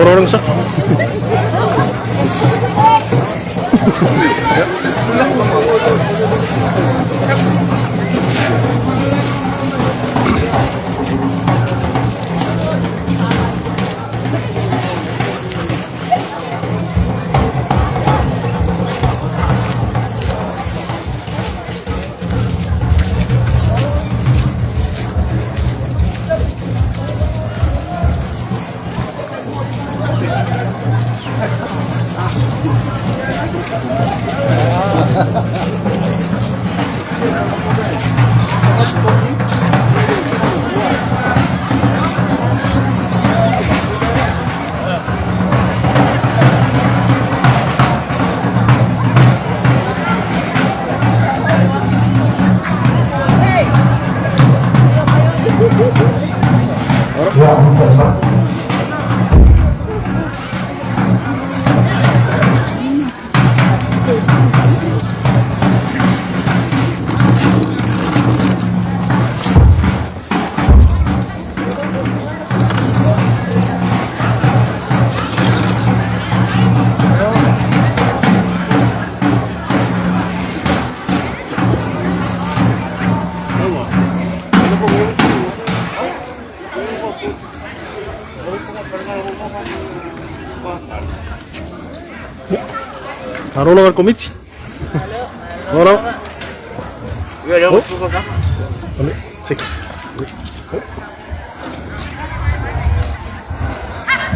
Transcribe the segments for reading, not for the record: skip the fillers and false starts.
orang sa. Taruh lo komit. Orang. Oh. Cek.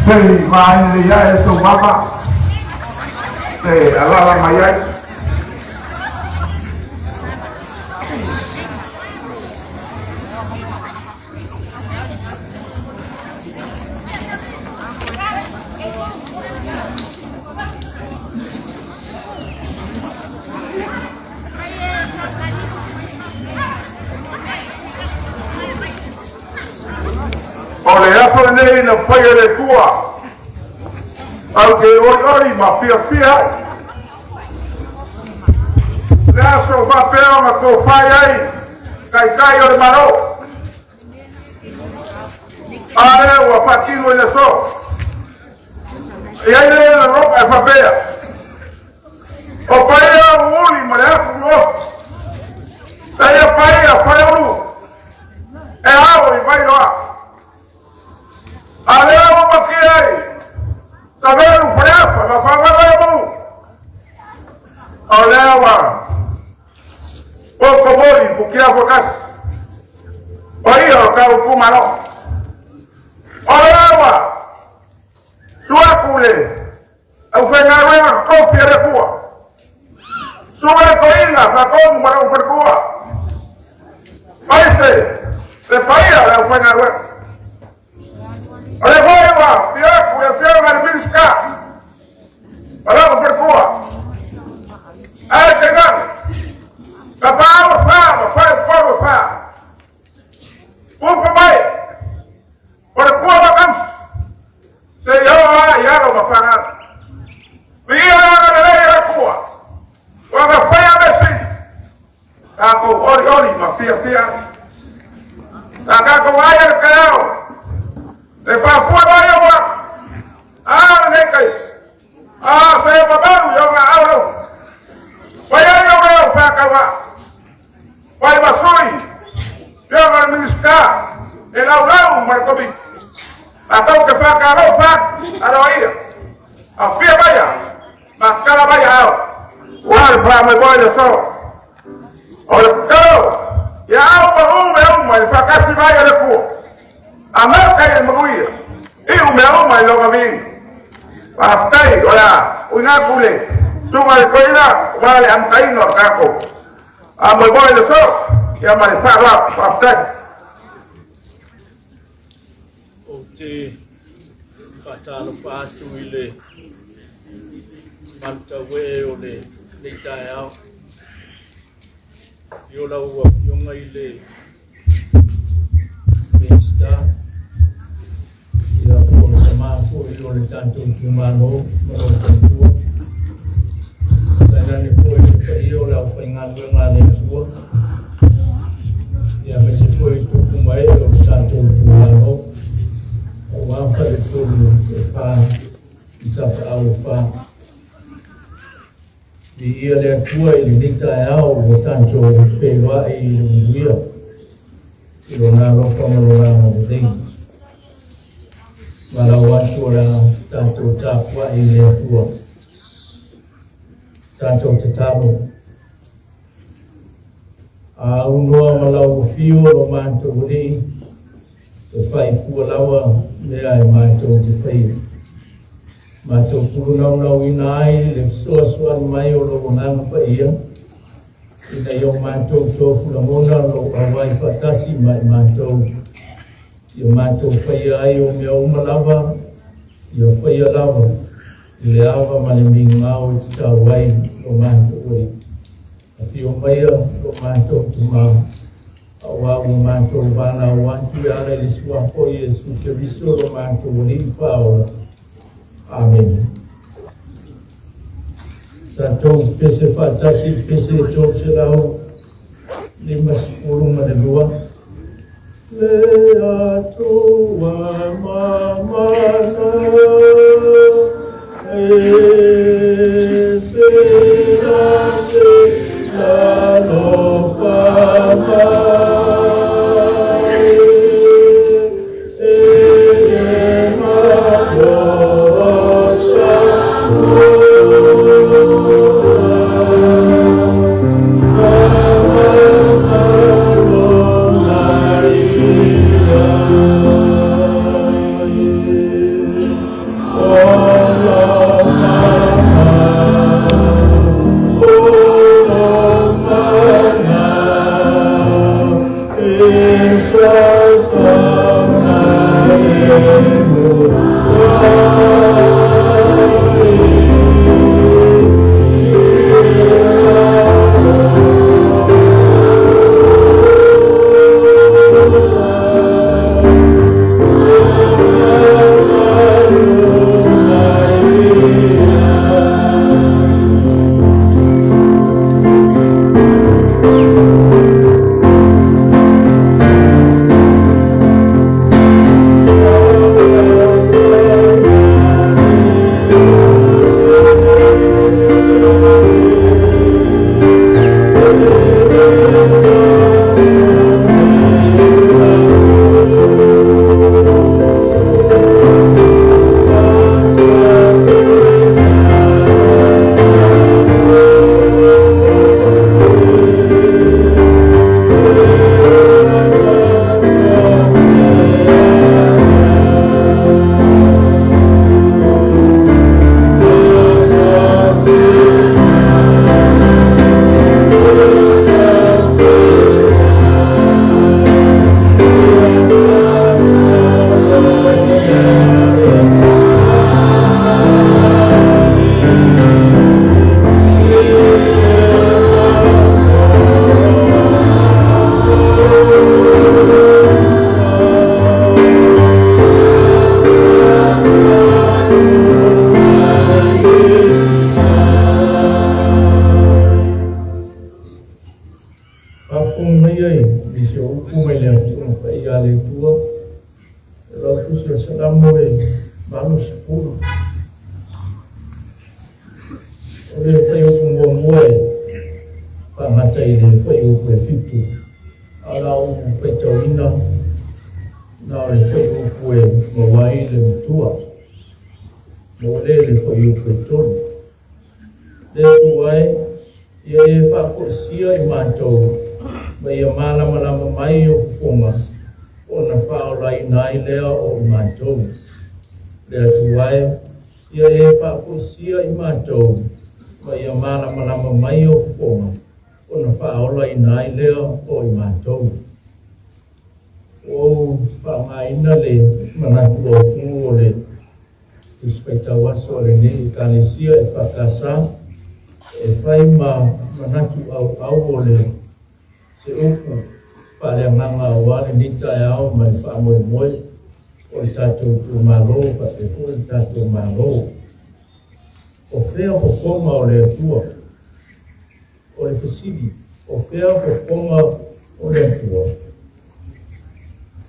Hey, man, ya itu bapak. Ala mayat. Oleazo nei na paiere tua. Au ke ori ma pia. Leaso va peo ma ko fai ai. Kai ori maro. Ale wa patilo le so. E ai le roca fa pea. O paia uri ma le no. Paia uru. E avo vai lá. Aleo makiai, taberu frefa, na favamu. Alewa, pouco mori, porque a vocação. Oi, o carro kumano. Alewa, sua cule, eu fui na rua, confia de rua. Sua coinha, na como para o percua. Mas se paia, eu fui na rua. Olha agora, pior, vai vir buscar. Olha o percua. Aí chegando. Capaz, faz. Vai. Percua, vamos. Se eu vou falar. Via a rua. Quando foi a assim. Tá com ori, mas pia. Tá com aia de canal. Lepas buat ayo buat, nekai, saya baru yang awal, bayar yang awal fakawa, bayar masui, jangan miska, elau merkobi, atau kefakawa fak, ada air, apa bayar, makala bayar, wal pramai bayar so, orang kau, ya awal fakasi bayar aku. Amar kaya maguya. Umeo may lokabing. Pahtay, wala. Una kule. Sumal ko ina, wala ang kaino kako. Amoy boy na so. Kaya may sarap, pahtay. Oke. Patalo patu ile. Manta we ole. Nitayao. Yola uwa yung ile. Minsta. Oleh cantum cumano menonton dan foi iyo la pengagungan itu ya masih foi itu kumai cantum cumano wa pada itu ia le atua i le nita e au o tanto whewai i le muia. I lo ngā roka malora mo dei. Mara watu ora tanto tapua i le atua. Tanto te tamu. A unua malau fio lo manto uri. Te whai fua lawa mea e manto te whai. Manto puru nau nau ina ai le soa soa mai o lo nganga pa ia. Ina i o manto tofu la mona lo awai fatasi mai manto. I o manto whai ai o mea umalawa. I o whai alawa. I le awa mani mingau i tika wai o manto uri. A fi o maia o manto tuma. A wawu manto wana o wantu ala i le sua foi e su ke viso o manto uri i whaola. Amen. Tatou pese fatasi pese tau se lau 50 manelua. Le atua mamana e se la no fama.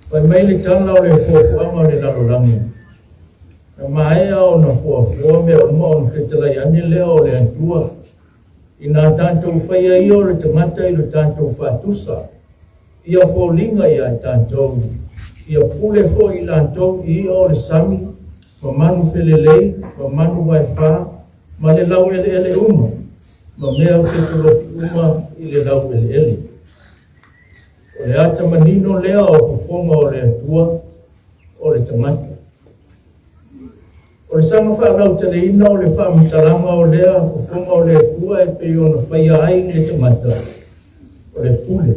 Pai mai le tala o le fuafuanga o le lalolangi. Na mahea o na fuafua mea o mo o na whetalai ani lea o le antua. ina tātou whaia ia o le tangata i le tātou whātusa. Ia fōlinga ia tātou. Ia pule fo i lātou i o le sami, ma manu whelelei, ma manu waiwha, ma le lau ele uma, ma mea whetolofi uma i le lau ele. O le ata manino lea o kufonga o le atua, o le tangata. O le sanga whaalau tale ina o le whaamitaranga o lea kufonga o le atua e pe o na whaia ai le tangata, o le pule.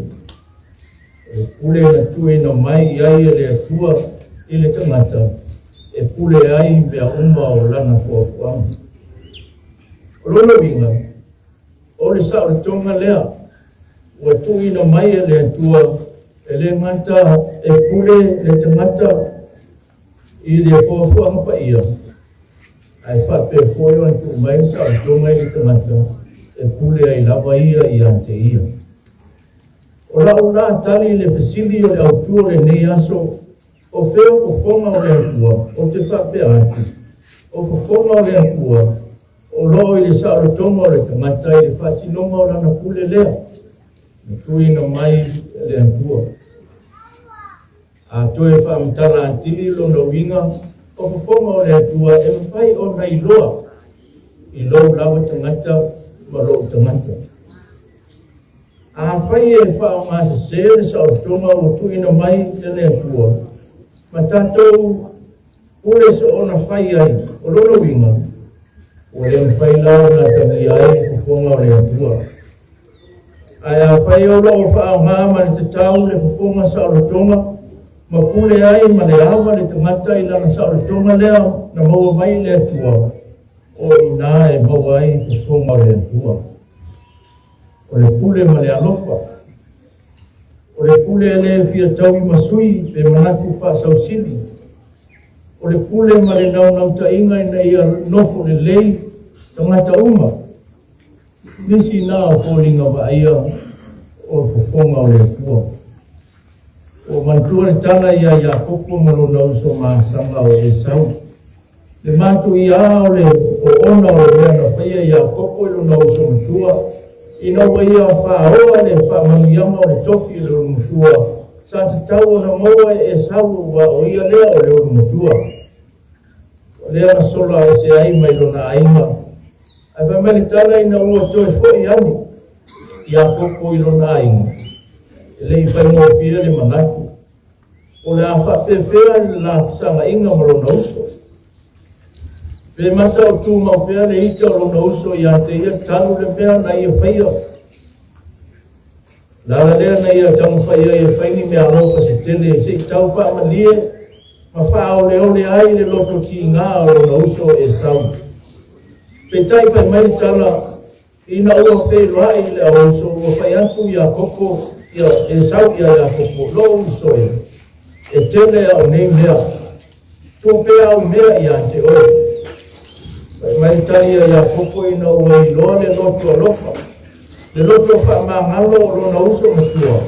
O le pule na tue na mai ai e le atua i le tangata, e pule ai mea uma o lana fuafuanga. O lona winga, o le sa o tonga lea, ua tui na mai e le atua, e le ngata e pule le tangata i le fuafuanga pa ia. Ai whape foio an tu mai sa o tonga i le tangata, e pule ai lava ia i ante ia. O lau la tali le fesili o le autua le nei aso, o feo fofonga o le atua, o te whape atu. O fofonga o le atua, o loo i le saorotonga o le tangata i le whatinonga o lana pule lea. Na tui na mai le atua. A toe whaamtala antili lo na winga, o fofonga o le atua e mawhai o na iloa. I loo lawa tangata, ma loo tangata. A whai e whao ngasa se le saorotonga o tui na mai le atua. Ma tātou ule se o na whai ai, o lolo winga. O le mwhai lau na tangi ai kufonga o le atua. Ai a whai o lo o whao ngā ma le tatau le kufonga saorotonga, ma pule ai ma le awa le tangata i lana saorotonga lea na maua mai le atua. O ina e maua ai kufonga o le atua. O le pule ma le alofa. O le pule e le fia tau i masui pe manatu wha sausili. O le pule ma le nau ta inga ina ia nofo le lei tangata uma. Nisi nā o fōringa wa ia o kufonga o le atua. O mantua le tala ia ia koko maro na uso maa sanga o e sau. Le matu ia o le o ona o le mea na whaia ia koko ilo na uso matua. Ina wa ia whaoa le whamaniama o le toki ilo matua. Sa te tau na maua e sau wa o ia lea o le o matua. Lea na sola e se ai mai lo na ainga. Ai whamani tala ina ua toi fwoi ani. Ia koko ilo na ainga. Le i whai mo fia le manatu. O le a whapewhea la sanga inga ma lo na uso. Pe mata o tū mau pēa le ita o lo na uso i a te ia tanu le pēa na ia whaia. Lala lea na ia tamu whaia ia whaini mea rofa se tele se i tau wha ma lie. Ma wha o le ole ai le loto ki ngā o lo na uso e sau. Pe tai whai mai tala ina ua whai rai le a uso ua whai antu i a koko e sau i a koko lo uso e. E tele au nei mea. Tū pēa au mea i a te oi. Mai tai ia koko ina ua i loa le loto alofa. Le loto wha mangalo o lona uso matua.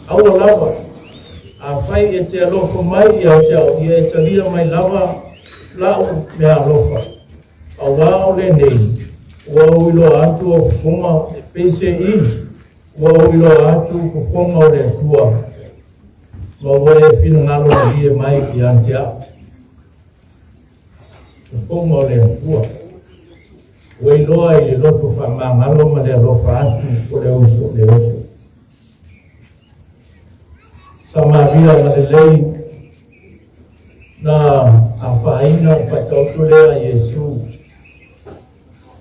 Aua lava. A whai e te alofa mai i a te au. Ia e talia mai lava lau mea alofa. A wao le nei. Ua uilo atu o kufonga e pese i. Ua uilo atu kufonga o le atua. Ma ua e whina ngalo i e mai i antea. Kufonga o le atua. Wei loa i le loto whamangalo ma le alofa atu o le uso, le uso. Samaria ma le lei na a whaina patautu lea Yesu.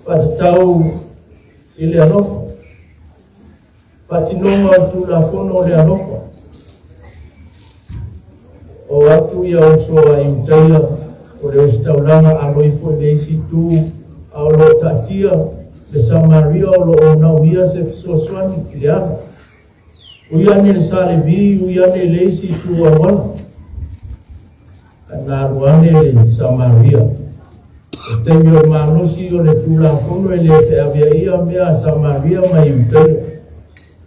Patatau i le alofa. Patinonga tu la fono le alofa. O atu ia uso a iutaia o le ustaulanga aloifo le isi tu au lo tatia le Samaria o lo onauia se sosoani ki le ana. Uiane le sale vi, uiane le isi tu awana. Ana aruane le Samaria. E temi o manosi o le tula kono e le te avia ia mea Samaria mai utai.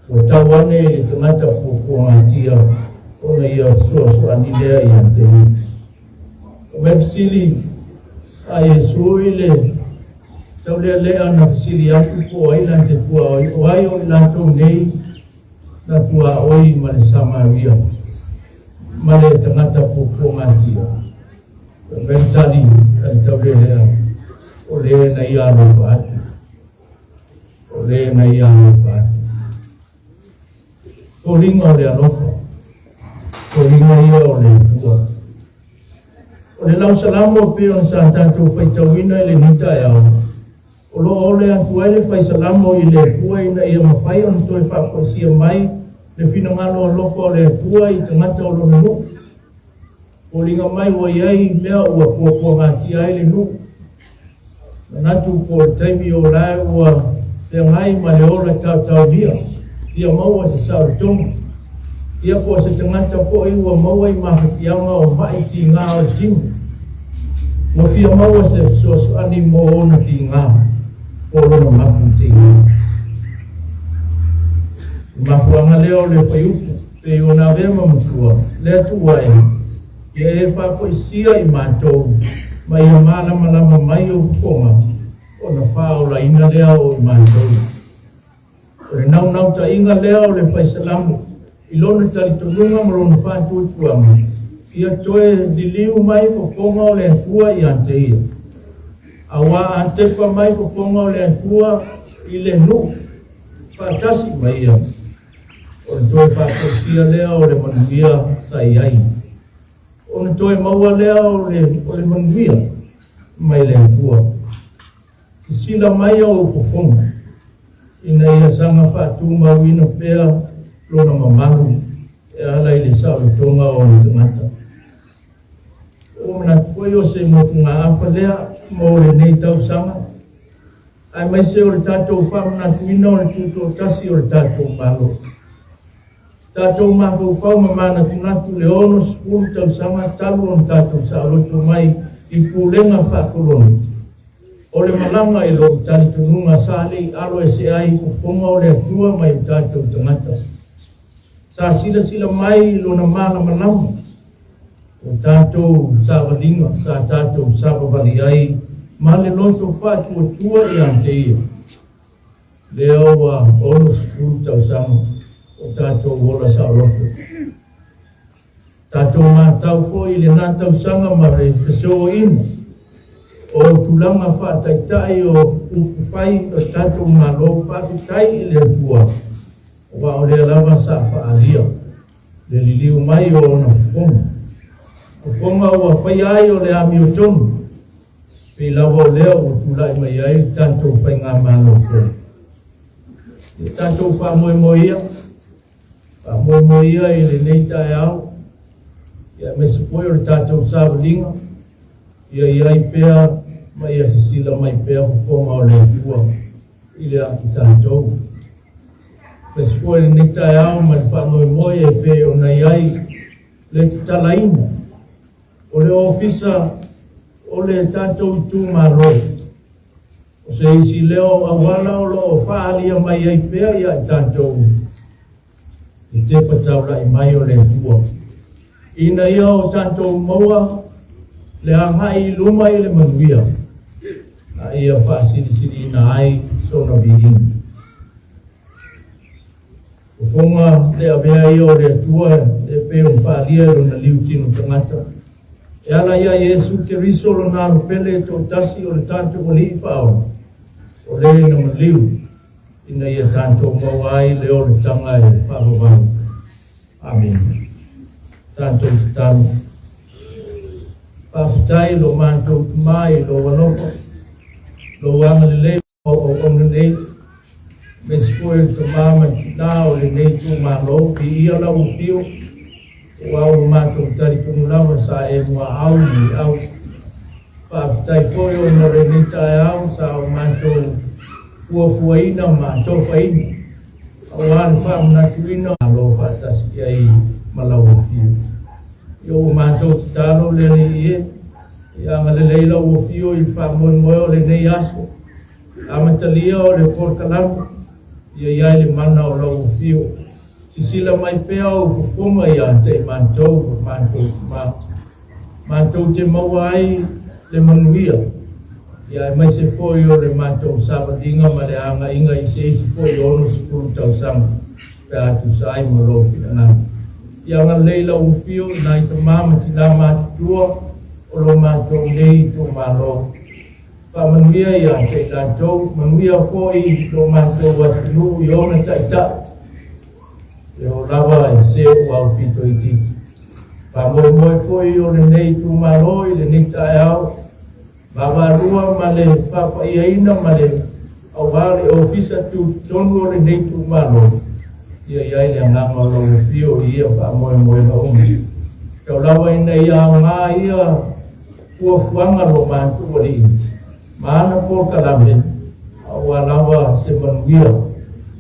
O tawane le tangata pukuangatia ona ia sosoani lea i ante. O mefsili a Yesu i le tau le ana sili atu po ai lan te tua oi o ai o lan tau nei na tua oi ma le Samaria ma le tangata po ngatia mentali tau le o le na ia no atu o le na ia no atu o ringa o le alofa o ringa ia o le tua o le lau salamo pe on sa tanto faitawina le nita e au o lo ole atu ele fai salamo i le tua ina ia mawhai on toi whakosia mai le fina ngalo alofa o le tua i tangata o lo nu o ringa mai wa iai mea ua kua ngati ai le nu natu po taimi o lai ua te ngai ma le ola tau dia ia maua se sao tonga ia po se tangata po i ua maua i mahatianga o mai ti ngā o timu mo fia maua se soso ani mo ona ti ngā o lona mapu ti ngā mafuanga leo le whaiupu pe o nā vema mutua le atu wai ia e whafo isia i mātou mai a malama mai o kukonga o na whao la ina leo i mātou o le nau ta inga leo le whaisalamu i lona talitonunga marona whātua tuama ia toe diliu mai fofonga o le atua i ante ia awa antepa mai fofonga o le atua i le nu whātasi mai ia o le toe whākosia leo o le manuia sai ai o le toe maua leo o le manuia mai le atua sila mai o fofonga ina ia sanga whātu mawina pēr lona mamaru e ala i le sao le tonga o le tangata. O mana koe o se motu ngā awha lea mo le nei tau sanga. Ai mai se o le tātou whamana tuina o le tūtou tasi o le tātou malo. Tātou mawhau whau mamana tunatu le ono sepulu tau sanga talu o le tātou sao loto mai i pūlenga whakoloni. O le malanga i lo tani tununga sale i alo e se ai kufonga o le atua mai i tātou tangata. Sa sila mai lo na mana malama. O tātou sāwalinga, sa tātou sāwawali ai, ma le loto whātua tua i ante ia. Leo wa ono sepulu tau sama, o tātou wola sa loto. Tātou mātau fo i le nātau sanga ma re kasoo ina. O tulanga whātaitai o upufai o tātou malo whātaitai i le tua. Wa o le alawa sa whaalia. Le liliu mai o na fonga. O fonga ua whai ai o le ami o tonu. Pei lawa o leo o tulai mai ai tātou whai ngā malo fo. Tātou whamoemoia. Whamoemoia i le neita e au. Ia me se poi o le tātou sāwalinga. Ia iai pēr mai a sisila mai pēr o fonga o le tua. I le aki tātou. Pespoe le nita e au ma le whamoemoe e pe o nei ai le talaina. O le ofisa o le tātou tu maroi. O se isi leo awala o lo whaalia mai ai pea i ai tātou. I te pataura i mai o le tua. Ina ia o tātou maua le angai i luma i le manuia. Na ia whaasiri na ai sona vihingi. O fonga le avea ia o le atua e peo whaalia o na liu tino tangata. E ala ia Yesu ke riso lo nā rupele tō tasi o le tātou o li whao. O le na maliu ina ia tātou mawai le o le tanga e whawawai. Amen. Tātou te tāru. Whawhitai lo mātou tumai lo wanofa. Lo wanga le le o onu nei. Me spoil to mama now le nei tu malo ki ia la ufio wa o mato tari tu lava sa e mua au ni au pa tai foi o no le nita au sa o mato fuaina mato faina o an fa na tuino lo fa tasi ai mala ufio yo mato talo le ie ia ngale leila ufio i fa mo le nei aso amatalia o le porkalam ia iai le mana o lau fio. Sisila mai pea o kufonga ia te mantou te maua ai le manuia. ia mai se foi o le matou sabadinga ma le anga inga I se isi foi ono sepuluh tausanga pe atu sai mo lo finanga ia nga leila ufio na I tamama tina matutua o lo matou nei to malo manuia ia te lantou manuia foi lo matou atunu I ona taita e o lava e se o au pito I titi Pamoe foi o le nei tu malo I le nei tae au Babarua ma le whawhaiaina ma le awale ofisa tu tonu o le nei tu malo ia iai le ngama lo fio ia whamoe moe na umi Kau lawa ina ia ngā ia ua fuanga lo mantu o li Mana po kalame awa lawa se manuia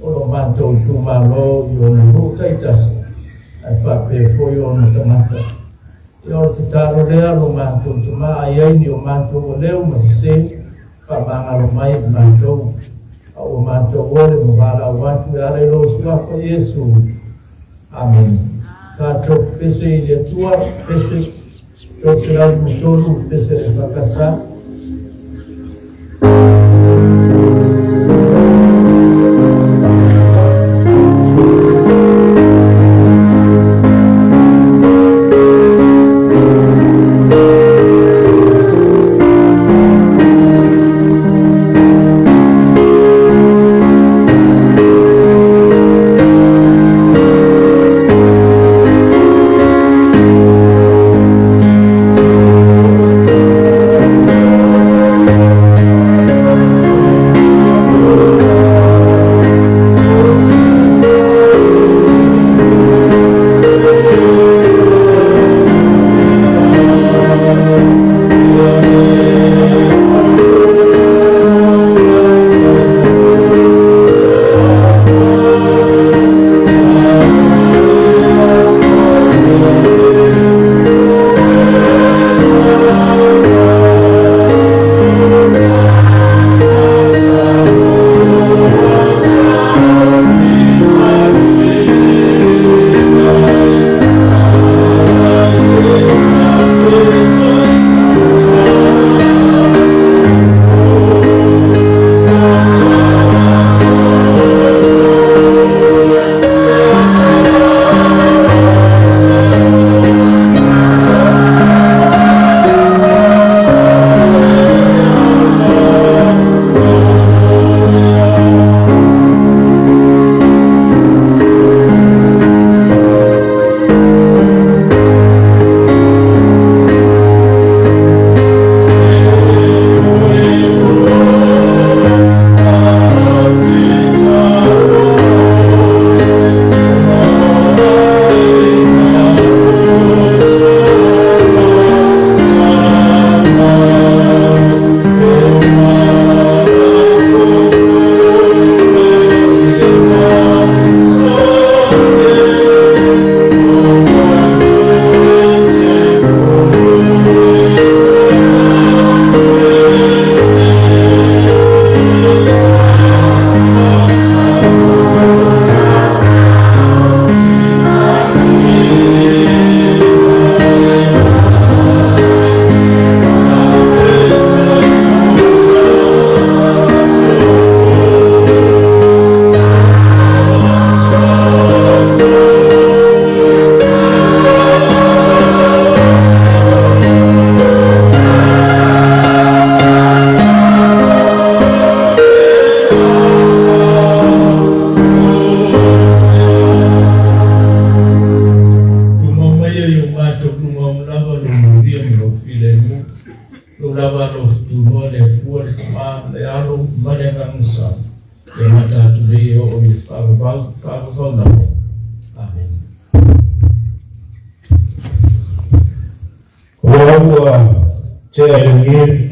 o lo mantu tu malo I o na rutaitas ai whape foi o na tamata Ia o te taro lea lo mantu tu maa iai ni o mantu o leo ma se whamanga lo mai mantu o mantu o le mwala o mantu e ale lo suafa Yesu Amen Kato pese I le tua pese Toke rai mutolu pese le whakasa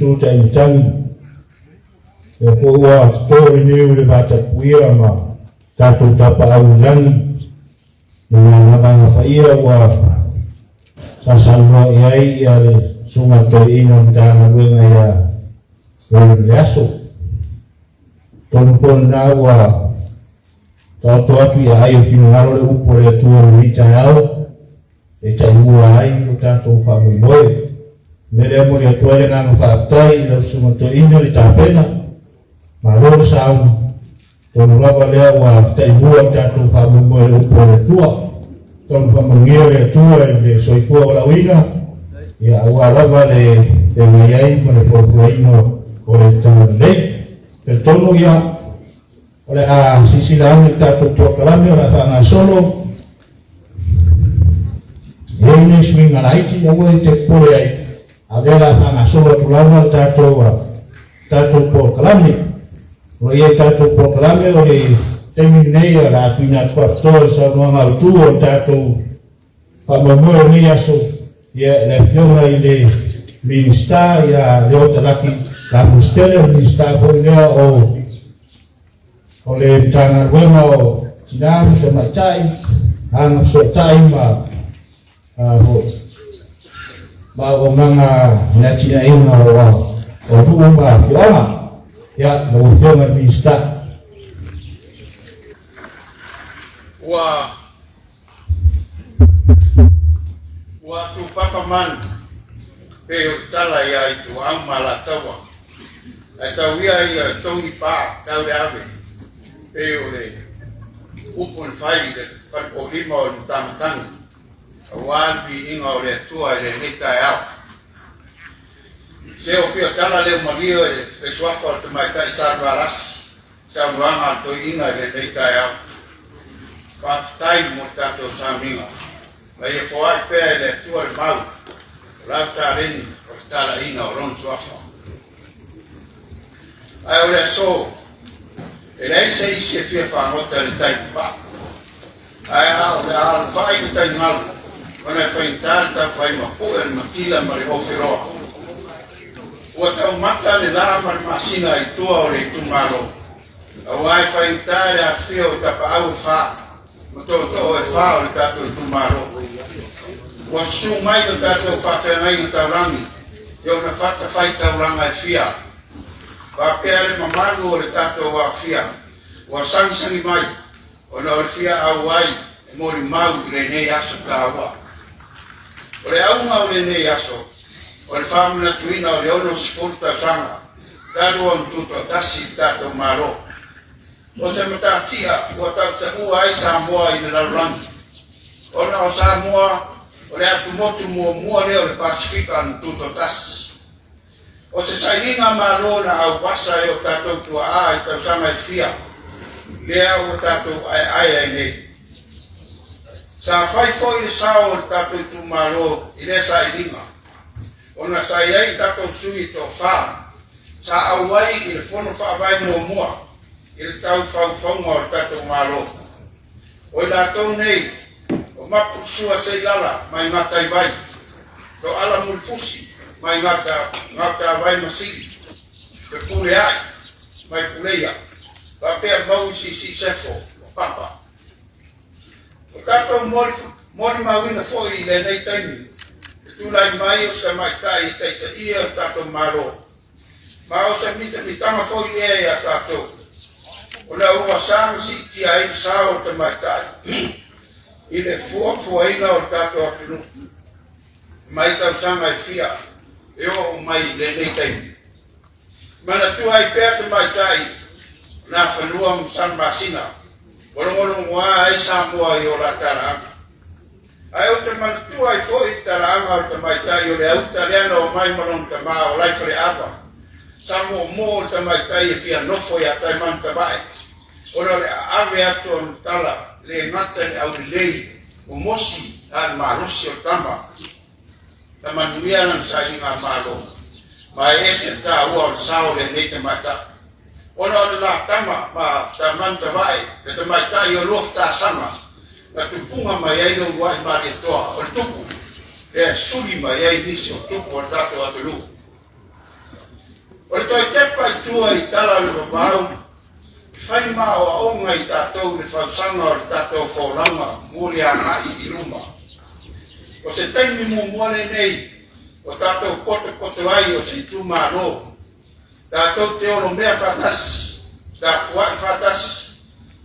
tu tai tangi e ko wa story ni le vata kuia ma tatu tapa au lang na na fa ia wa sa salwa ai ya sunga to ino tana wenga ya wa yaso ton pon na wa to atu ya ai fino haro le upo le tu ri ta au e tai wa ai tatu fa mo Mele mo ya tuale nga whaatai lau sumato ina li tāpena. Ma loro sauna. Tonu rawa lea wa taimua tātou whamumoe upo le tua. Tonu whamungia le tua le soipua o lawina. Ia aua rawa le ngaiai ma le whaufuaino o le tātou lei. Pe tonu ia o le a sisilaani tātou tuakalame o le whanga solo. Yei swinga naiti awa i te pore ai. Adela whanga solo tulama tātou tuakalame. O ia tātou pokalame o le teimi nei a la tuina tuatoa sa noanga utu o tātou whamamoe ni aso ia le whionga i le minista ia leo talaki la mustele o minista hoi lea o le tanga ruenga o tinami te maitai hanga sotai ma o manga na tina inga o ruo ma whionga ya no whionga minista wa tu papa man pe o tala ya i tu au mala tawa e tau ia i tongi pa tau le ave pe o le upon fai le pan o lima o tamatanga a walbi inga o le tua le nita e au se o fio tala le malio e suafa o te maitai sarva rasi sa uruanga to ina le nita e au whaftai mo tato sa minga ma ia foai pēr le tua le mau lau tā reni o te tala ina o ron suafa ai o le so e lei se isi e fia whangota le taipu pa ai au le ala whai le tai ngalu wana whaintari tau whai mapu e le matila ma le ofiroa ua tau mata le la ma le masina i tua o le tumaro au ai whaintari a fia o tapa au wha Mato e whao le tātou tumaro. Wa su mai le tātou whawhengai o taurangi. Iau na whata whai tauranga e whia. Wa pēr le mamanu o le tātou wa whia. Wa sangisangi mai. O na o le whia au ai. E mori mau i le nei aso tāua. O le aunga o le nei aso. O le whamuna tuina o le ono sifurta sanga. Tātua mtuto tasi tātou maro. O se matatia ua tau ai Samoa i le larurangi. Ona o Samoa o le atu motu mua leo le Pasifika na tuto tasi. O se sailinga malo na au pasa e o tatou tua a i tau sanga i fia. Lea o tatou ai nei. Sa fai foi le sao o tatou tu malo i le sailinga. Ona sai ai tatou sui to wha. Sa au ai i le fono wha vai mua. Il tau whauwhaunga o tatou malo. O i lātou nei, o mapu sua sei lala, mai ngatai vai. To ala mulfusi, mai ngata vai masiri. Pe kule ai, mai kuleia. Ka pēr mau si sefo, papa. O tatou mori mawina foi i le nei taimi. Tulai mai o se mai tai teita ia o tatou malo. Ma o se mitanga foi lea ia tatou. O le ua sang siti ai sao te maitai. I le fuafuaina o tātou atunu. Mai tau sanga i fia. E o mai le nei taimi. Mana tu ai pēr te maitai. Na whanua San Masina. Wolongolong wā ai Samoa i o la taraanga. Ai o te mana tu ai fo i taraanga o te maitai. O le auta leana o mai manon te maa o laifare apa. Samo mo o te maitai e fia nofo i a taiman te bae. Ora le ave atu o tala le ngata le au lei o mosi al marusi o tama. Ta manuia na sainga malo. Ma ese ta ua o sao le nei te mata. Ora le la tama ma ta manta vai le te mata i o lofta sama. Na tupunga mai ai no wai mari toa o tupu. E suli mai ai nisi o tupu o tato atulu. Ora toi tepa i tua i tala le babau. Whai mao a onga i tātou le whausanga o le tātou whauranga mōre a ngai i ruma. O se taimi mōmore nei, o tātou poto ai o se tūmā rō. Tātou te oro mea whatasi, tā kuai whatasi,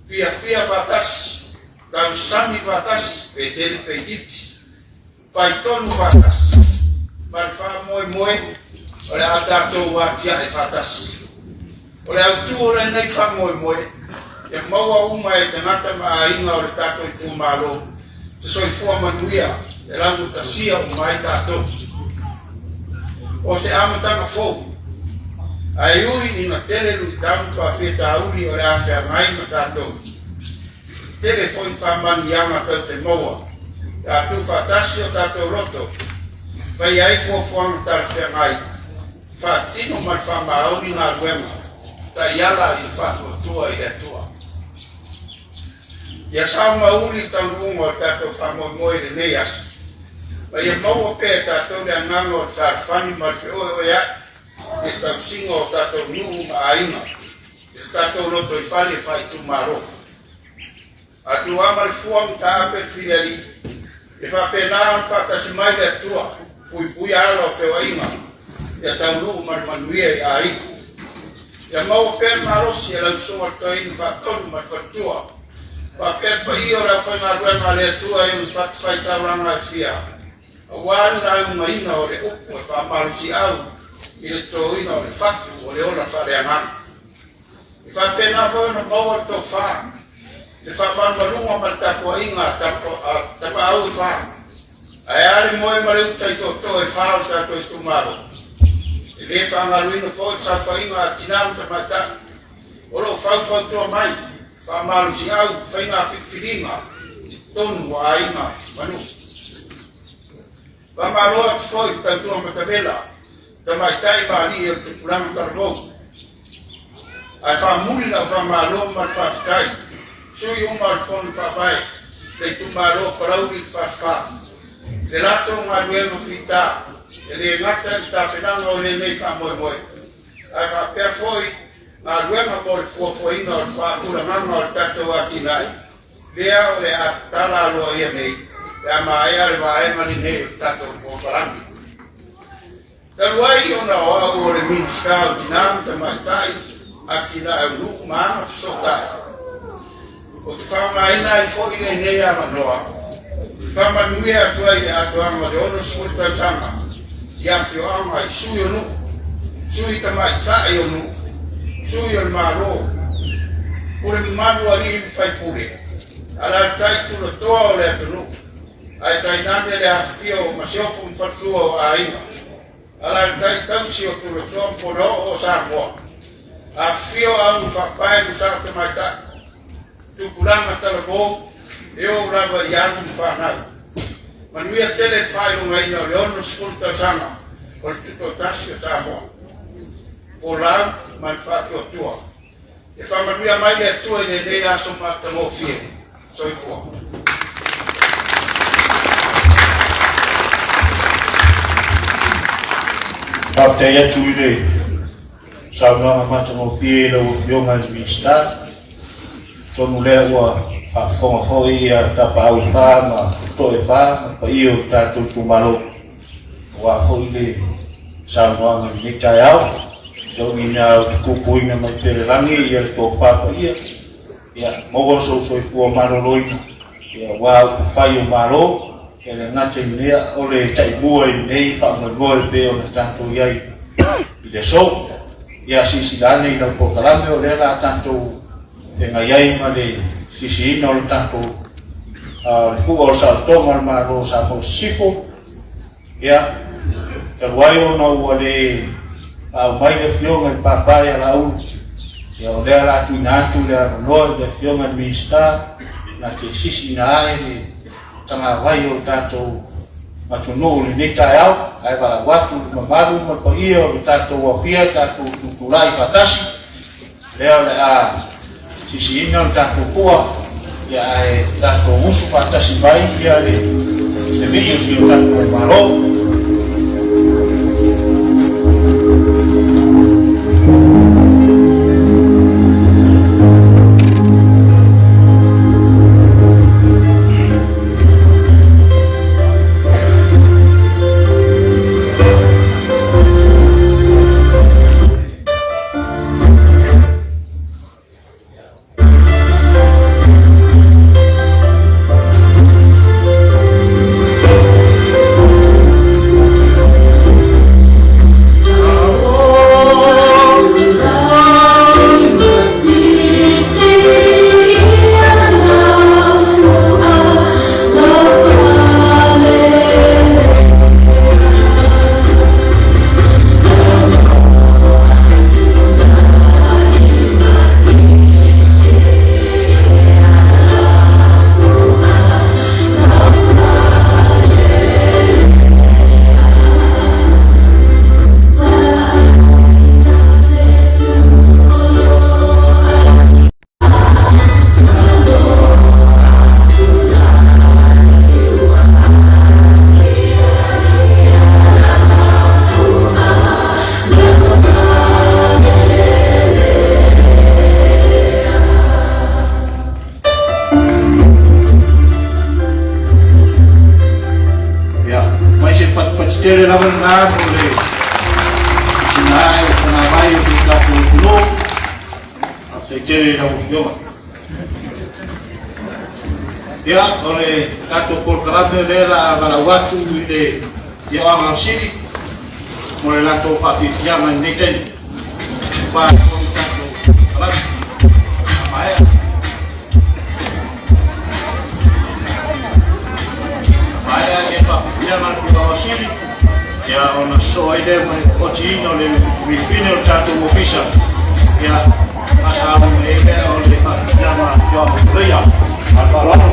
pia whatasi, tā usami whatasi, pe tere pe titi, whai tonu whatasi. Malfa moe ole a tātou wātia e whātasi. Ole au tū ole nei wha moe e maua uma e tangata ma a inga ole tātou i tū mālo. Te soifua manuia e rangu ta sia o mai tātou. O se amatanga fōu. Ai ui ina tele lui tamu whawheta auri ole a whea ngai ma tātou. Tele fōi whamani anga tau te maua. Tātou whātasi o tātou roto. Vai ai fuafuanga tala whea ngai. Whātino mai whamaoni ngā ruenga. Ta iala i whātua i atua. Ia sao mauri tau runga o tātou whamoimoe re nei asu. Vai e maua pēr tātou rea nganga o tātou whani marwhi o ea. E tau singa o tātou nuu ma ainga. E tātou roto i whale whai tu maro. Atu amari fuang ta ape whileri. E whapena whātasi mai le atua. Pui ala o whewa inga. Ia tau nuu manuia i ainga. Ia maua pēr marosi e lau songa toi ni whātonu ma whatua. Whapēr pa i o rau whainga ruenga le atua e un whai tauranga e whia. A wāru na unga ina o le upu e whamarusi au. I le tō ina o le whatu o le ona whareangana. I whapēna whauna maua tō whā. Le whamarunga ma tapua inga tapa au i whā. Ai are moe ma leu tai tō e whāo tātou i tūmaro. E le whangaruina fōi sa whainga a tinamu tamata. Oro whau tua mai. Whamaru si au whainga whiwhiringa. I tonu wa ainga manu. Whamaru atu fōi tautua matavela. Tamai tai maari e tupuranga tarvou. Ai whamuri na whamaru ma whawhitai. Sui umar whonu papai. Te tūmaro parauri whawha. Le lato ngā ruenga whita, e le ngata i tāpenanga o le nei whamoe. Ai whapea fōi, ngā ruenga mo le fuafuaina o le whakuranganga o le tātou atinai. Lea o le a tala aloa ia nei, le a maea le waemani nei o tātou pōparangi. Taruai ona o au o le minista o tinam tamaitai, atinai au nuku maama fisotai. O te whamaina i fōi le nei a manoa. Whamanuia atua i le atoanga le ono suri tautanga. Ia whio anga i sui onu. Sui tamai tae onu. Sui o le maro. Ure manu ali i whai pure. Ala tai tula toa o le atunu. Ai tai nane le hawhio masiofu mpatua o ainga. Ala tai tausi o tula toa mporo o Samoa. Hawhio au whapai musa tamai tae. Tukulanga talabo. Eo rava i anu whanau. Manuia tele whai o ngaina o leono skulta sanga. O le tuto tasi o Samoa. O lau, mai whaki o tua. E whamanuia mai le atua i le nei aso mata mo fie. Soi fua. Kapte ia tu i le. Saunanga mata mo fie le o fionga i mista. Tonu lea ua whafonga fōi a tapa au whā ma toe whā pa i o tātou tūmaro. Wā fōi le saunoanga ni tai au. Tau ni ngā o te kupuinga mai tere rangi i a le tō whā pa ia. Ia mogo so soi fua maro loina. Ia wā o whai o maro. Ia le ngata i nea o le tai bua i nei whamoe pe o na tātou iai. I le so. Ia sisi lane i lau pokalame o le la tātou e ngai ai ma le sisi ina o le tātou le fuga o sa tonga le maro sa mo sifo. Ia, te ruai o na ua le au mai le fionga i papai a la ulu. Ia o lea la tu ina atu le anoa le fionga i minsta na te sisi ina ae le tanga vai o tātou matunu le neta au. Ai wala watu le mamaru ma pa ia o le tātou wafia tātou tuturai patasi. Lea le a sisi ina o tātou kua. Ia e tātou usu patasi mai ia le se vii o si o tātou maro. tere lawan na boleh sinai kana mai kita pulo tere lawan yo ya oleh kato por karate dela barawatu de ya ang siri mulai lato pati siaman neten pa kato karate mai Maya ya pa pijaman ku bawasiri ya ona so ide mai ochino le vipine o tatu mofisa ya asabu ebe ole pa pijama yo leya alvaro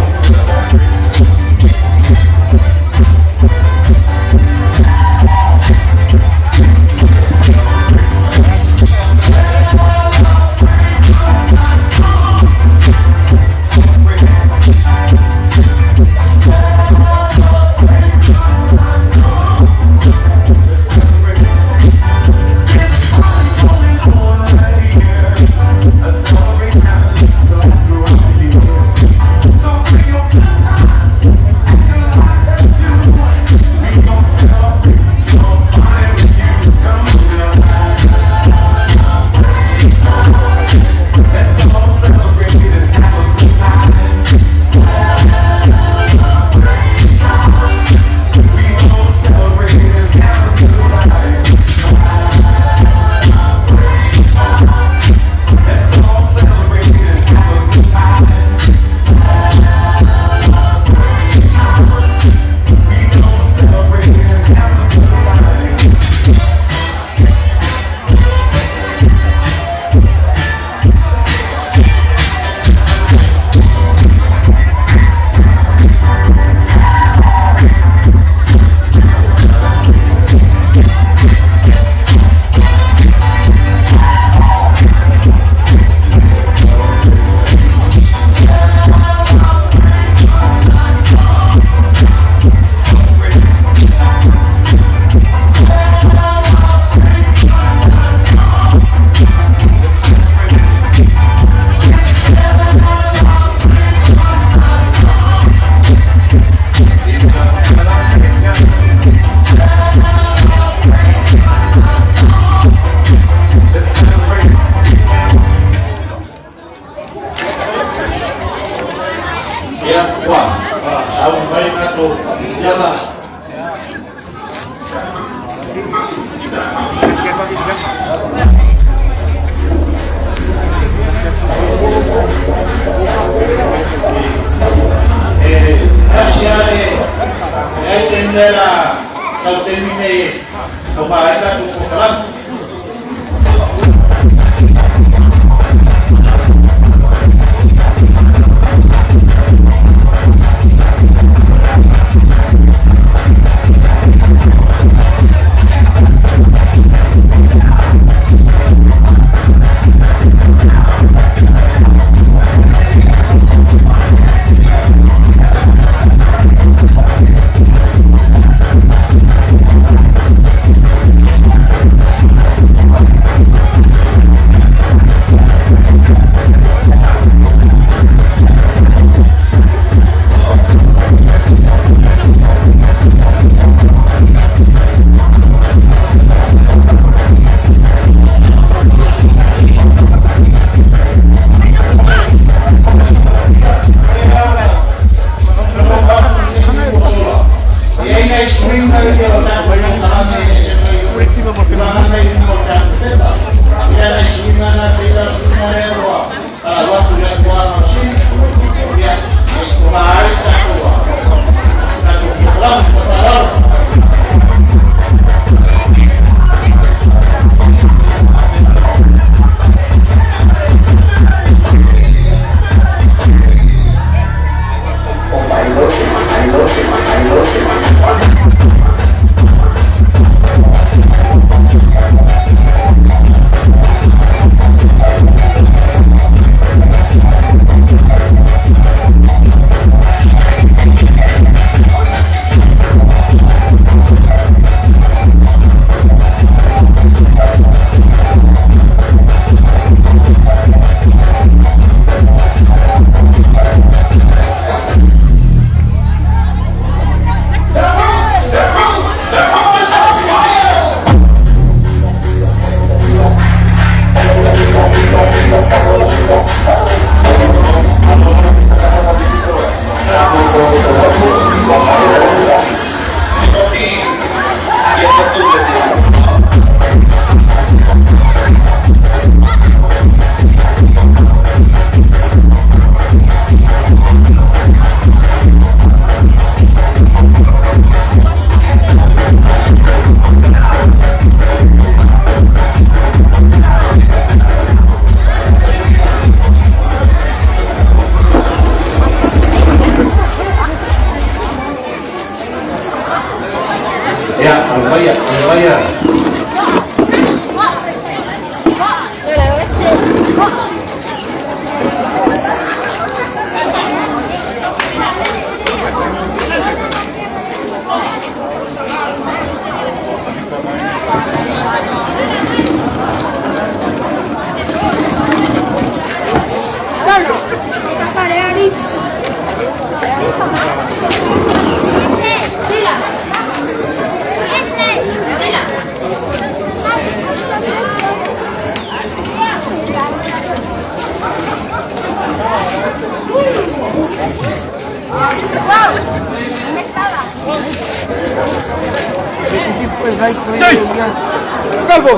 Calvo.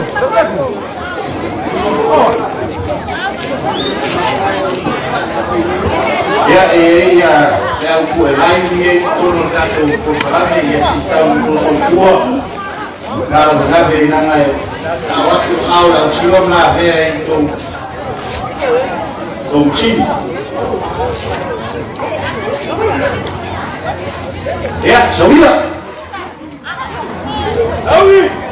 Ya un lain tono tato preparasi ya sita untuk semua. Kalau benar dari nangai waktu awal silam lah itu sini. Ya, sabila. Awi.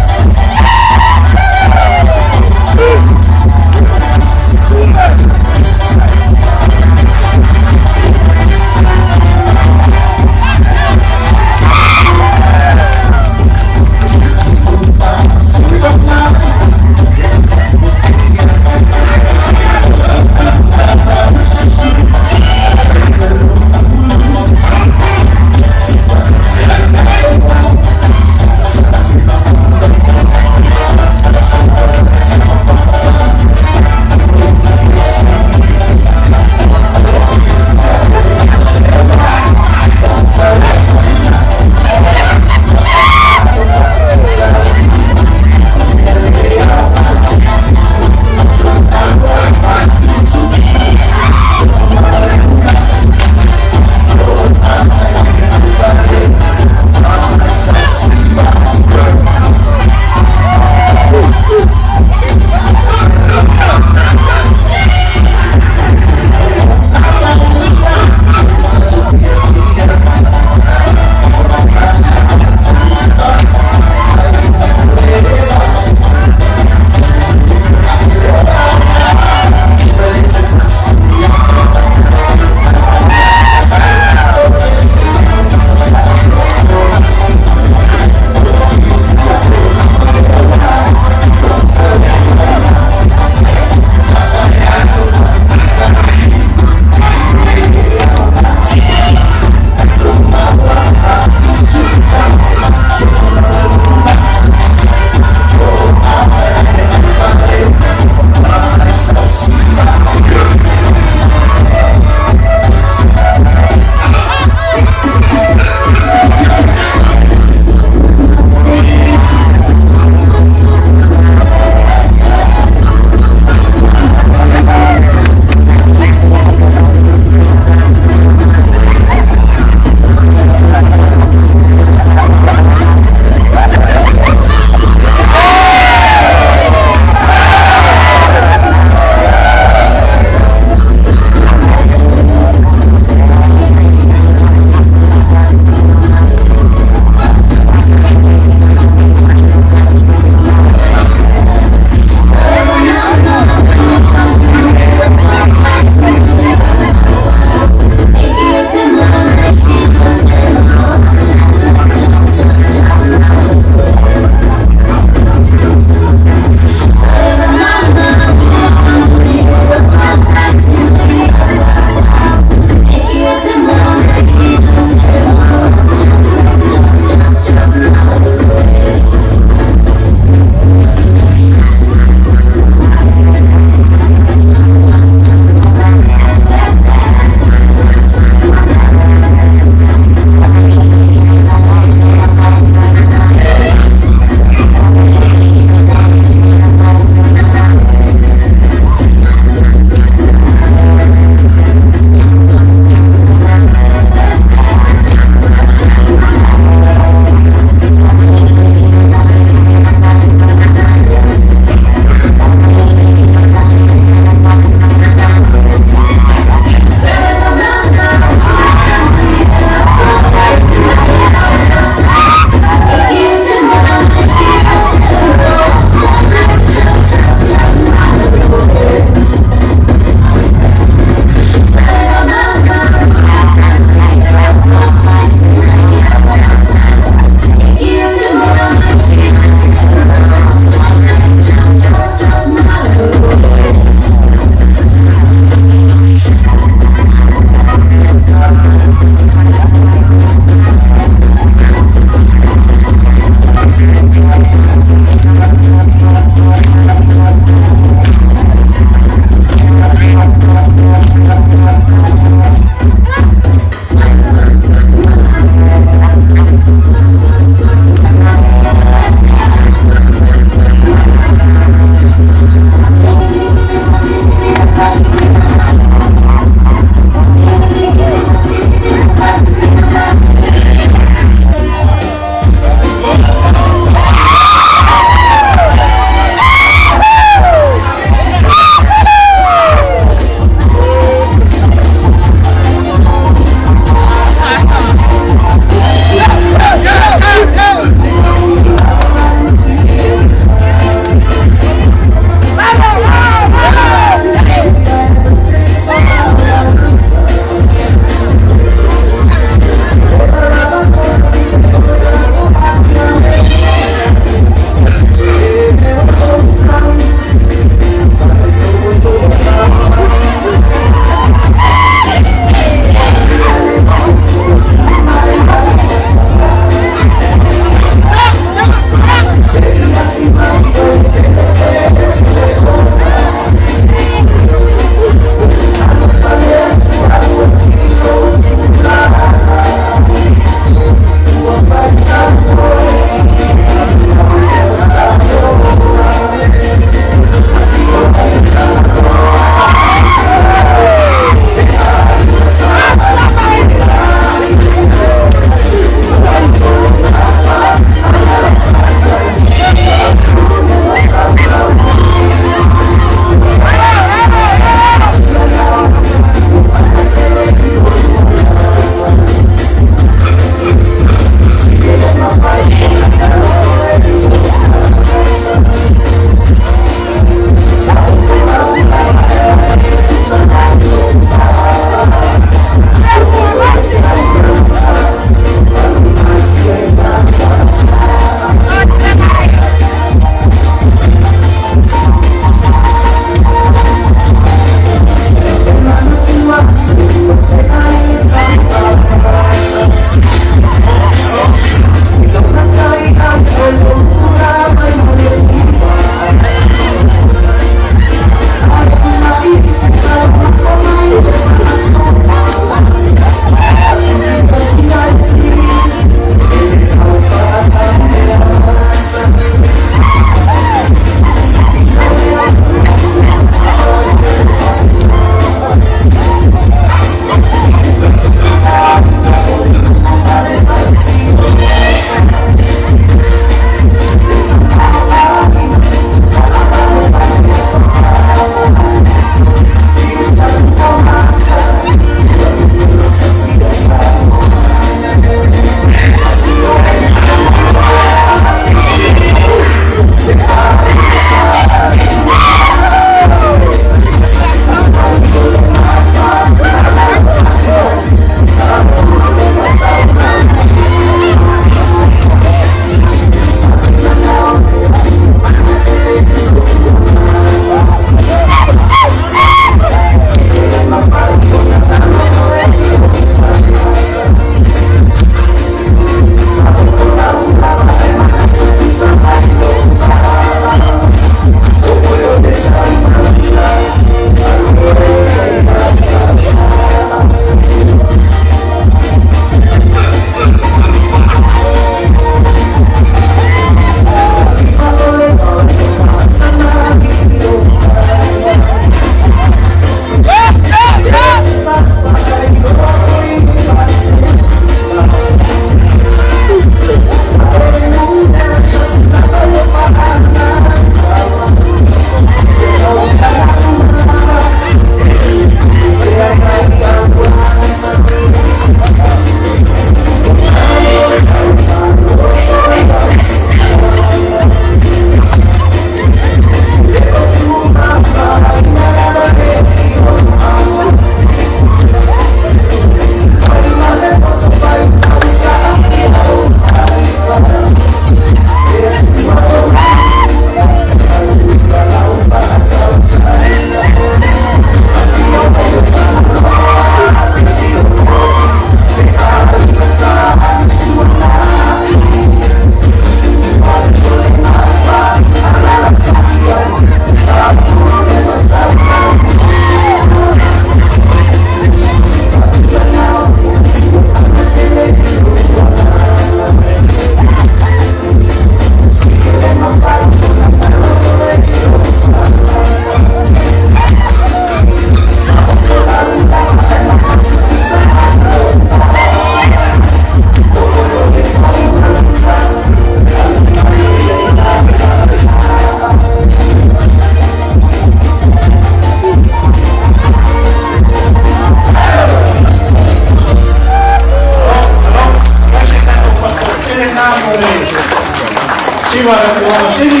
Lima la kuona sini.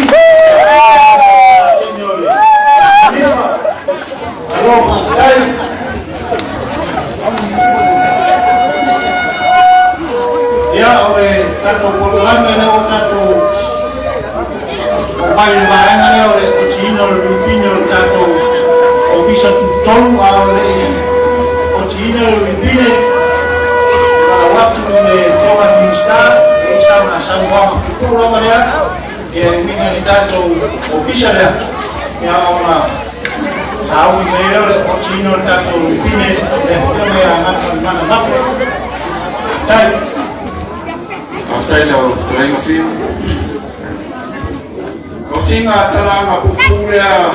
Lima. Aloha, dai. Ya, oleh tato puluhan na tato. Mai barang na oleh Cina, Filipino tato. Bisa tutong oleh Cina, Filipino. Waktu ini orang Minsta, sama sama kultura mereka yang ingin tato bisa ya, ya orang tahu mereka oleh Cina tato Filipino, mereka mana mana. Tapi After the trying of him, Osinga Talama Pupuria,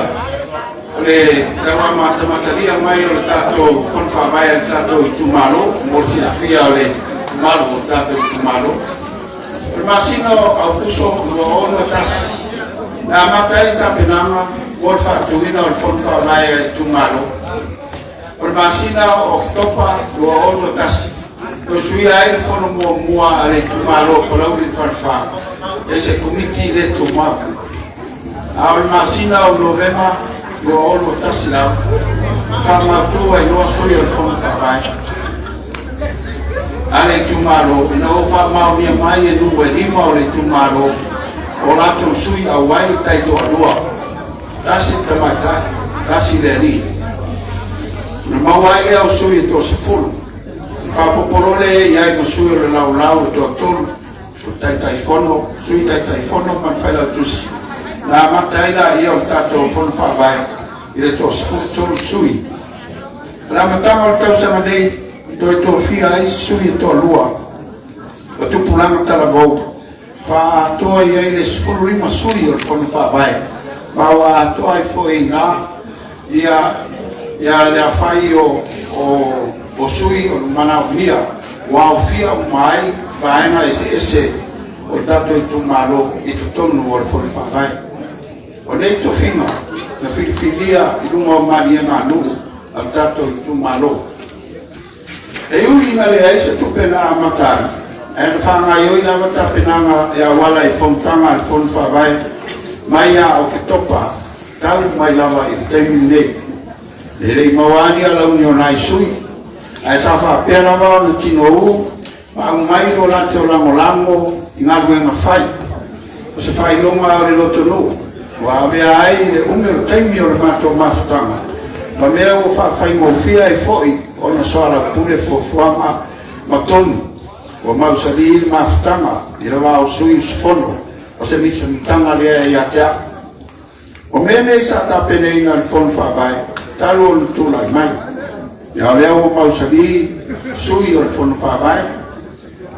le Karama Tamatalia Mayo Tato, Confa Mayo Tato Tumalo, Morsina Fia, le Malo Tato Tumalo, Masino Autuso, Ono Tas, Namatai Tapinama, Wolfa Tuino, Confa Mayo Tumalo, Masina Octopa, Ono Tas. Sui ai fono mua ale tumalo kalau di farfa ese committee le tumaku al masina o novema lo olo tasila fama tu e no sui o fono farfa ale tumalo no fama o mai e no e lima o le tumalo o la tu sui au ai tai to alua tasi tamata tasi le ni no mai o sui to sepulu Papopolole ya imusui le lau to tolu tai fono sui tai fono man fela tus na mataila ia o tato fono pa vai ile to tolu sui na matama o tau sama dei to fia ai sui to lua o tu pulanga tala bau pa to ia ile spulu rima sui o fono pa vai ma wa to ai foi na ia le fai o sui o mana via wa fia mai baina ese o tato i tu malo i tu tonu o fori vai o nei to fina na filia i lunga maria na nu al tato i tu malo e ui na le ese tu pena matari e na fanga i na mata pena ya wala i fontanga al fori vai mai ya o ke topa tau mai lava i termine le mawani ala uniona i sui ai safa pera va no tino ma mai lo la to la molango ina luenga fai o se fai lo ma le lo tono wa be ai le ume temi o ma to mafutanga ma me o fa fai mo fia e foi o na sola pure fo fuama ma ton o ma usali mafutanga ira va o sui spono o se mi tanga le ya ta o me ne sa ta pene ina fon fa vai talo tu la mai ya leo mausali sui o fono fa vai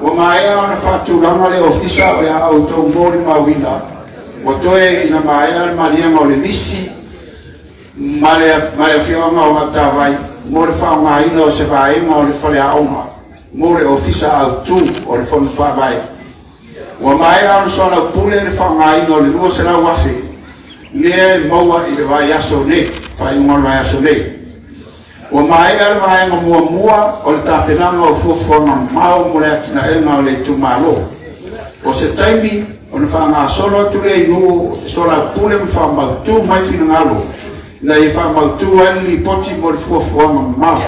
o mai ona fatu lama le ofisa o ya auto mori mawina o toe ina mai al maria mo le nisi male fio ma o ta vai mori fa mai no se vai mo le fale a uma mori ofisa auto o le fono fa vai o mai ona sona pule le fa mai no le no se la wafi le moa i le vai aso ne fa i mo vai aso ne o mai al mai mua o le tapenanga o fuafona mau mo le atina e ma le tumalo o se taimi o le whanga solo atu le inu sola pule mwha mautu mai fina ngalo na i wha mautu ali poti mo le fuafona mau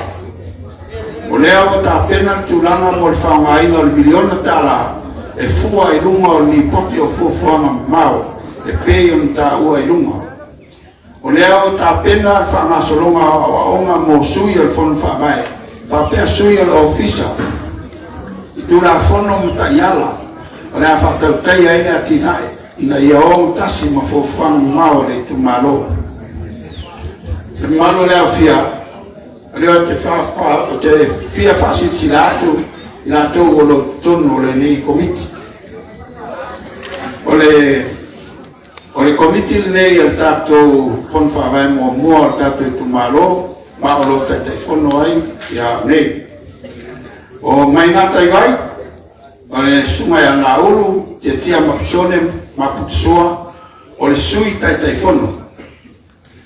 o lea o tapena tulanga mo le whanga ina o le miliona tala e fua i lunga o li poti o fuafona mau e pei o nta ua i lunga o lea o tapena whangasolonga o onga mo sui o fono whamai whapea sui o ofisa i tūra fono mta iala o lea whatautai aine a tinae ina ia o tasi ma fōwhanga mao le tu malo le malo lea fia lea te whawha o te fia whasitsi la atu i la tōu o lo tono le nei komiti o le komiti nei al tātou fono whawai mua al tātou i tu malo ma o lo tai fono ai ia nei o mai ngā tai vai o le sungai a ngā uru te tia mapusone maputusua o le sui tai fono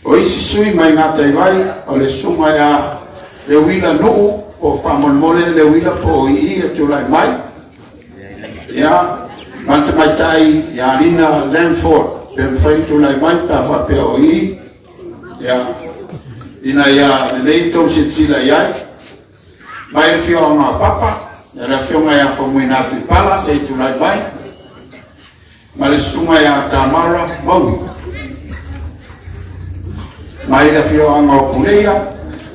o isi sui mai ngā tai vai o le sungai a le wila nuu o whamonmole le wila po i e tulai mai ia Manta mai tai ya lina Lanford pe fai tu lai mai ta fa pe oi ya ina ya le to sila ya mai fio ma papa ya fio mai ya fo muina tu pala se tu lai mai male suma ya tamara mau mai da fio anga puleia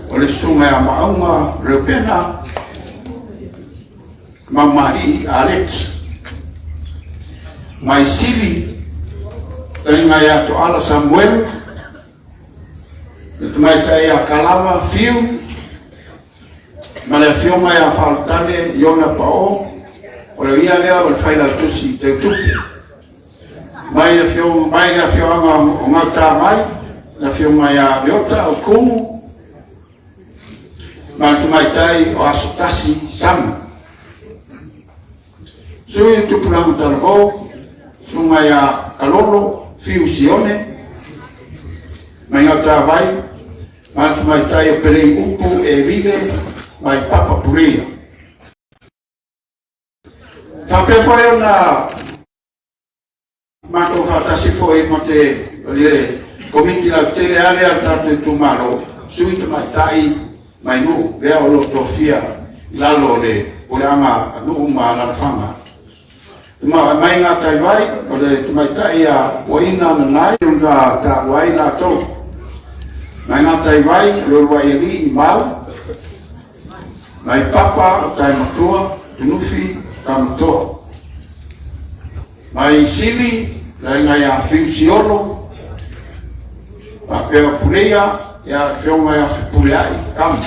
ole suma ya mauma repena mamari Alex mai sili dengan ya to ala Samuel itu mai saya kalama fiu mana fiu mai ya faltane yona pao oleh ia dia ol faila tusi te tupi mai ya fiu anga ngata mai na fiu mai ya leota o kumu man tu mai tai o asutasi sam sui tu pulang talbo suma ya kalolo fiu sione mai ngata vai man tu mai tai pele upu e vile mai papa puria tapi foi na mato fatasi foi mote le komiti la tele ale al tatu tu malo sui tu mai tai mai nu le o tofia lalo le ulama nu ma la fama ma mai nga tai vai o le tu mai tai a poina na nai unza ta wai na to mai nga tai vai lo wai li mal mai papa tai matua tunufi tamto mai sili la nga ya finsiolo pa pe puleia ya fioma ya puleai kam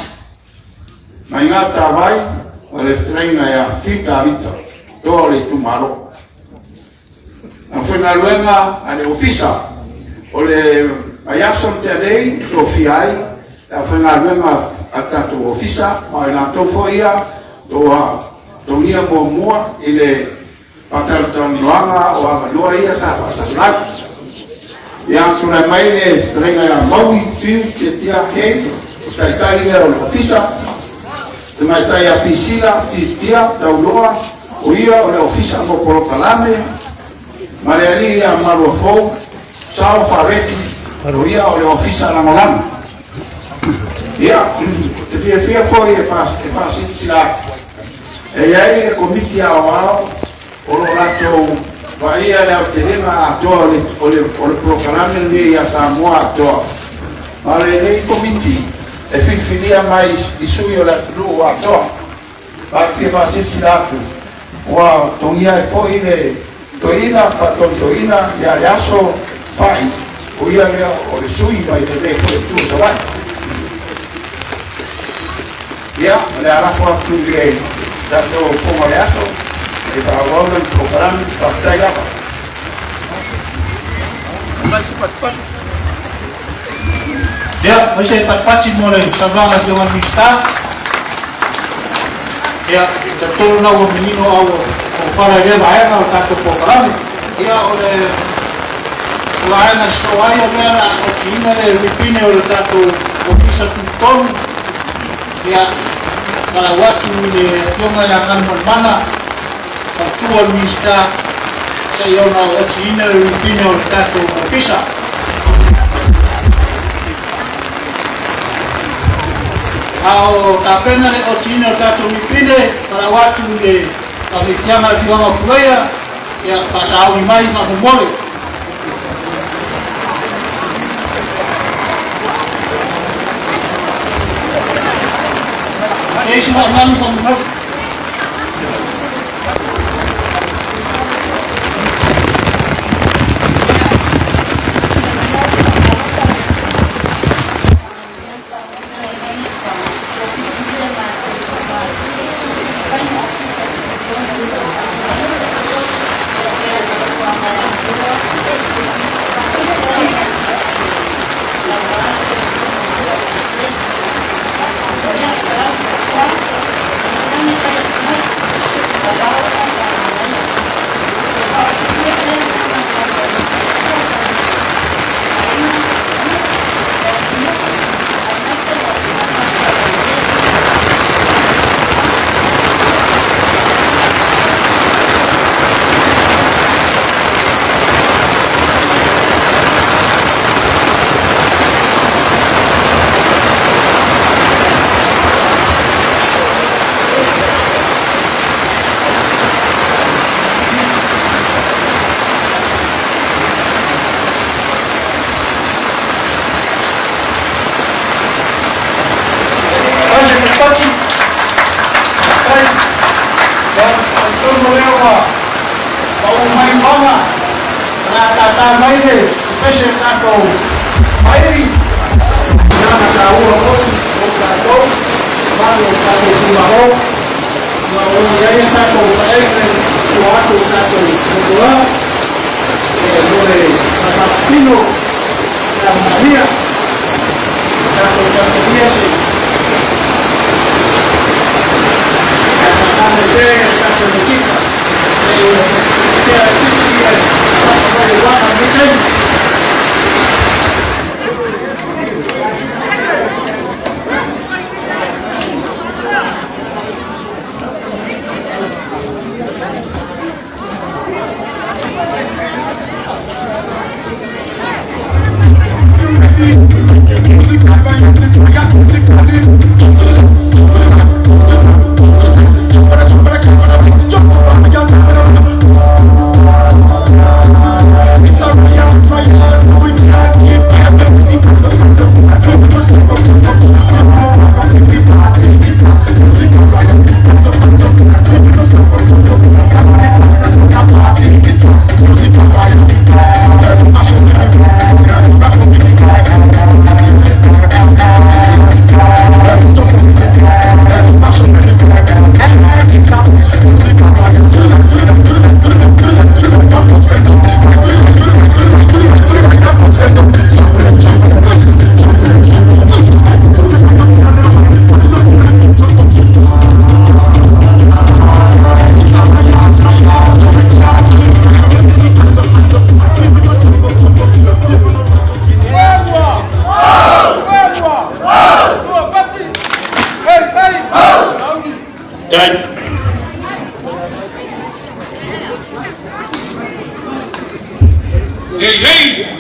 mai nga ta vai o le trenga ya fita vita dole tu malo Fue luenga ale ofisa ole ayason tedei to fiai la fue luenga atato ofisa ma na to foia to ia mo ile patal ton luanga o abalua ia sa pasalat ya tuna mai le trenga ya maui piu tia he tai le ofisa tuma tai a pisila tia taulua o ia ole ofisa mo porokalame Mariani ya marufo sao fareti ruia o le ofisa la molan ya te fia foi e faz sila e aí le komiti a wao o lo lato vai ale telema a to o proclame ni ya Samoa to ale le komiti e filia mais isuio la lu a to va que faz sila tu wa to ia foi le toina pa toina ya yaso pai o ia lea o le sui mai le ko tu so vai ya le ala fo tu le da to como le aso e pa agora o programa está taiga ya você pat mole sabanga de uma vista ya da to na o menino ao para ver vai na tanto programa ia ole vai na show ia vera o time de Filipine o tanto o pisa tuton ia para watu ni yonga ya kan mana para tu mista se yo na o time de Filipine o tanto o pisa ao tapena o time o tanto Filipine para watu ni kami tiama di wanga puleia ya pasau mai ma mole esse não como maile, peshe tako mairi, nana kaua hoi, o katou, malo tako kumaro, na o yaya tako paere, o ato tako kukua, e Matapino, na Maria, tako Katoliese, tako Chica, sea Hey, hey!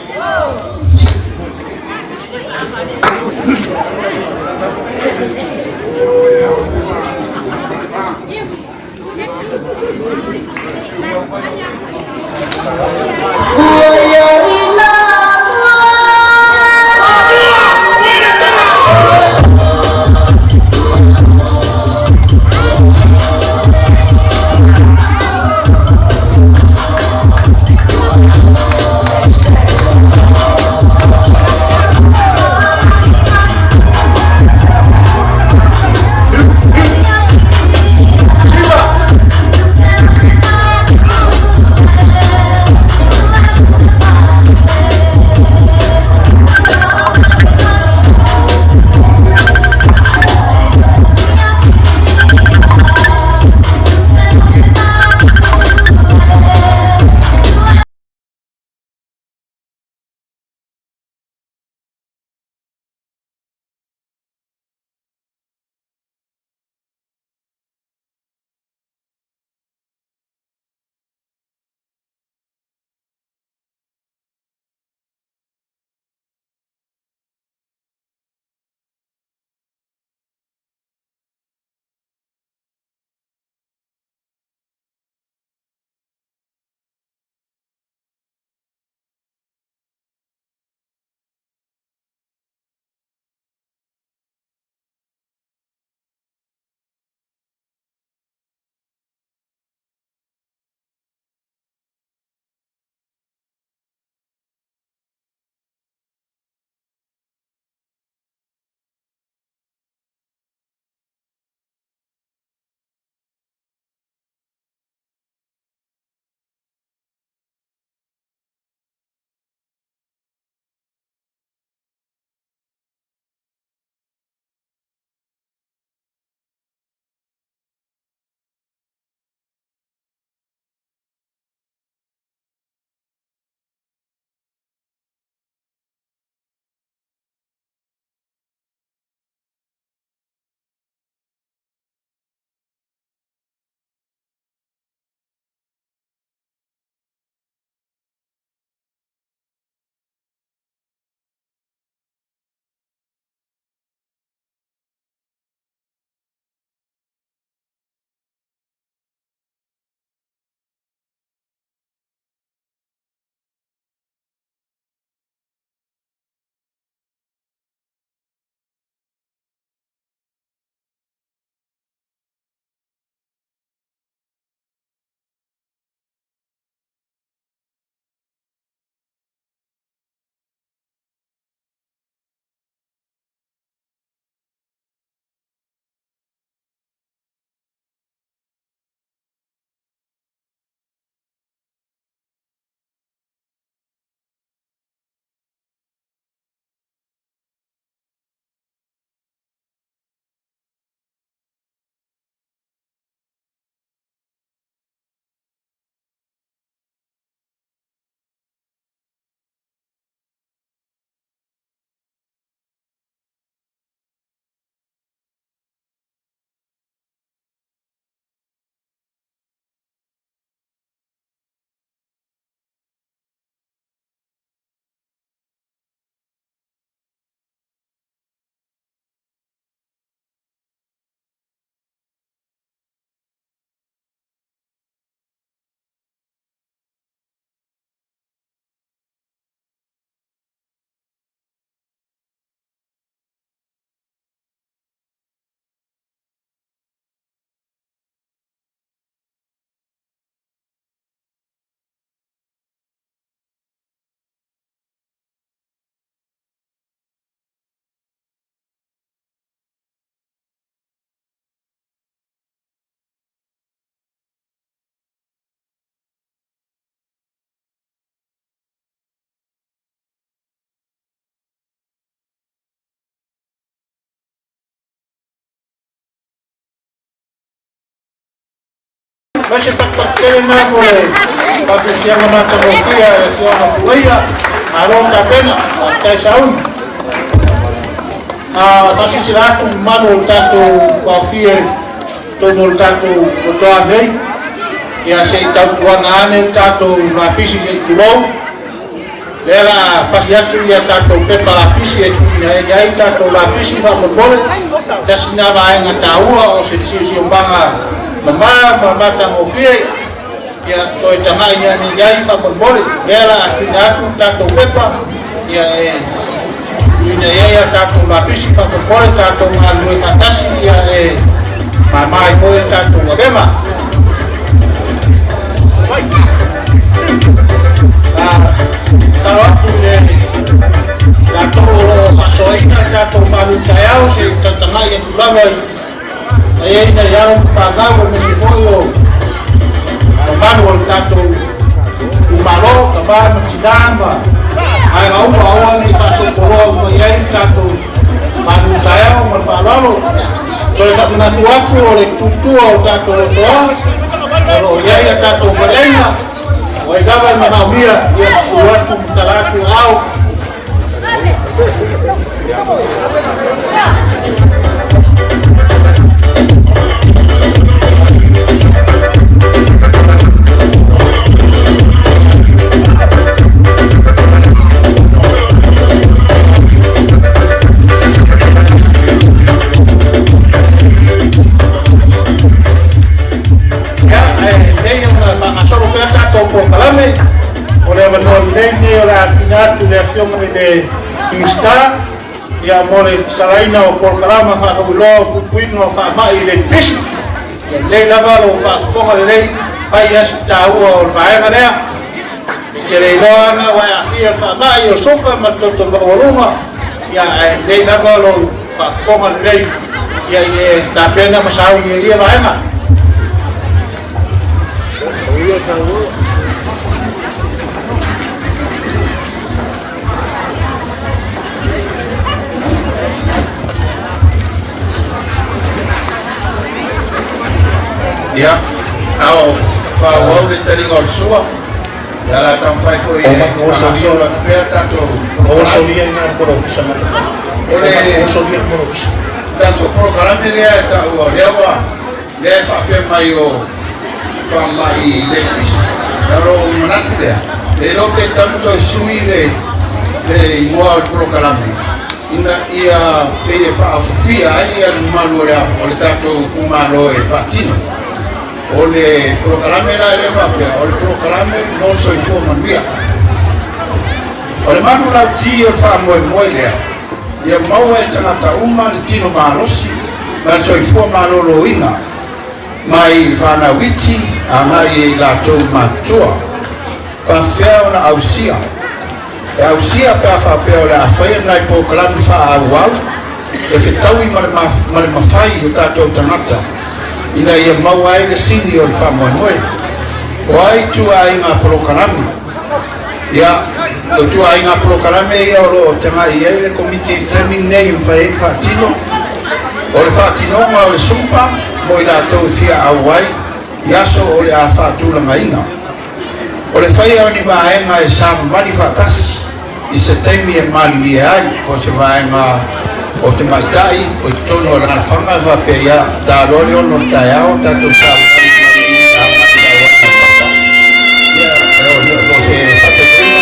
Kasi pagpagkaya na ko kasi siya naman sa Mokaya, siya na Puwaya, aron ka pena, kaya saun. Kasi sila akong manul tato wafir, tumul tato utoan day, kaya siya itatuan na anil tato rapisi siya tulong. Lera pas yatu ya tato pepa lapisi ya tato lapisi fa boleh das na ba nga tawa o si banga mama mata ngofie ya to tama nya ni gai fa boleh lera aku tato pepa ya ya tato lapisi fa boleh tato ngalu fantasi ya mama ipo tato ngabema Tahu jatuh masoina jatuh malu sayau si tentang yangulagai saya ini yang pagau mesipoyo malu jatuh umalo kabar mencidang ba ay awal ni pasok polo yang jatuh malu sayau merbalalo kalau menatuaku oleh tutua jatuh kalau ya jatuh berenya Wajaba manawia ya suatu mtalaki au oleh menurut ini oleh artinya tulisan ini insta ya boleh selain au kalama fa lo kuin no fa mai le pis le lava lo fa fonga le payas tahu au bae mana jadi lo na wa afia fa mai o sofa matoto voluma ya le lava lo fa fonga le ya da pena masau ni dia bae ma ya, au fawau de teringol sua, dalam tampai ko ye, masuk la kereta tu, Osolia yang berok sama. oleh Osolia berok. dan so program dia tahu dia wa, dia fakir mayo, famai lepis, kalau menanti dia, dia loket tanto sui de igual program ina ia PFA Sofia ia malu dia, oleh tanto kumalo patino. Oleh program la Evropa, oleh program non so informatia. Oleh mana la tio fa moi dia. Ia mau tangata uma di tino malosi, dan so informa loina. Mai fana wichi anai la to matua. Fa feo na ausia. Ausia pa fa feo la fa na program fa awal. E fitawi mal mafai utato tangata. Ina ia mau ai le sini o famo moi wai tu ai na program ya tu ai na program ia o tema ia le committee training nei fai fatino o fatino ma o sumpa moi la to fia awai ya so o le afatu la maina o le fai ni ba ai na sam mali fatas i se temi e mali ai o se vai ma o te maitai o tono la fanga va pe ya da lorio no taiao ta tu sa ya pero no se fate prima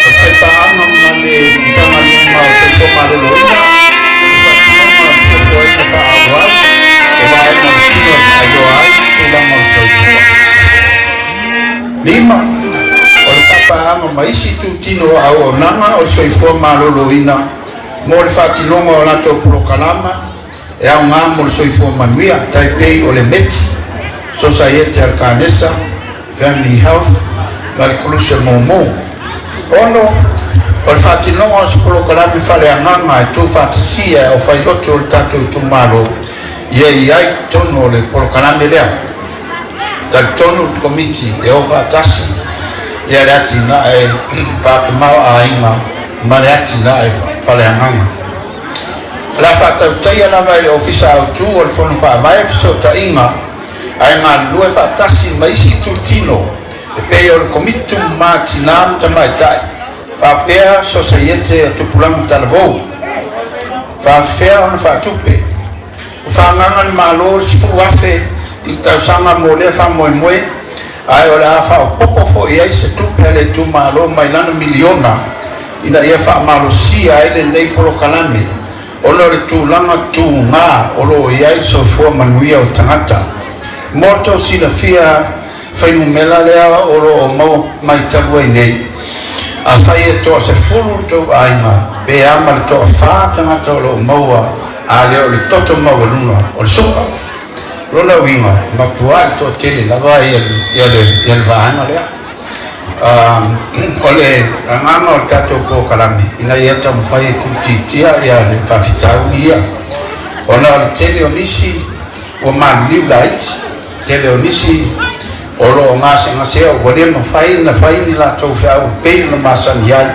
o se pa ama male tama ma se to ma lo ina ma se to ina ka agua e va a no sino ayo ai e la mo so lima ama maisi tu tino au nanga o soi forma lolo ina mo le fatino mo la to proclama e a nga mo soi forma mia Taipei o le meti society alcanesa family health la inclusion momo ono o le fatino mo so proclama fale nga tu fatisia o fai loto tato tu malo ye ai tono le proclama le tal tono committee e o fatasi ya ratina e pat mau ainga mariatina e faleanga la whātautai ana mai le ofisa au tū o le whono whāmai so ta inga ai ngā lue whātasi maisi tūtino e pei o le komitu mātinam tamai tai whāpea so sa iete tupulamu talavou whāwhea ona whātupe whānganga ni mālo sifu wafe i tausanga mo le whamoemoe ai o le awha o popo fo i aise tupe le tu mālo mai lana miliona ina ia whaamalo si ai le nei polo kalame ono le tūlanga tū ngā olo i ai so fua manuia o tangata moto sina fia whainu mela lea olo o mau mai tabu ai nei a whai e toa se furu tō ainga pe ama le toa whā tangata olo o maua a leo le toto maua luna o le sopa lona winga matua i toa tele lava i le vaanga lea o le ranganga o le tatou ko kalame ina ia tamu whai e kutitia ia le pawhitau ia ona o le tele o nisi o manliu laiti tele o nisi o lo ngase ngase o wale ma whai na whai ni la tau whiau pei na masani ai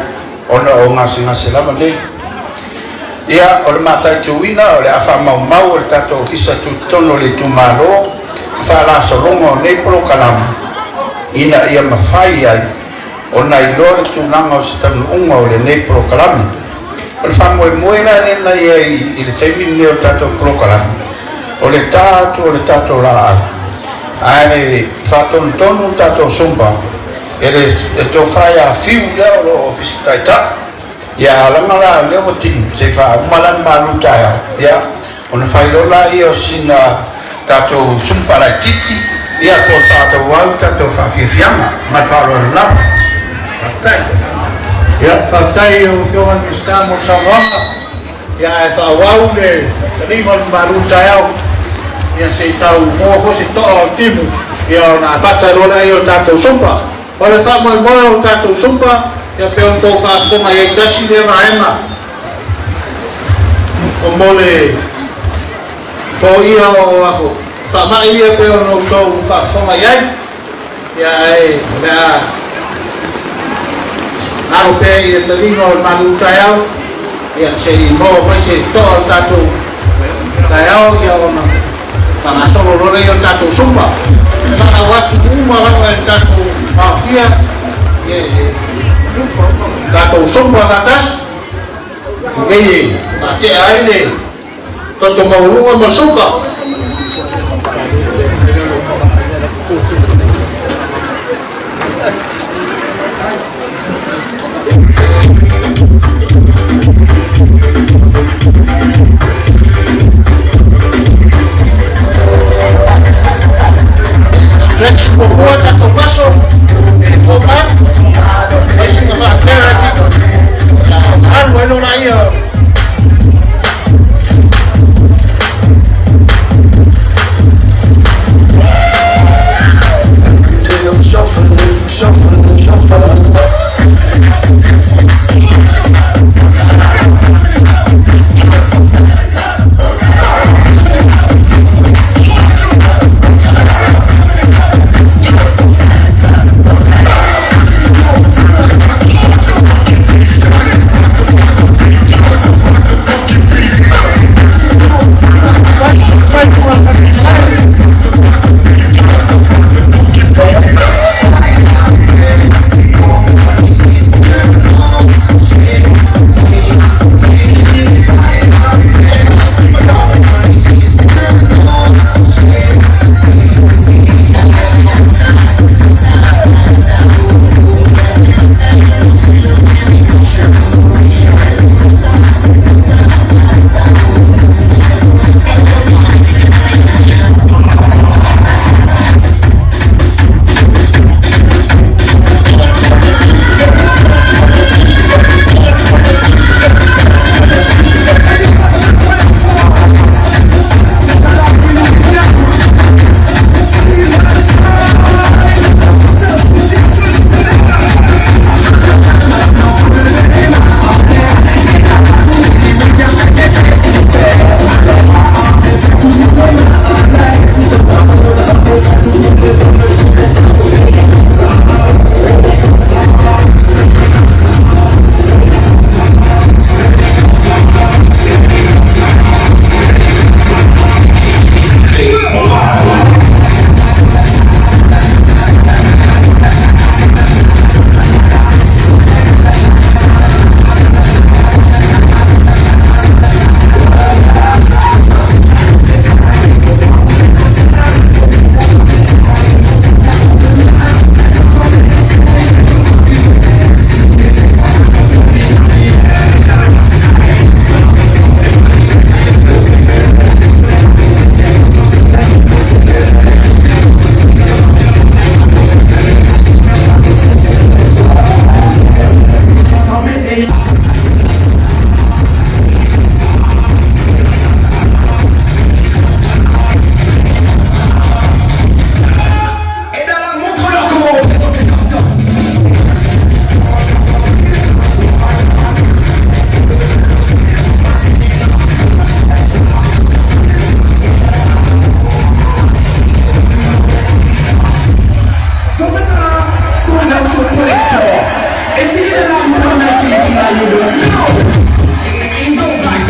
ona o ngase ngase lama le ia o le matai tuina o le awha mau mau o le tatou ofisa tu tono le tu malo wha la solongo o nei polo kalama ina ia mawhai ai o nai lore tūnanga o sitanu unga o le nei polo kalama o le whamoe moera nena ia i le taimi ne o tatou polo kalama o le tatou la au ai whatonu tonu tatou sumpa e tō whai a whiu leo lo ofisi taita ia langa la leo o tinu se wha umalan malu taia ia o na whai lola i o sina tatou sumpa lai titi ia ko tatou wau tatou whawhiawhianga ma whaoloa lama ia whautai o whionga ni stamo Samoa ia e whawau le rima malu taiau ia se tau mo ko se to o timu ia na pata lola i o tatou sumpa o le whamoe o tatou sumpa ia pe on tō whākonga e tasi le raema o mole tō ia o ako whamai ia pe on o tō whākonga iai ia e lea aro pe i e talino o manu taiau ia se i mo pai se tō o tatou taiau ia o na whangasoro rore i o tatou sumpa mana watu umarawa e tatou mawhia tatou sumpa katas ngei ate aile toto maulunga masuka stretch por volta do passo e formar esse que vai ter aqui ah bueno na aí Puerto. It's the internet connectivity that you do. It goes like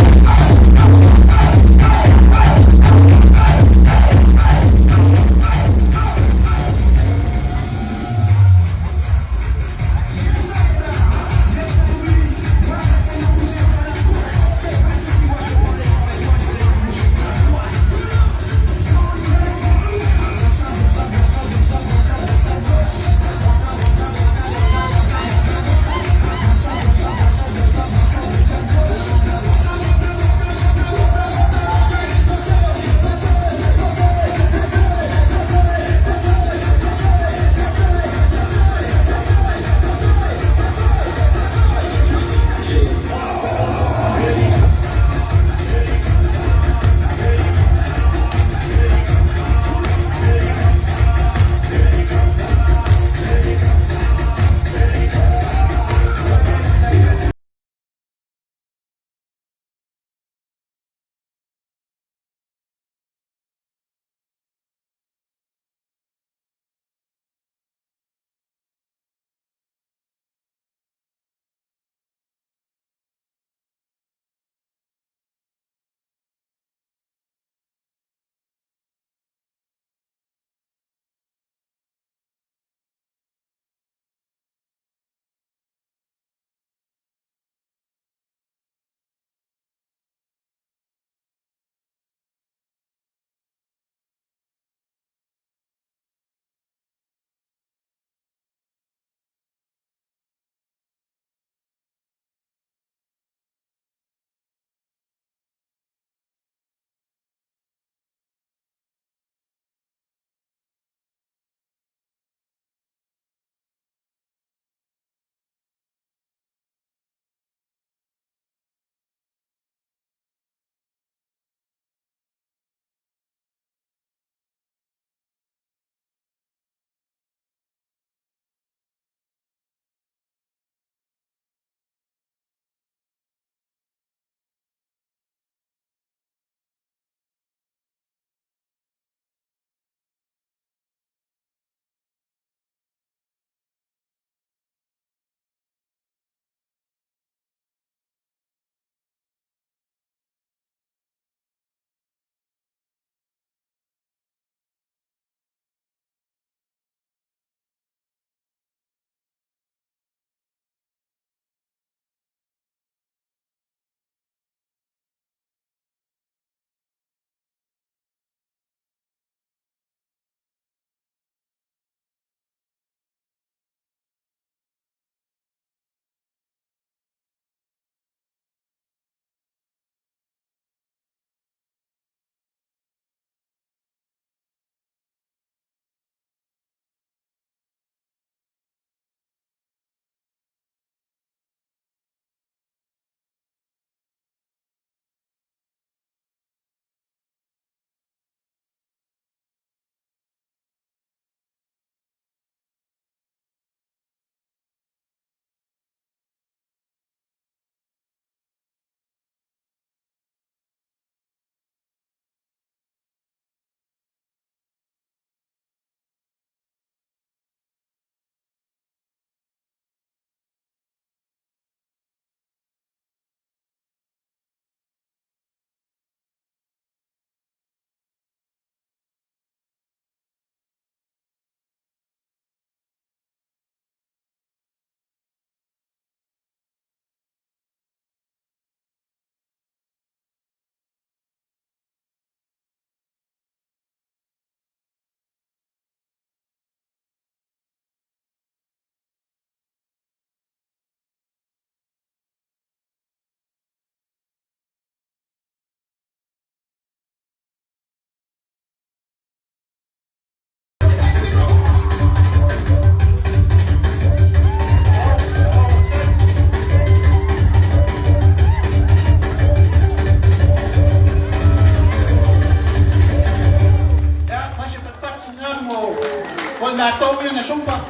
na sumpa.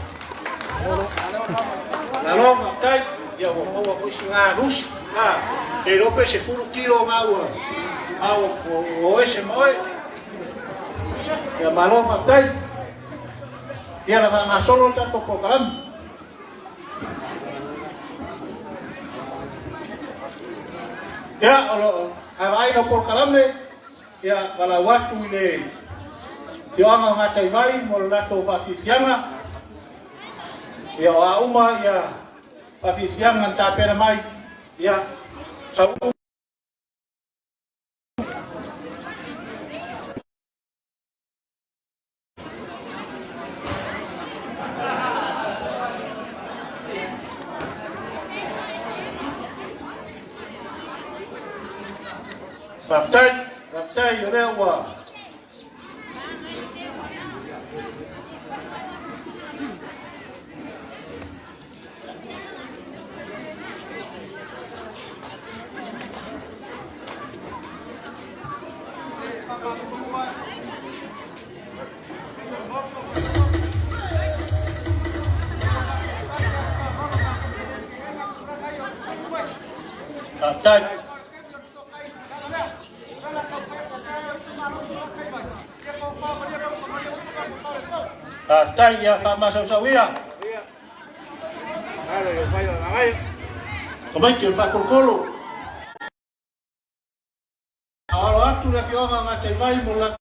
La longa, tai, ya wo wo ko singa rusi. E rope se furu kilo maua. O ese moi. Ya maloma tai. Ya la na solo tanto program. Ya ai no por kalame ya wala watu ile tianga ngatai mai mo lato fasisianga ya wa uma ya fasisianga tapera mai ya sau Raftai yore wa Raftai Raftai ya kama sawia Kemudian fakulkolo awal waktu lagi orang macam bayi mulai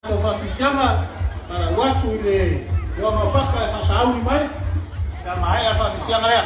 fasisianga para waktu ini yang pakai fasauli mai sama ayah fasisianga ya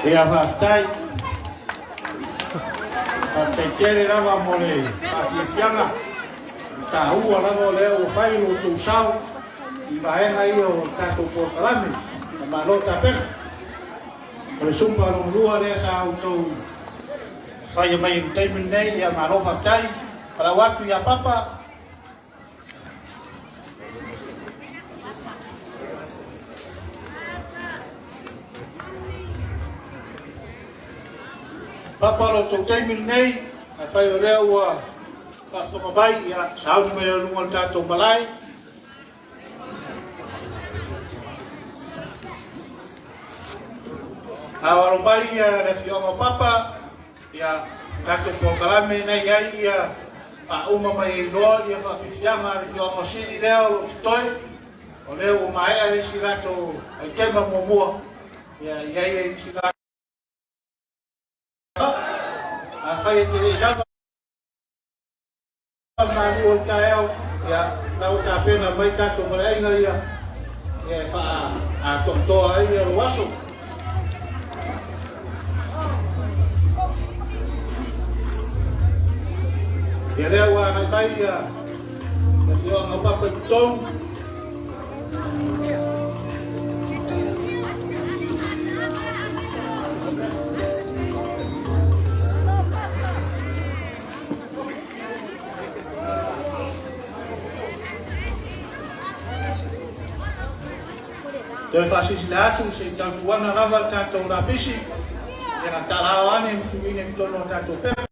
Ya Raftai kere rawa mole fasisianga tahu ala mole o pai lo tu sau ibaenga io tato por kalame malota pen presumpa lo lua de sa auto saya mai temen nei ya maro Raftai para waktu ya papa Papa lo tocai minei, a fai o leo a paso mabai ya sauni mai o lungon tato malai. Awal bai ya refioma papa ya tato po kalame nei ai ya a uma mai no ya fa fisiama refioma sini leo lo toi. O leo mai a resirato ai tema momua ya ia sirato Akay kiri jaba manuol tayo ya tao tape na may tato malay na ya fa tonto ay ruwaso ya lewa na tayo kasi ang mapapagtong Doi fasisilaatu se tantuana lava tato rapisi yana talawane mtuine mtono tato pepe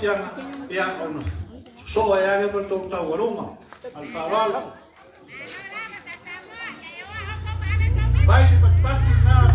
siang yang ono so ya ke betul tahu rumah al faral baik cepat na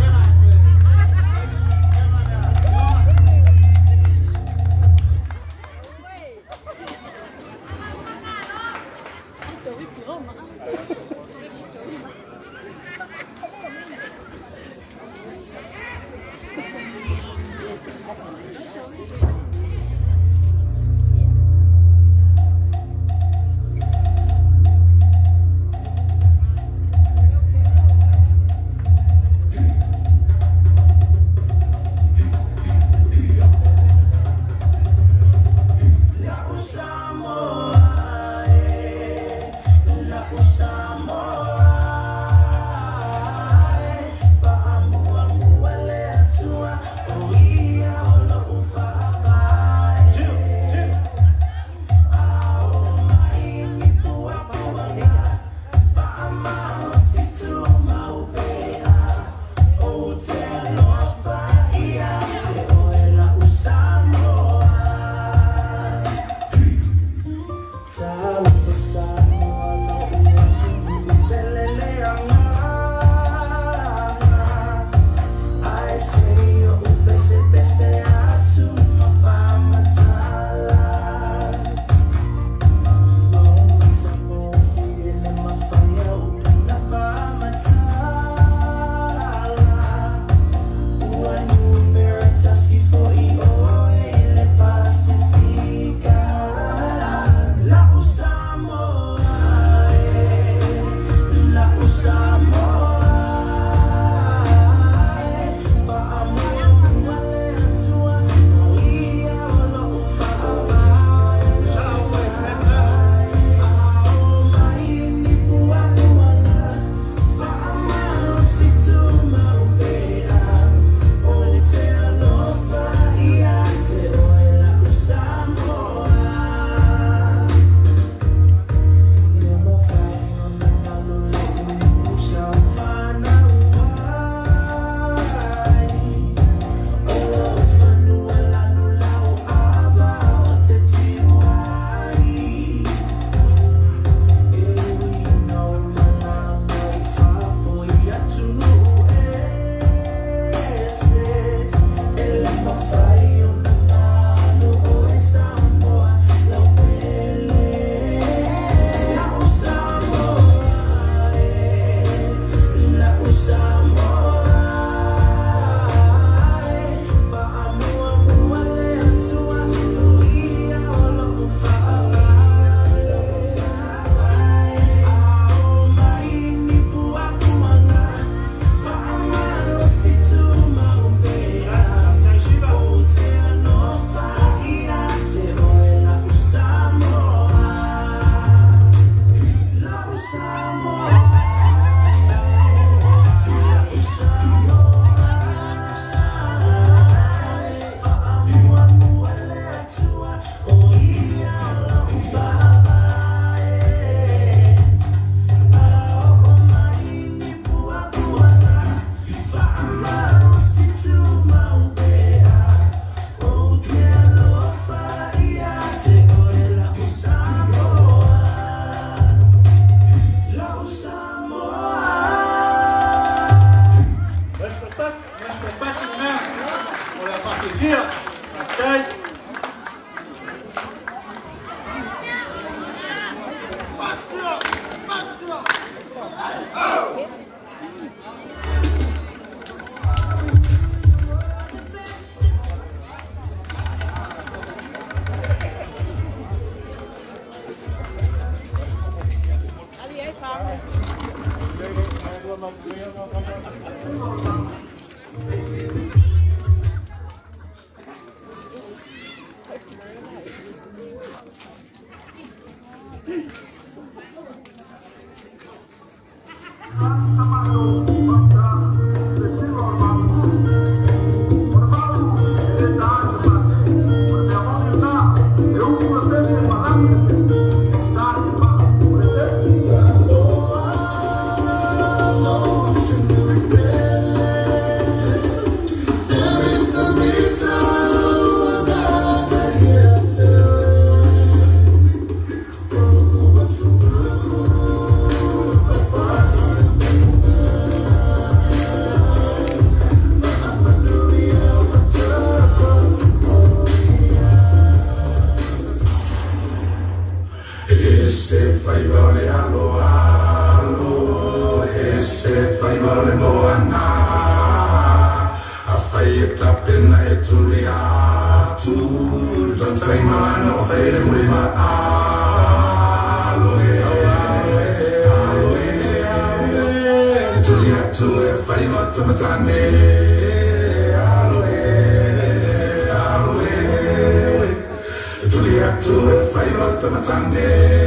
le moana a fai tap in e tulia tu don't take my no fade and we my Julia to a favor to matane Julia to a favor to matane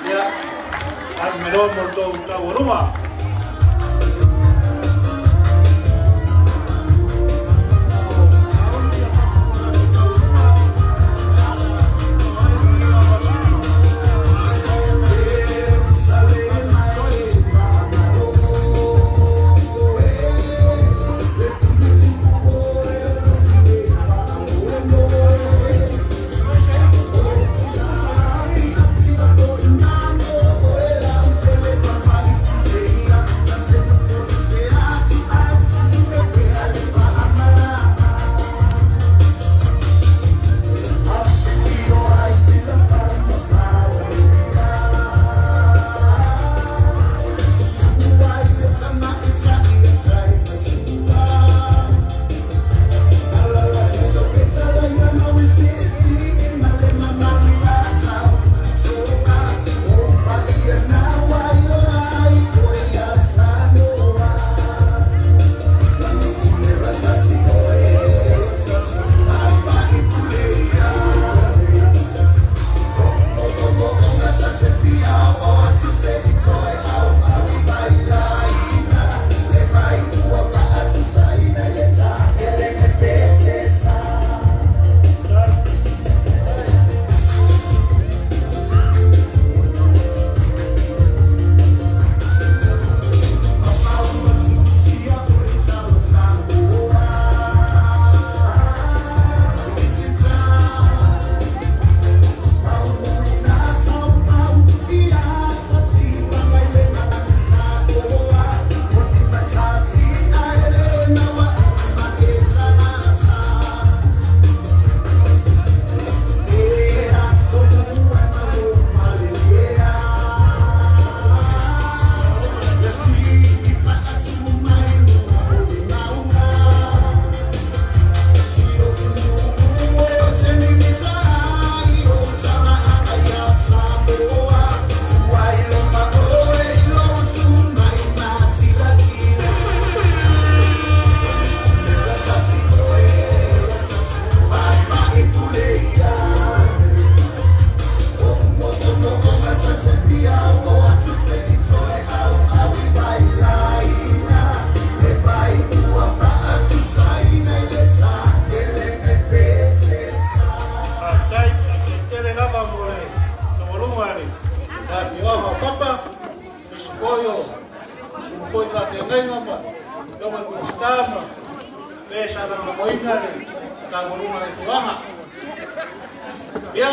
Ya, almeno molto utaworuma. rumah itu lama. Ya.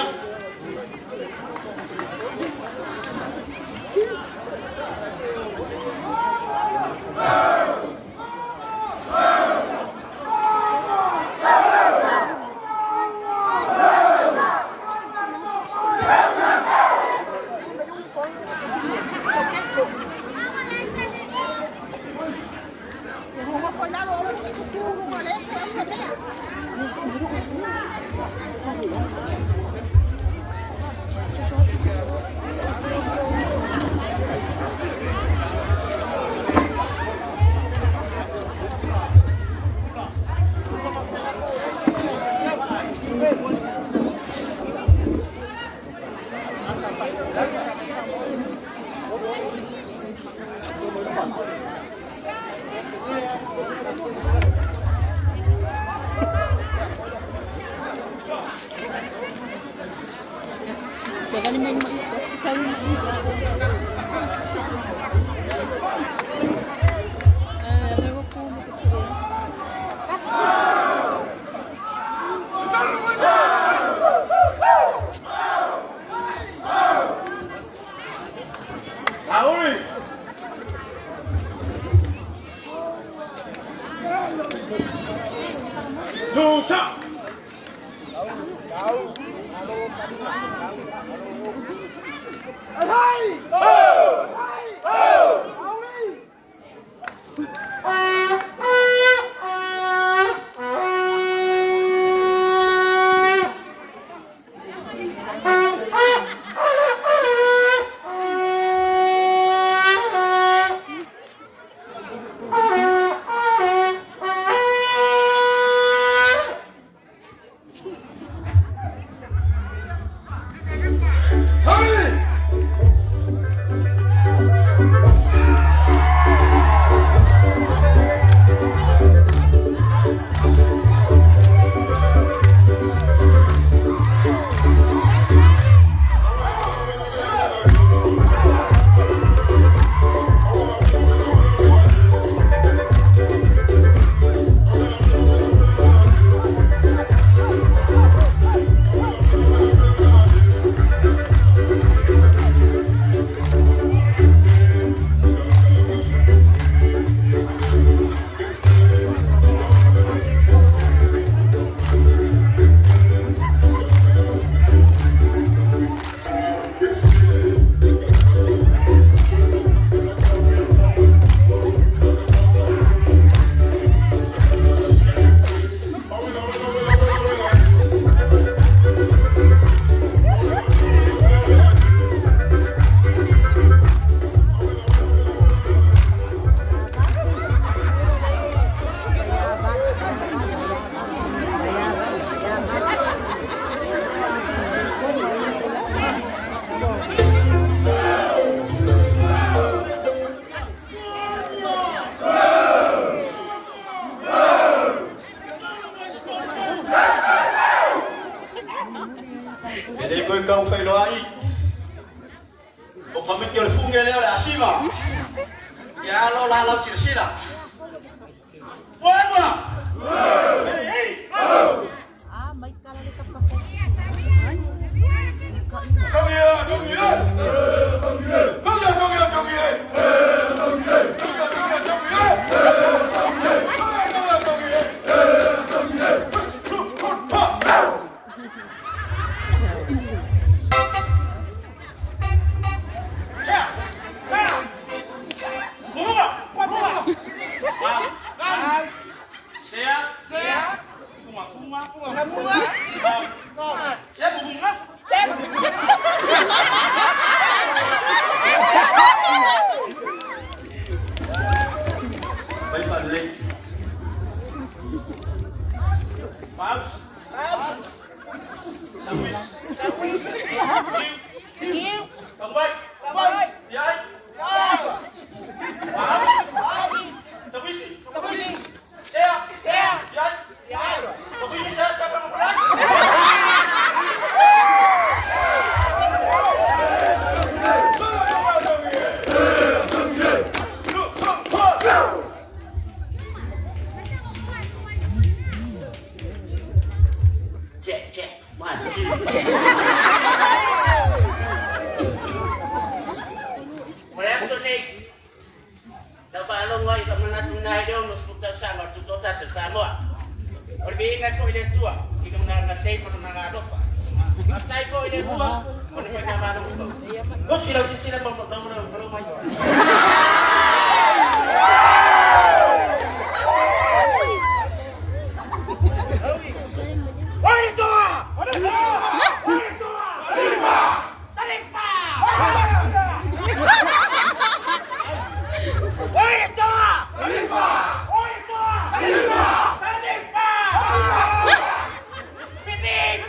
Kau fai loa I. O pamit yo le funge leo le asima. Ya lo la la sila. Buena. Hey hey. Ah, mai kala le kapake. Come here, come here. Come here. Come here, come here, come here. Come here. Come here, come here. Wala tunig. Napaalong nga ikaw na tunay daw mas punta sa matututa sa Samoa. Orbiingan ko ilan tua. Inong nangatay mo ng mga ano pa. Matay ko ilan tua. Ano yung namanong ito? Kung sila mamamamamamamay ko. Hoy tua! Hoy tua! Tarifa! Tarifa! Hoy tua! Tarifa! Hoy tua! Tarifa! Tarifa! Bibig!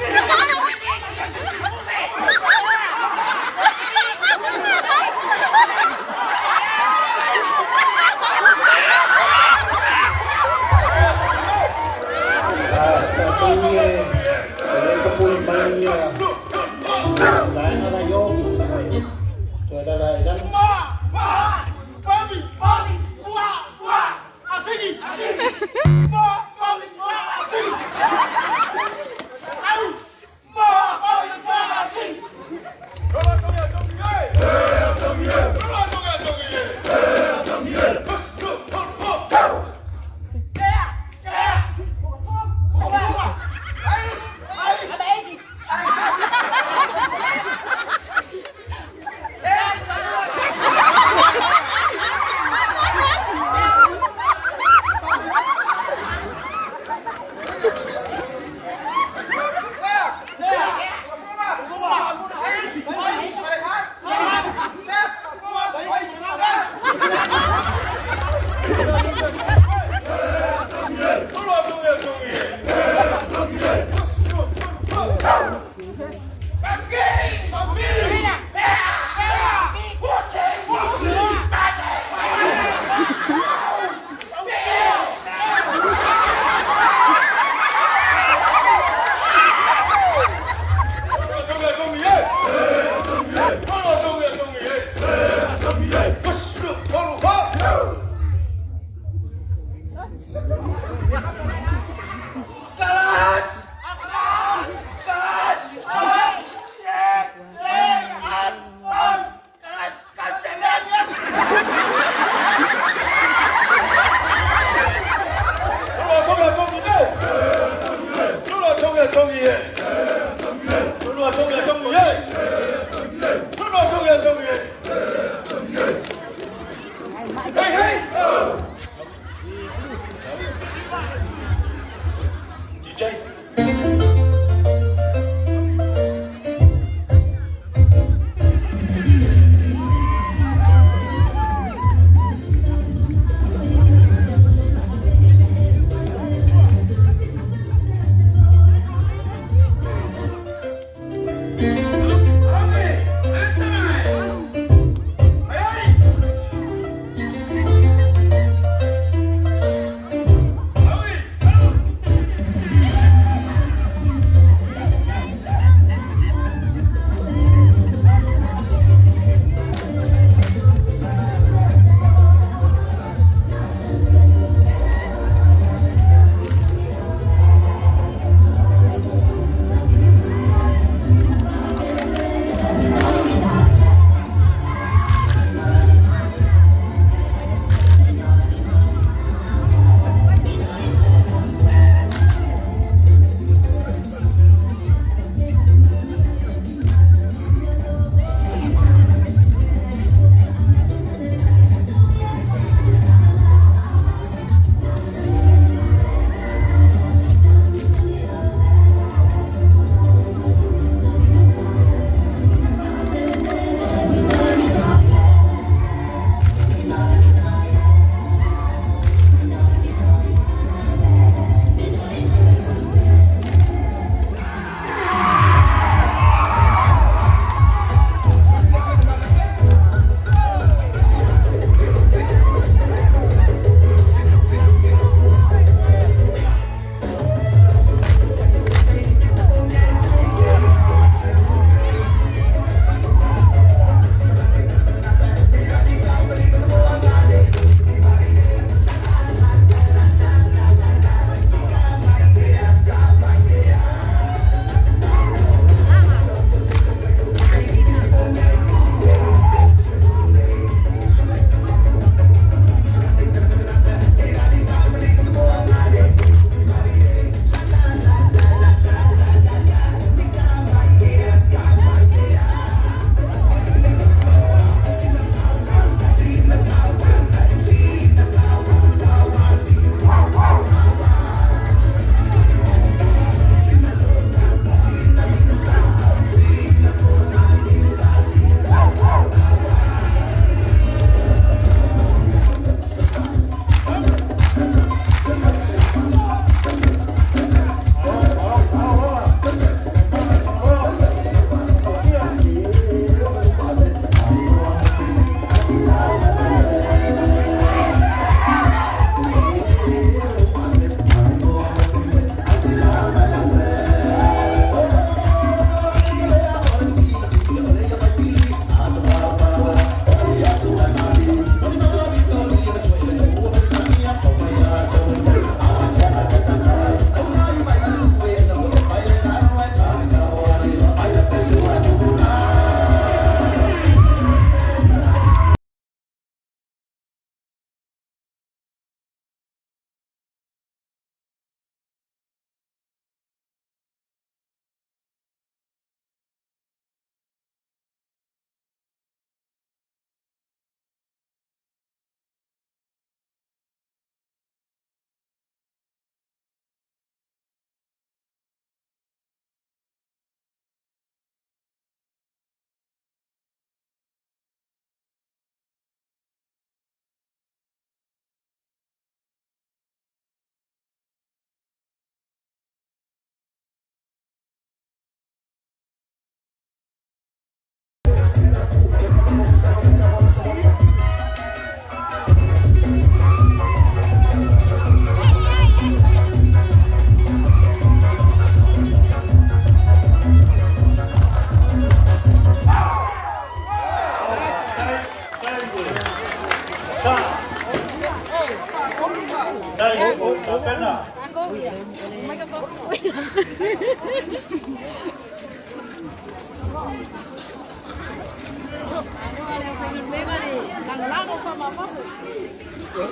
Ya.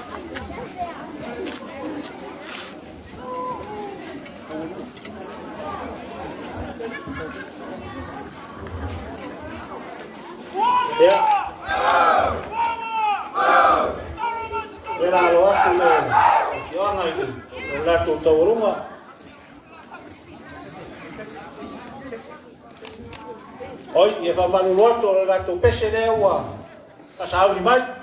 Era lo hace yo ando en la tutoruma. Oi, e fa malu loto la tu pese de agua. Pasau ni mai.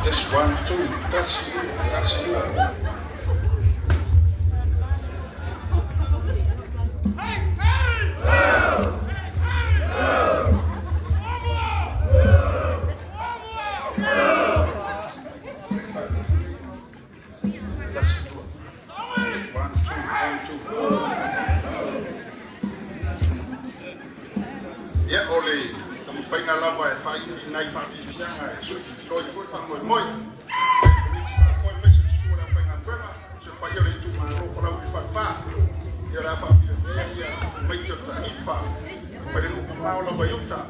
Just 1, 2. That's you. Ya oleh kamu pengen lava ya fai naik pagi siang ya sudah loi foi sama moi foi mesmo sudah pengen berapa supaya oleh cuma kalau di fatwa ya apa ya macam tanifa pada lupa mau lah bayuta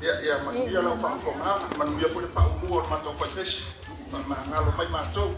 ya dia lah faham faham manusia pun pak umur matau fates mengalu mai matau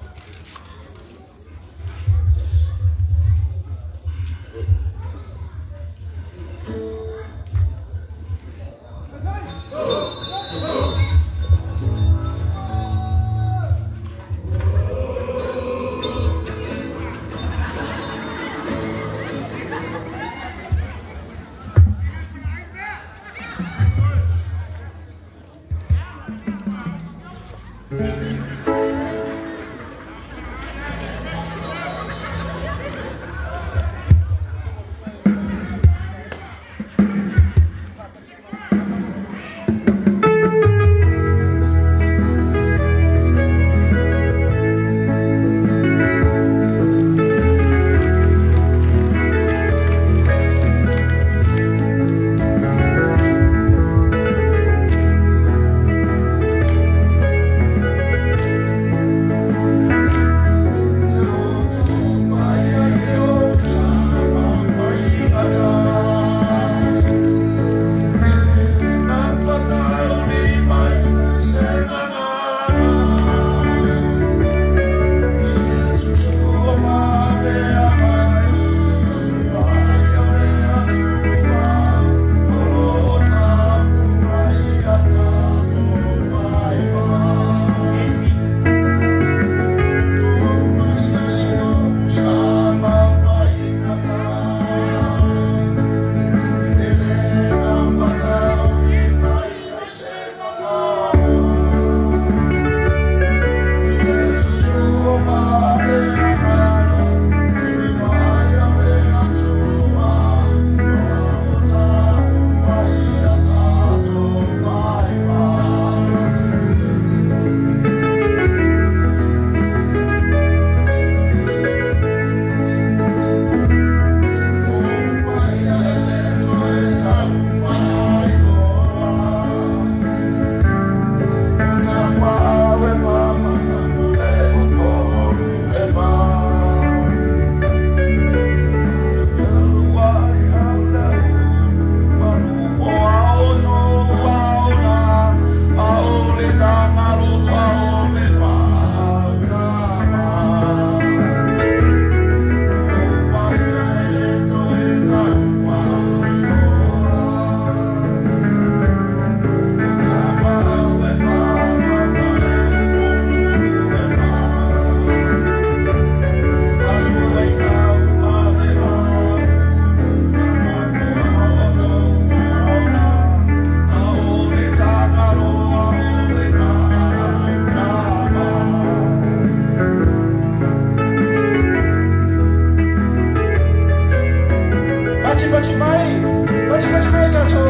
Baci-baci mai kato.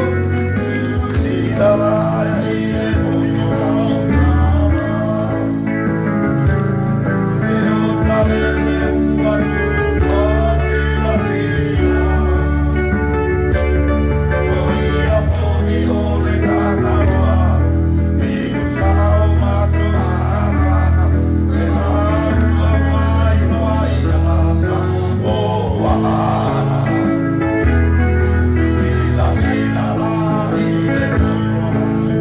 Silawa ya ile moyo lautama. Leo kalele uwaju wati-wati. Oia poni ole kanawa. Vilu sao matuana. Elamu awai loai alasa. Oh, wahana. Sila la ile moyo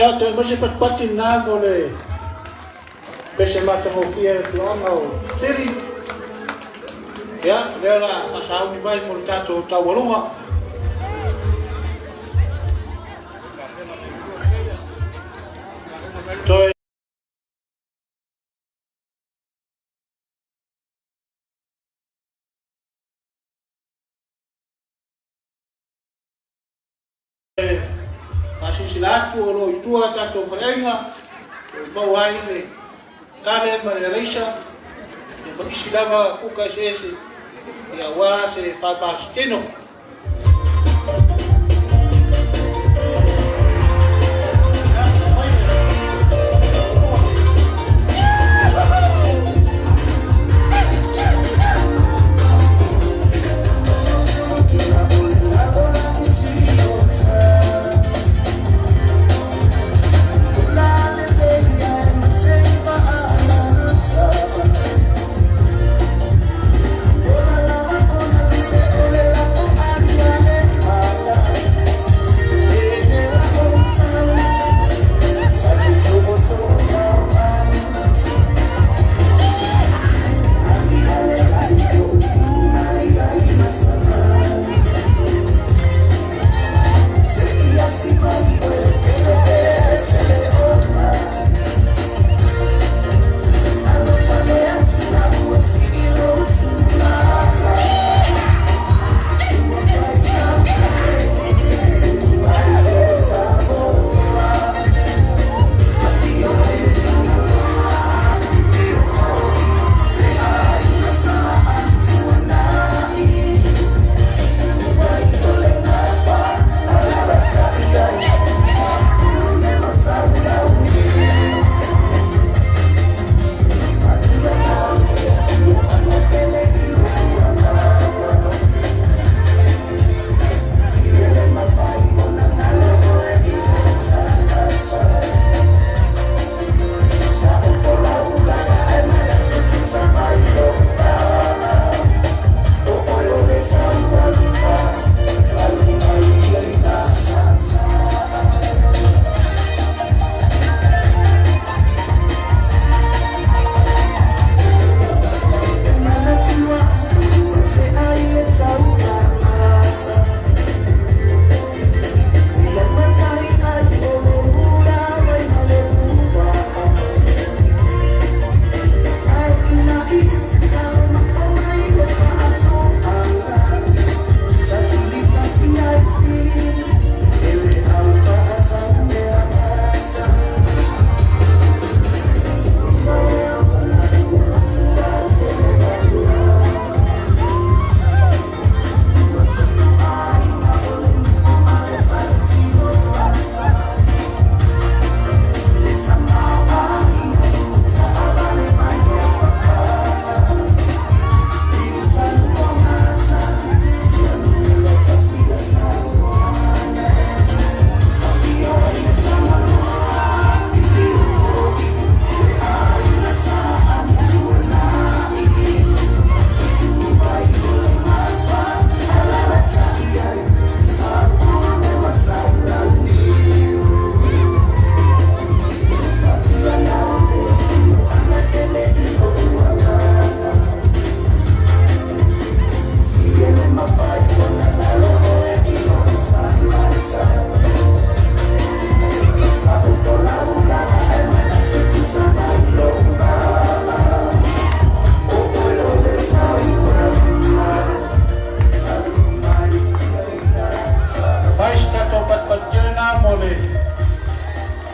Ya tu masih pat-patin na boleh. Bese mata mo pia tuanga o siri. Ya, lera asau ni vai mo tato tawalunga. Toi masih silatu o itua tato farenga mau ai le kale malaysia e ko silava kuka sese ya wa se fa pasteno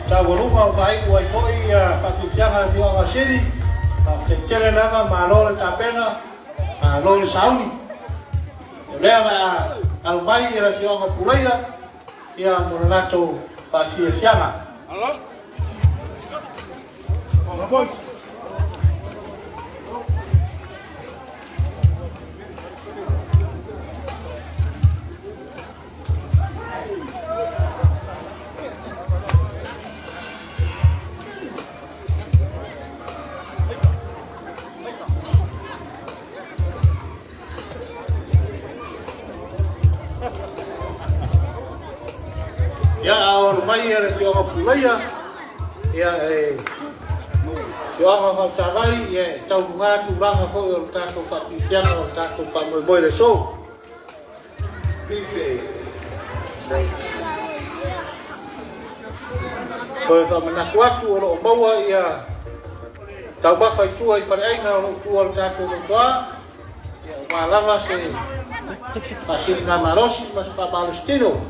Tawalunga vai uai foi pakifianga fioga siri te tere lava malore tapena malore sauni leva albai era fioga pulaia ia monato pakifianga allo vamos Ya awal mai ada siapa pulaya ya siapa kau carai ya tahu ngah turang aku yang tak kau pakai atau tak kau pakai boy le so. Kalau menak waktu orang bawa ya tahu apa itu ay pada ay na orang tua tak kau tua ya malam masih ngamaros masih Palestino.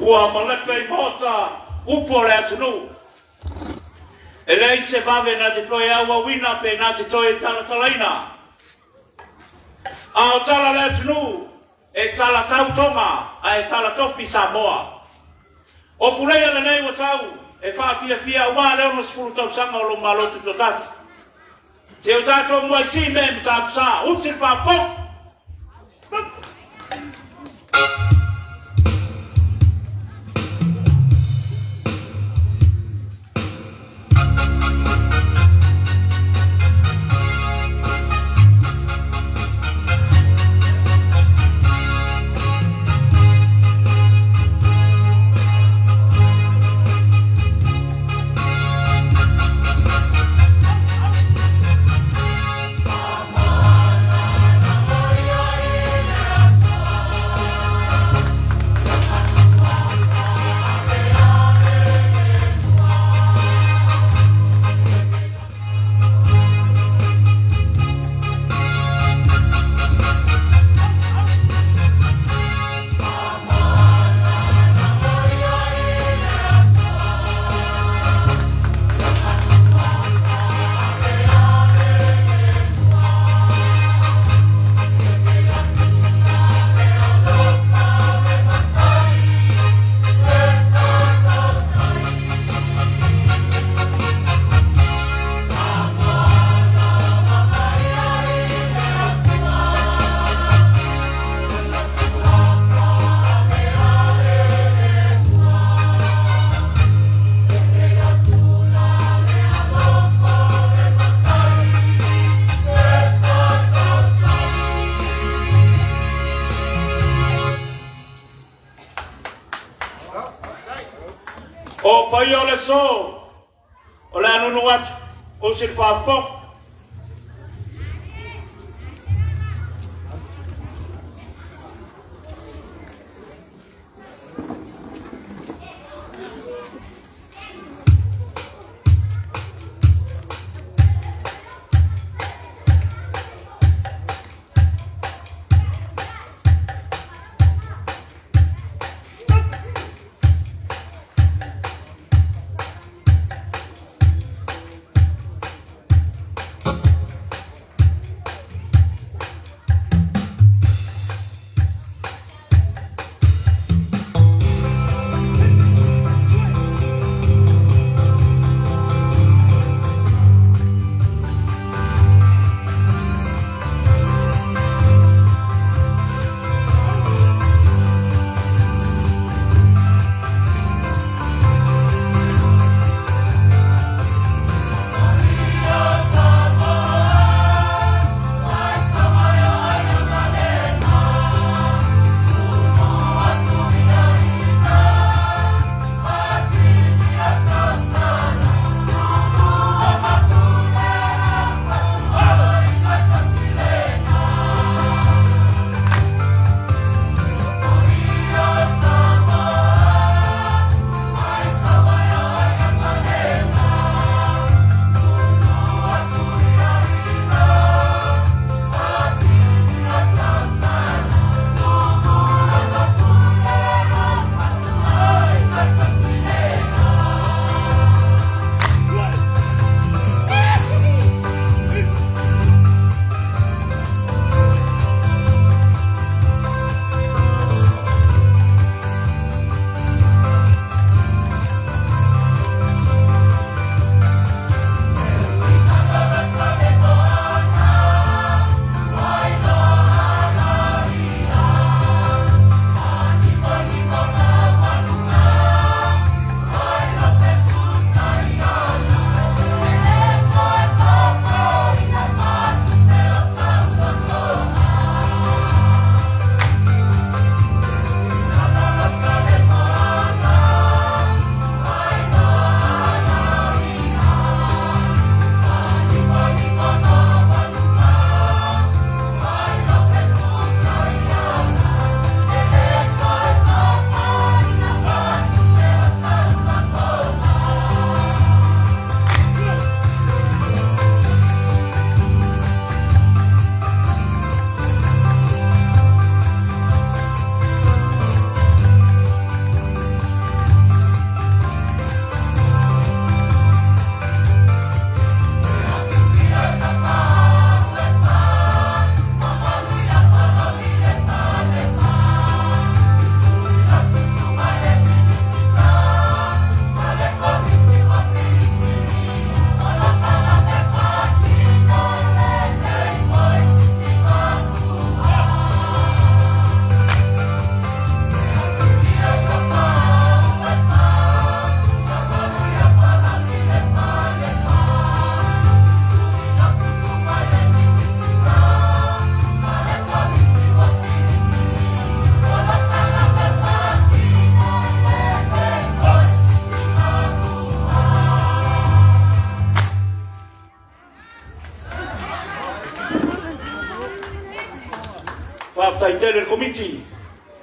Ua malepe mota upo le atunu. Elei se vave na te toi awa wina pe na te toi tala talaina. A o tala le atunu e tala tau tonga a e tala topi Samoa. O pureia le nei wa sau e wha fia fia ua leo no sepulu tau sanga o lo malotu to tasi. Se o tātou mua si me tātou sā, usil pāpok. O pai o le so, o le anunu atu, o se whafok. taitere komiti.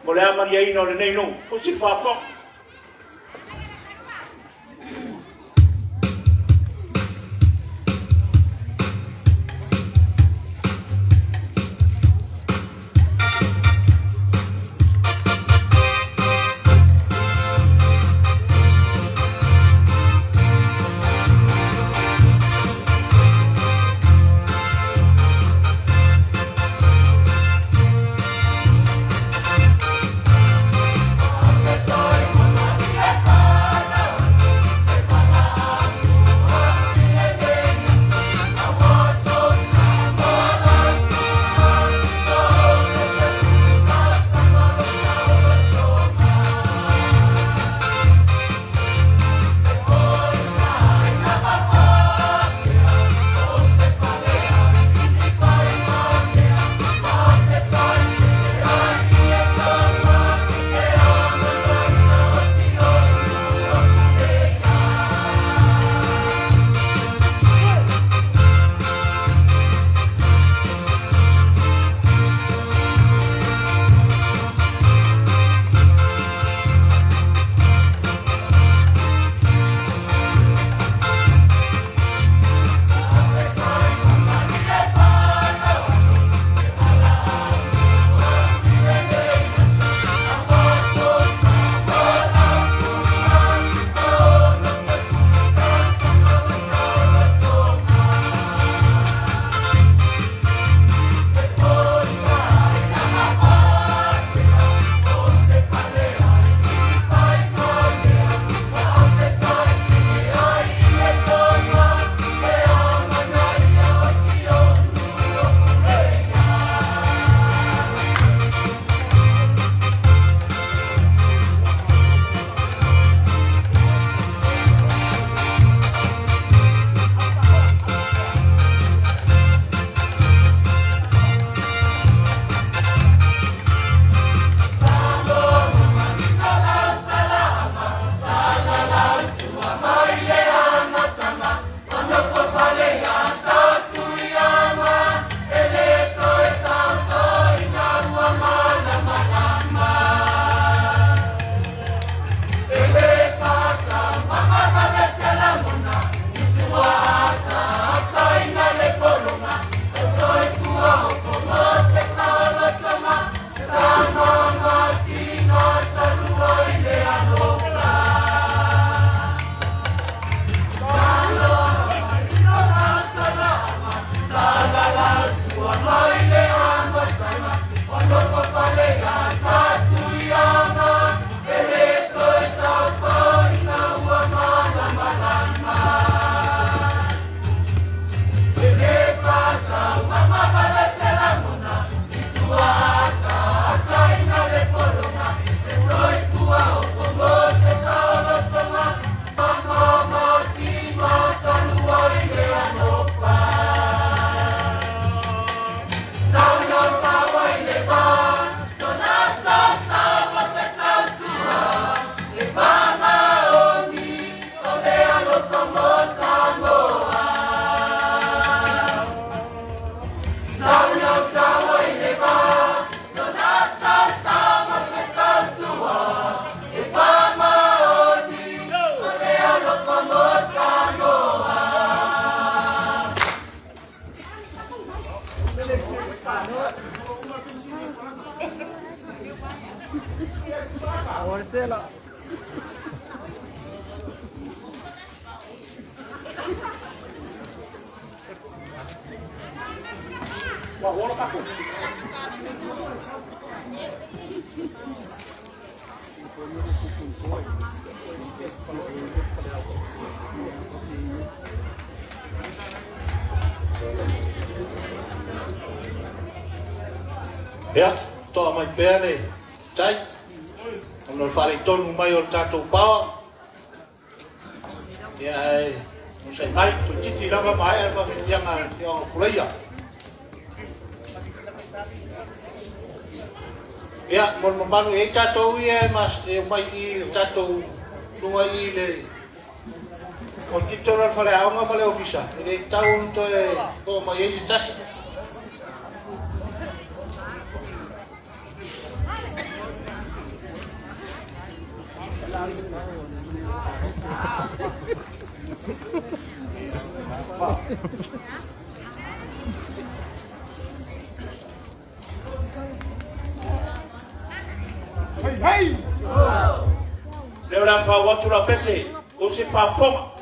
Mo le amari ai no le nei no. O si fa po. Ya, toa mai pere, tai. Ono fale tonu mai o tatou pawa. Ya, mo sai mai tu titi lava mai e va yanga yo kuleia. Ya, mon manu e tatou e mas e mai I tatou tunga I le. O tito la fale aunga fale ofisa. E tau to e ko mai e tasi. Leo la fa watu la pese, usi fa foma.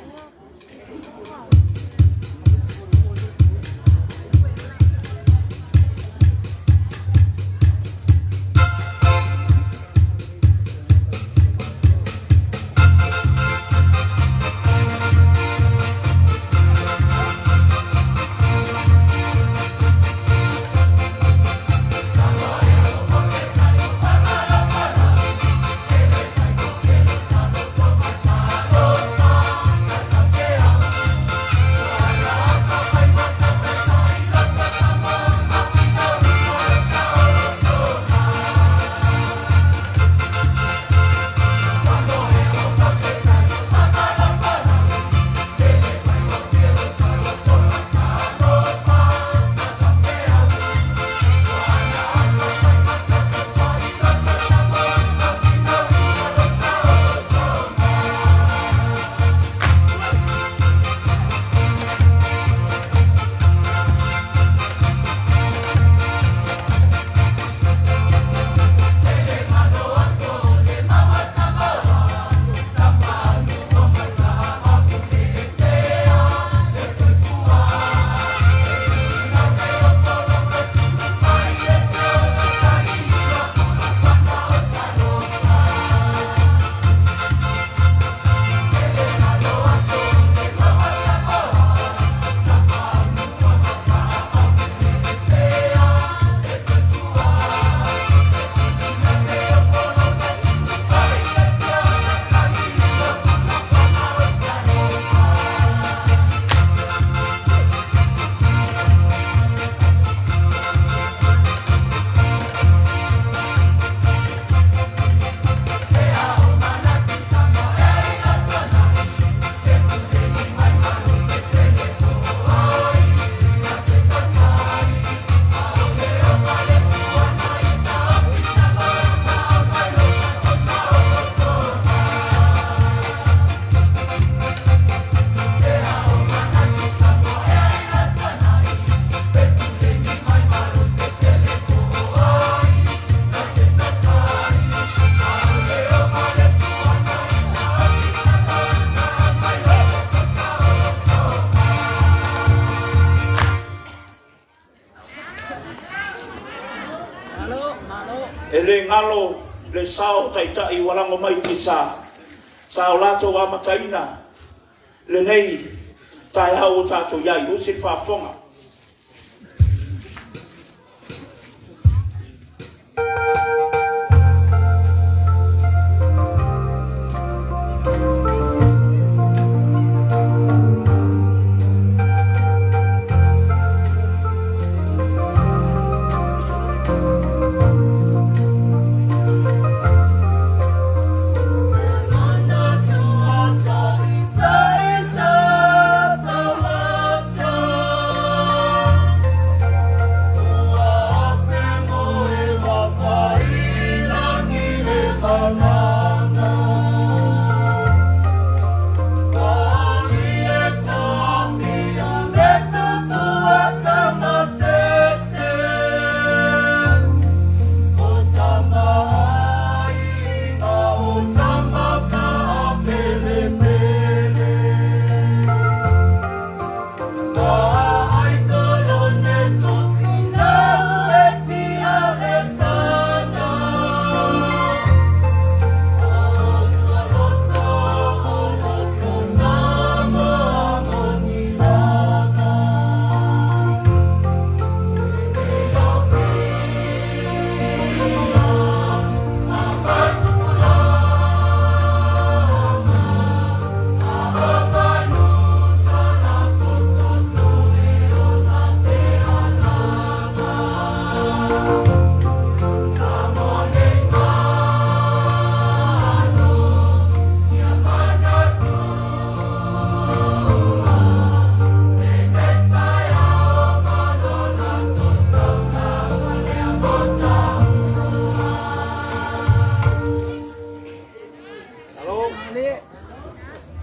Ele ngalo le sao tai tai walango mai tisa sao lato wa mataina le nei tai hau tato yai usi fa fonga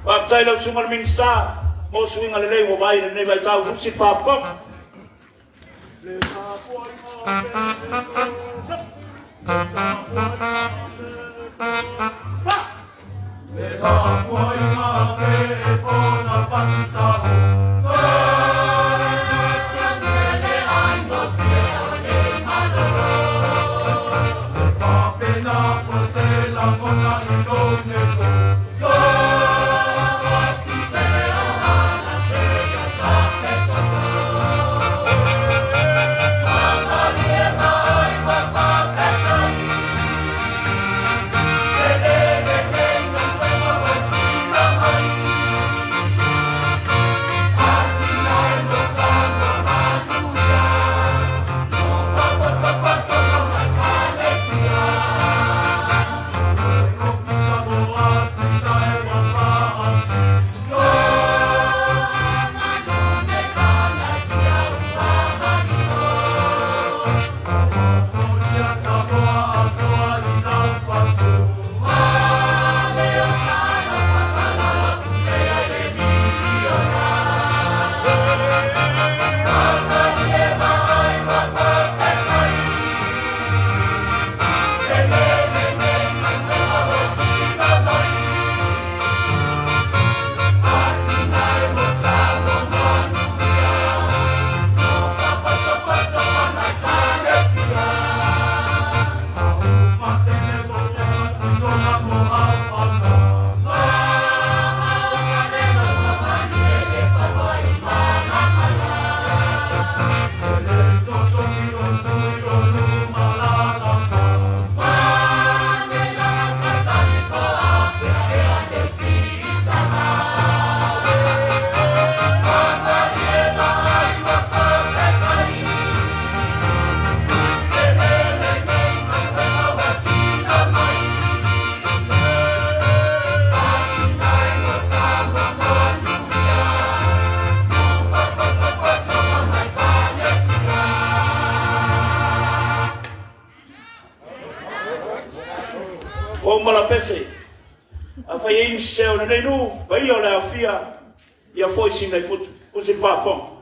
Baptai lau sungal minsta mo swinga le lei mo vai le nei vai tau usi fa ko le fa poi o mala pese a fai in se o nei nu vai o la fia ia foi sin nei fut o se va pon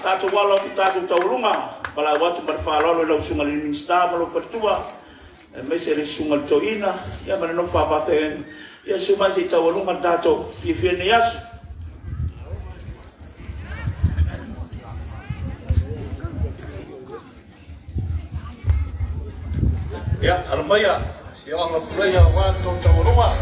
tātou wala ki tātou taurunga, pala watu par whalolo lau sunga li minsta, malo pertua, me se le sunga li toina, ia mana no whapapeen, ia sunga si taurunga tātou, i whiene yasu. Ya, armaya, si orang pulaya wan tong taurunga.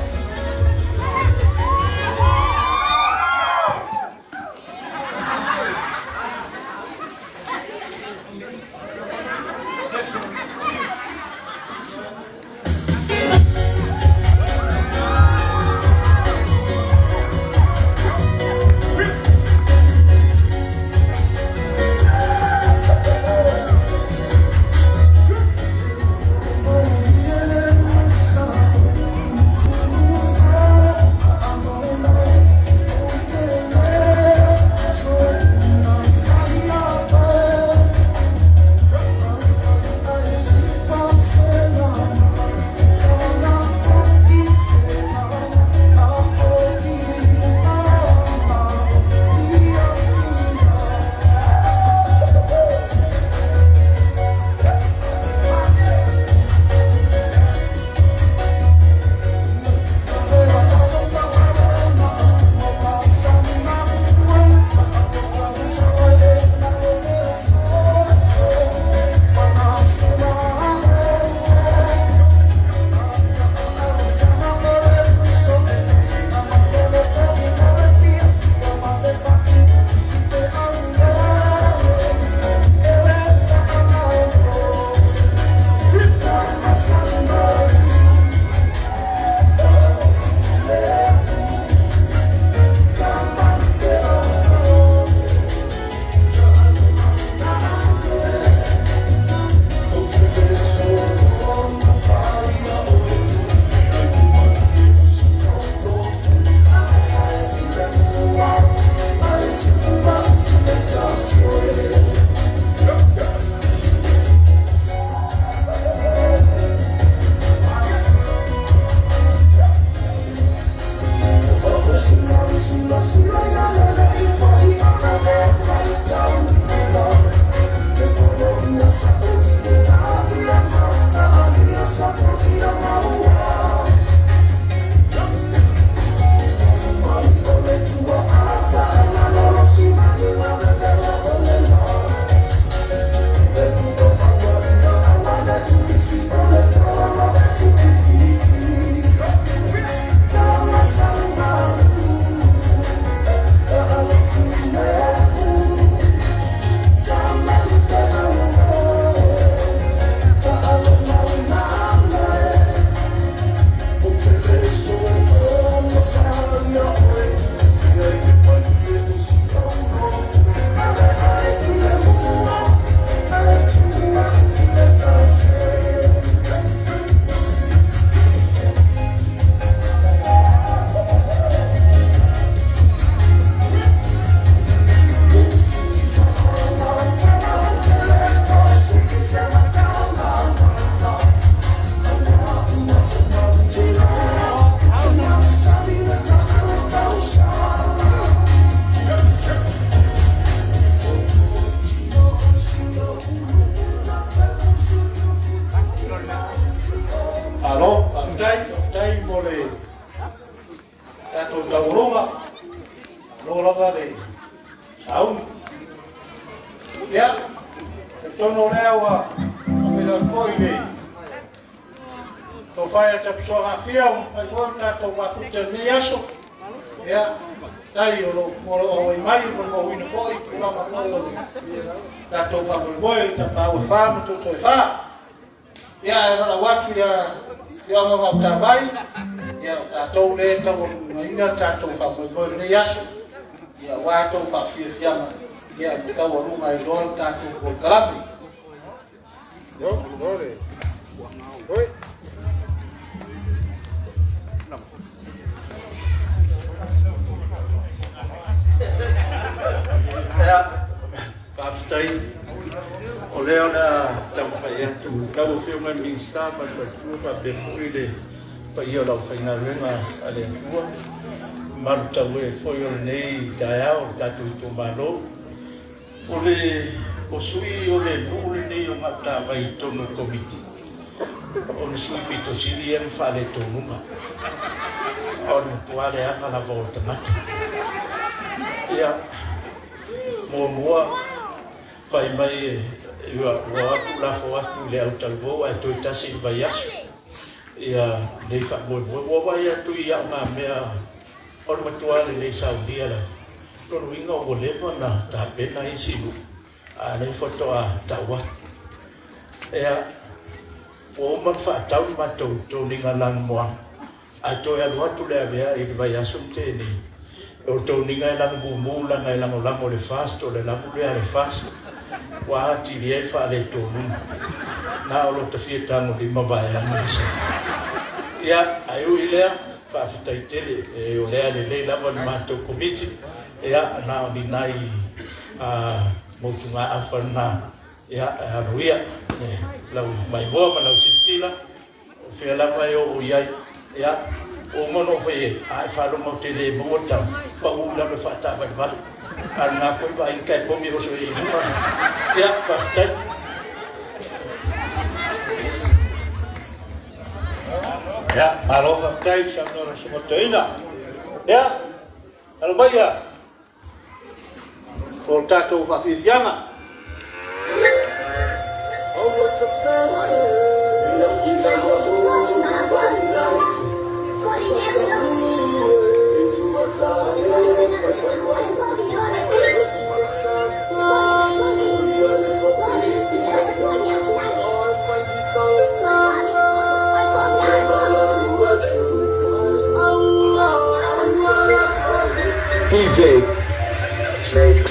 Ya, tono lewa, pela koile. To fai ta psoa fia, ai volta to va futa ni aso. Ya, dai o o mai por mo wino foi, la ma foi. Ta to va boy, ta pa o fam, to fa. Ya, era watu ya ma ta vai. Ya, ta to le ta o ina ta to fa boy ni aso. Ya, wa to fa fia ma. Ya, kita warunga idol tatu kalapi. Yo, dole. Oi. Ya, papai. Oleh na tampaya tu. Kau film minsta pada tu before ia lau final renga ale tua. Marta we foi nei daiao tatu tu malo. o sui o le nule nei o ngata vai tonu komiti. O le sui pito sili e whale tonunga. O le tuare anga la volta maki. Ia, mō mua, whai mai ua atu la fo atu le au talvoa e toi tasi i vai asu. Ia, nei wha mō wai atu i au ngā mea o le matuare nei saudia la. Tono inga o lewa na ta pena i silu. A nei foto a tawa. Ea, o man whaatau matou tōninga lang moa. A toi alu atu lea mea i vai asu tēni. O tōninga e lang bumula ngai lang o lango le fast o le lango lea le fast. Wa hati li e wha le tōnunga. Nā o lo ta fia tango li mawai anga isa. Ia, ai ui lea, pāwhitai tele, e o lea le lei lawa ni mātou komiti. Ia, nā o ni nai mautunga awha nā. Ia, haruia, lau mai hoa ma lau sisila. O whia lawa e o iai. Ia, o mono whae, ai wharongo te le mōtau. Pa ula me whata mai wale. Ar ngā koe wa inkai pomi roso e inuma. Ia, pāwhitai. Ya, aloha kai sanora sumotoina. Ya, alo baya. Por tato fafiziana. DJ Snake.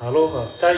Aloha, tai.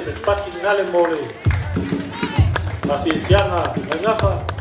me pati ngale mole. Masih sianga ngapa?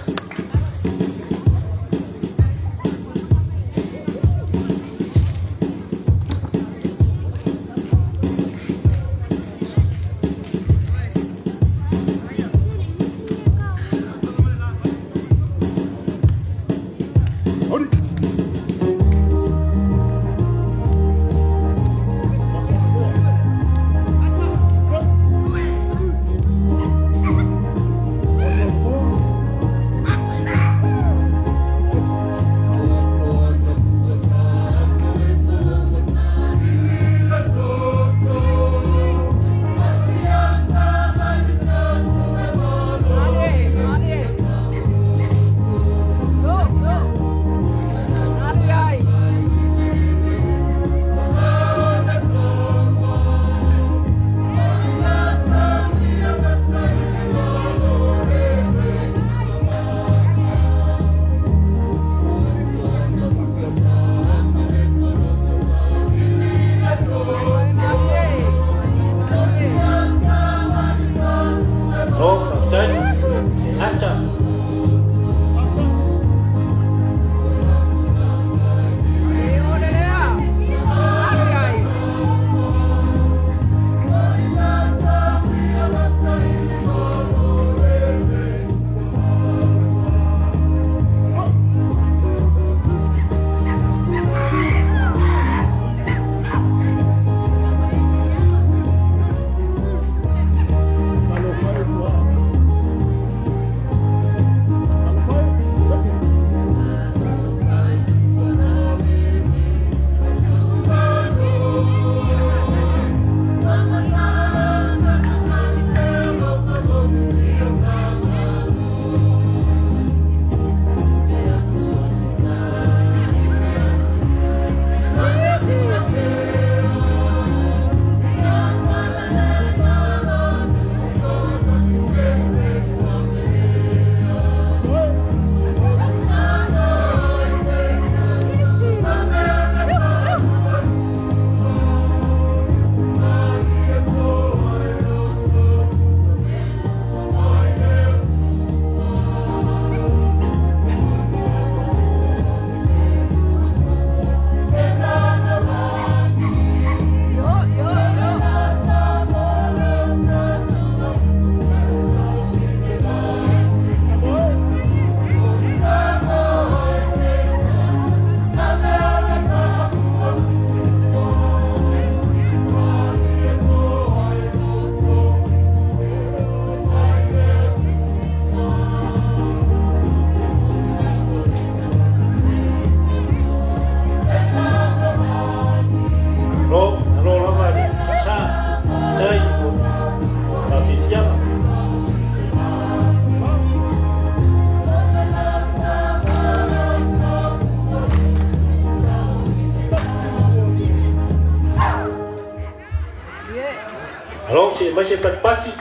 Masih berpati.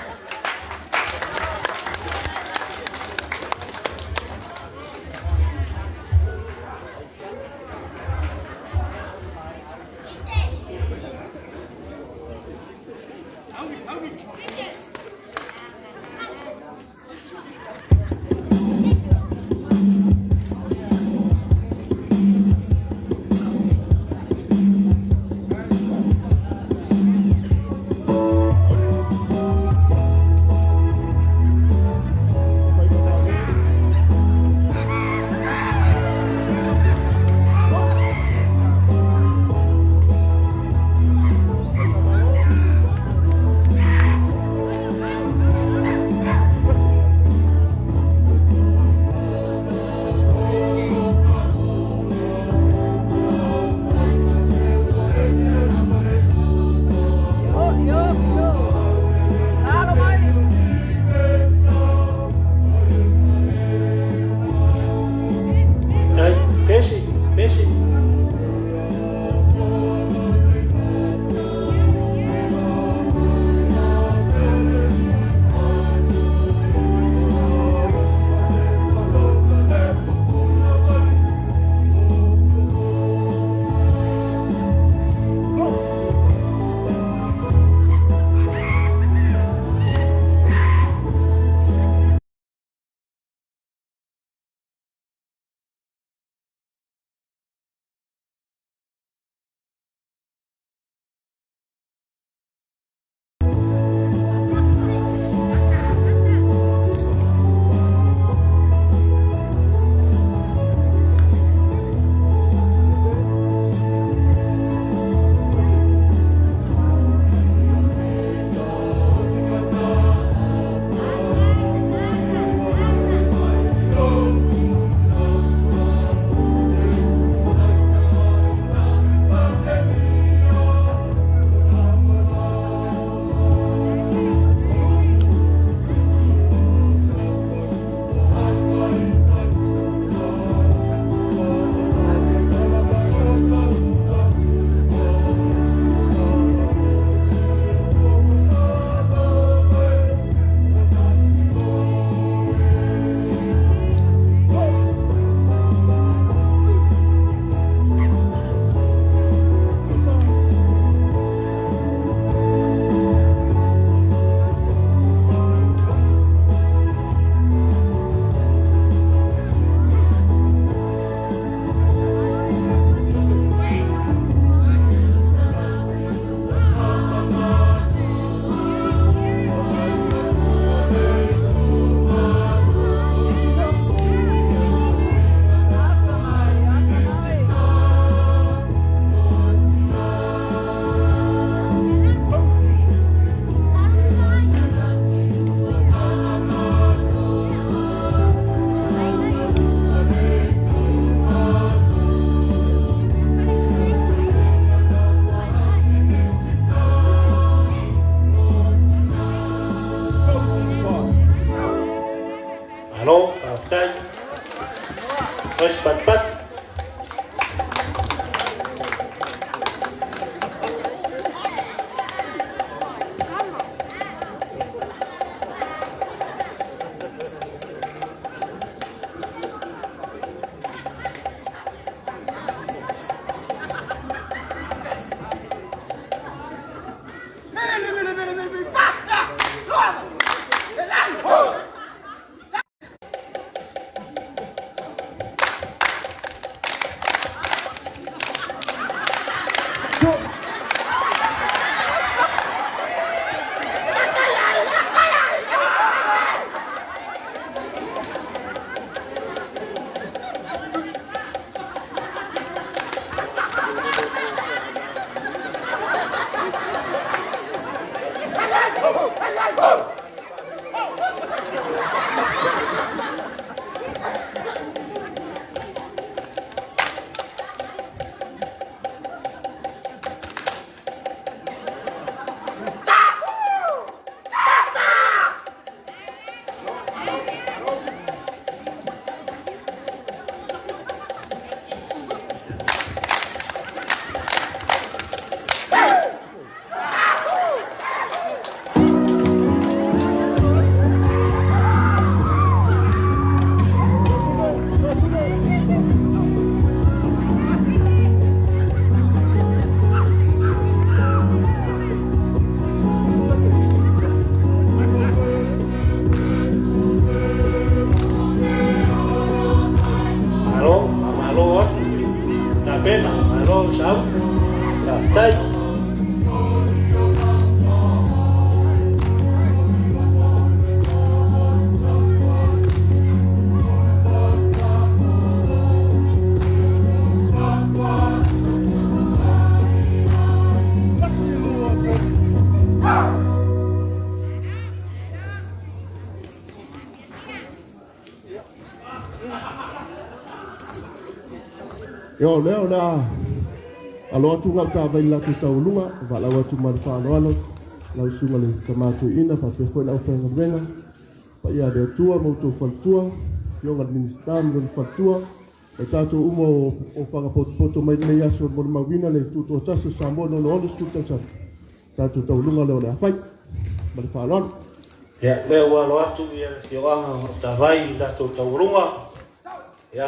Mas pat-pat. Yo leo la alo atu nga ka vai la tu taulunga va la watu mar fa lo la usunga le kamatu ina pa pe foi la ofenga venga pa ia de tua mo tu faltua yo ngal ministam del faltua e tato umo o fanga poto mai le yaso mo mawina le tu to taso sambo no no stu taso tato taulunga le la fai mar fa lo ya le wa lo atu ia si wanga ta vai la tu taulunga ya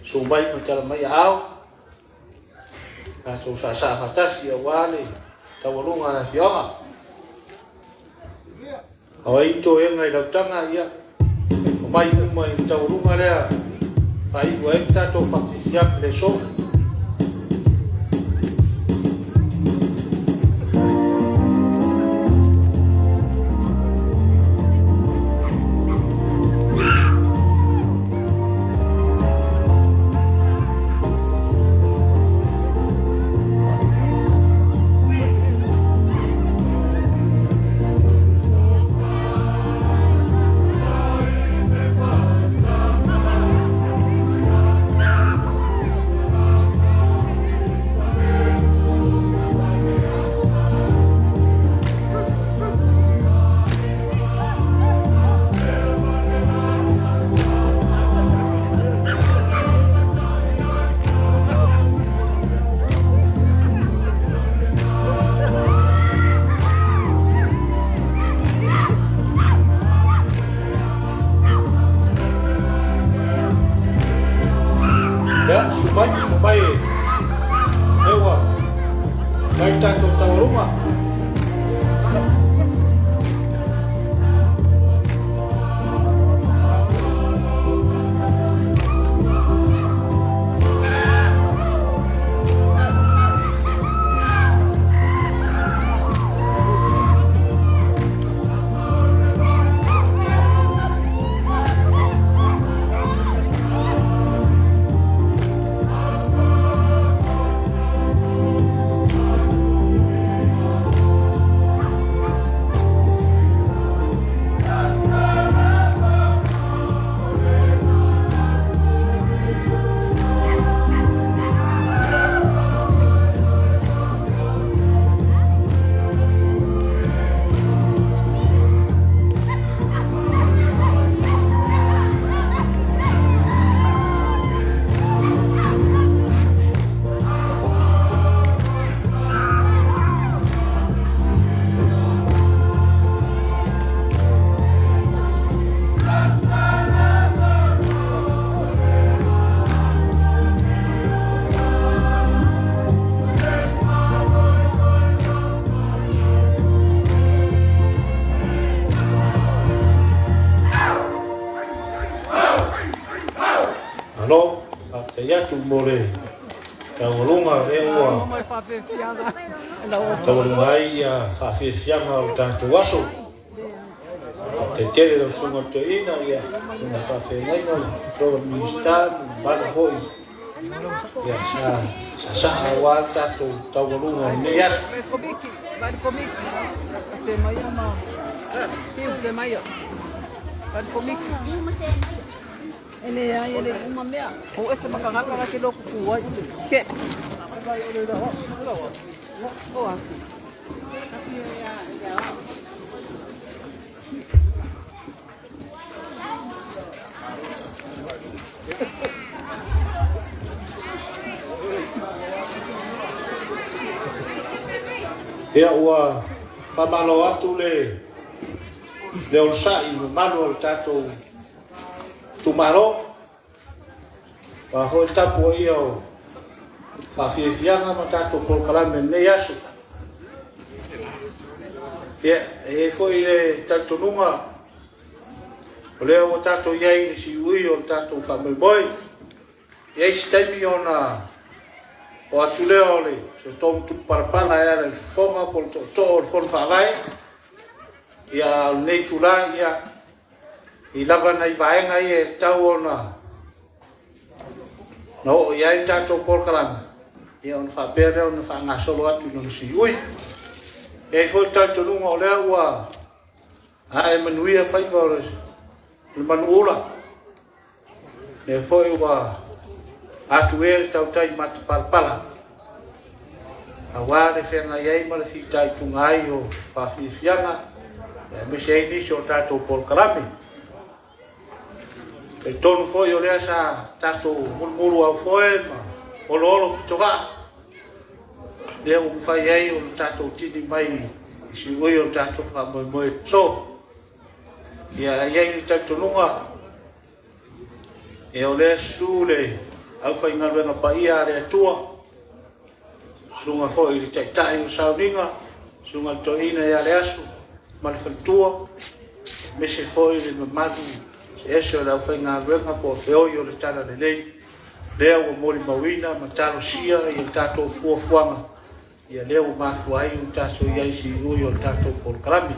sumbai macam mai au kaso sa atas ya wale tawalunga na sioma awai to yang ngai datanga ya mai tawalunga le fai wekta to paktisiap le so Alo, te yatu more. Tau runga e ua. Tau runga ia whawhiawhianga o tātou aso. Te tere o sunga te ina ia. Tuna whawhiangaina o minister, bana hoi. Ia sa wā tātou tau runga ne aso. Ele ele uma meia. Ou esse macacão lá que louco cuai. Que? Oh. Ia ua whamalo atu le o sai no mano o tātou tumaro wa hoi tapu ia o whawhiawhianga ma tātou polokalame nei aso. Ia, e foi le tātou nunga o leo o tātou iai ni si ui o tātou whamoimoi. Iai si taimi o na o atu leo le so tomu tuku parapana ea le whonga po le to o le whonu whawai. Ia nei tula ia I lava nei vaenga I e tau o na no iai tātou polokalame. Ia o na whapere o na whangasolo atu no si ui. E foi tātou nunga o lea ua e manuia whaiva o le manuula. E foi ua atu e tau tai mata palapala. A wāre whenga iai ma le whitai tunga ai o whawhiawhianga. Me se nisi o tātou polokalame. E tonu foi o lea sa tātou murmuru au foi ma olo pitoka. Lea o mwhai ai o tātou tini mai I si ui o tātou whamoimoe so. Ia iai ni tātou nunga. E o lea su le au whai ngaruenga pa ia rea tua. Sunga foi li taitai o sauninga. Sunga toina ia rea su. Ma le whantua. Me se foi le mamadu. Se ese o lau whai ngaruenga po whioi o le tana le nei. Lea o mori mawina ma talo sia I o tātou fuafuanga. Ia leo mafu ai o tātou iai si ui o tātou polokalame.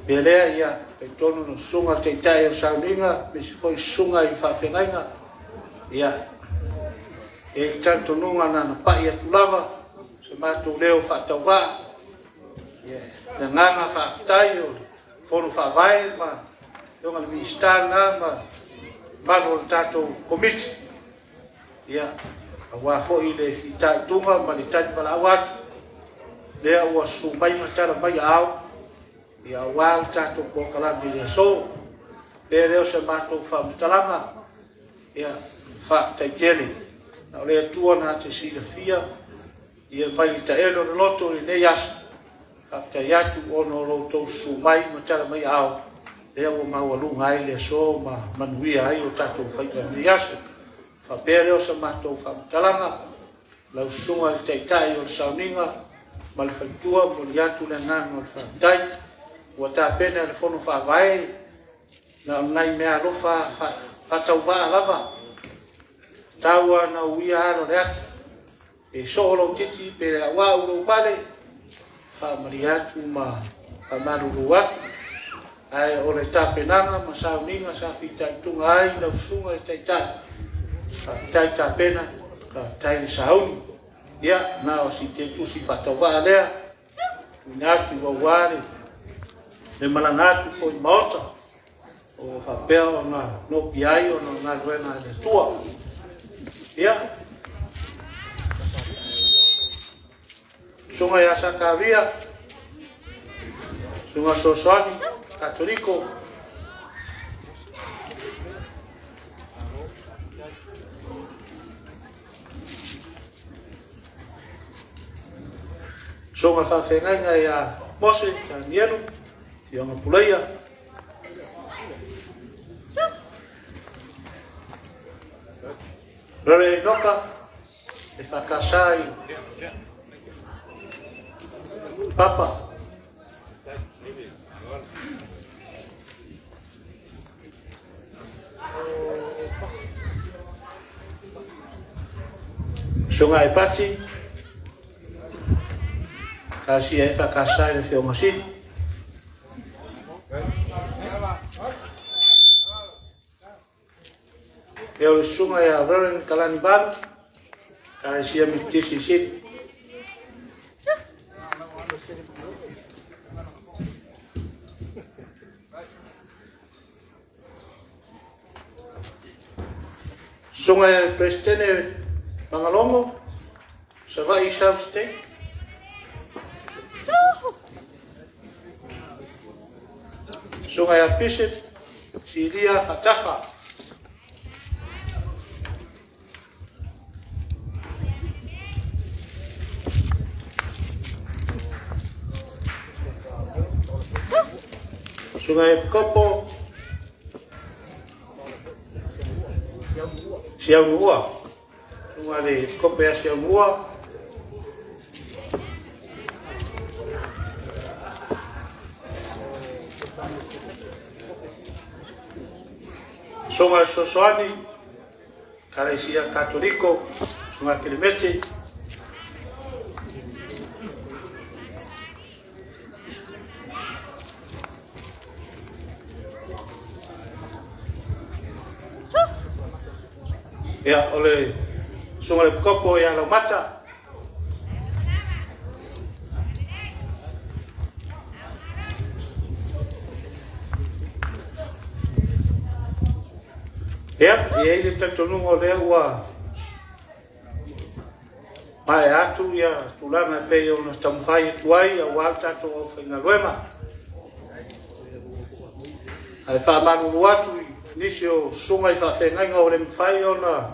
Pea lea ia e tonu no sunga teitai o sauninga, me si foi sunga I whawhengainga. Ia e tātou nunga na pai atu lava, se mātou leo whatau wā. Ia na nganga whawhitai o whonu whawai ma yonga le ministana ma mano o tātou komiti. Ia wa fo I le fitai tunga ma le tani pala awatu. Lea ua su mai matara mai au. Ia wau tātou polokalame le so. Lea leo se mātou whamutalanga. Ia whaatai tele. Na lea tua nā te sila fia. Ia mai I ta eno le loto le nei asa. Whaatai atu ono loto su mai matara mai au. Lea ua maualunga ai le so ma manuia ai o tātou whaipa nei asa. Whapere o sa mātou whamutalanga, lau sunga I teitai o sauninga, ma le whaitua mo li atu le nganga o le whaatai, ua tā pena le whono whawai, na nai mea lofa whatau waa lava, taua na uia aro le atu, e soolo titi pe le awa uro pale, whamari atu ma whamaruru atu, ai o le tā penanga ma sauninga sa whitai tunga ai lau sunga I teitai. Tai ta pena, tai le sauni. Ia, na o si te tusi whatawha lea, inatu wa ware, le malangatu ko I maota, o whapea o na nopi ai o na ngā ruenga le tua. Ia, sunga ia Sakaria, sunga Sosoani, Katoliko, songa whawhengainga ia Mose, ka Nienu, ti onga Puleia. Rere Noka, e whakasai Papa. Sunga e pati. Kasi e whakasai le whio masini. E o le sunga e a Reverend Kalani Banu. Kasi e mitisi sini. Sunga e Presidente Mangalongo, Savai South State. Sunga e Bishop Silia Hatafa. Sunga e Kopo Siaungua. Sunga le Kopo e Siaungua. Sunga Sosoani, Karaisia Katoliko, Sunga Kilimete. Ya, oleh Sunga le Kopo ya Laumata. Ya, ia ile tatonungo le ua mai atu ia tulanga pe ona tamfai tuai a walta to ofenga luema. Ai fa manu watu nisio sunga fa fenga ore mfai ona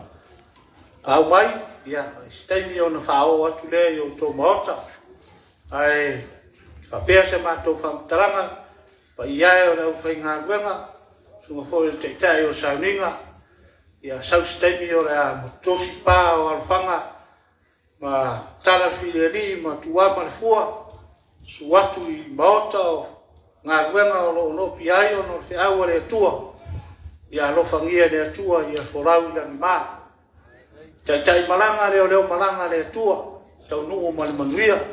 au mai ia stay ona fa o watu le yo to mota. Ai fa pese ma to fa taranga pa ia ona ofenga luema sunga fo te tai o sauninga. Ia sau stemi ora tosi pa o alfanga ma tala filiali ma tua ma fua suatu I maota nga wenga o no piai o no fe au le tua ia lo fangia le tua ia folau la ma tai malanga le malanga le tua tau no ma le manuia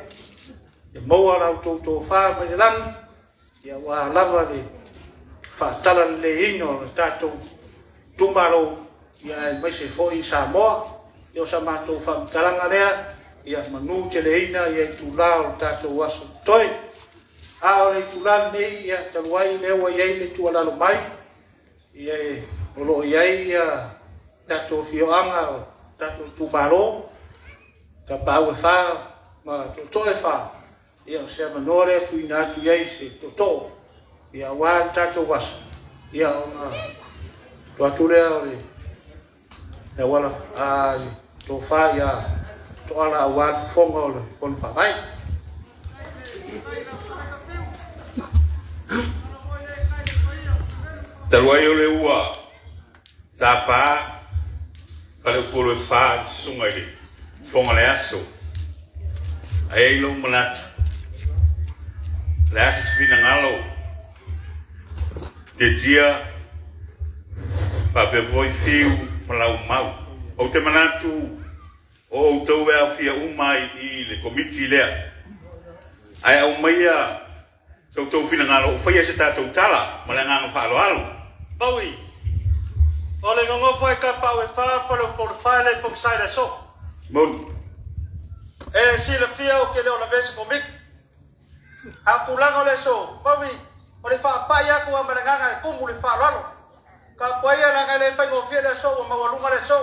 e mo ala to fa ma lang ia wa lava le fa tala le ino tato tumaro ia mai se foi Samoa io samato fa kalanga lea ia manu teleina ia tulao tato waso toi a le tulan nei ia taluai le wa ia le tuala lo mai ia lo ia tato fioanga tato tubaro ta pau fa ma to fa ia se manore tu ina tu ia se to ia wa tato waso ia ona to atule e wala ai to fa ya to ala wa fongo le kon fa vai Talwai o le ua tapa pale polo fa sunga ile fonga le aso ai lo manat la sfina ngalo te dia pa be voi fiu malau mau o te manatu o tau e fia umai I le komiti lea ai au maia tau fina ngalo fia se tatou tala malanga fa alo Baui ole ngongo foi kapa we fa folo por file por sai so mon e si le fia o ke le ona vese komiti a kulanga le so baui ole fa pa ya ku amalanga ku mu le fa alo ka poia la ngale fa ngo fia le so ma walunga le so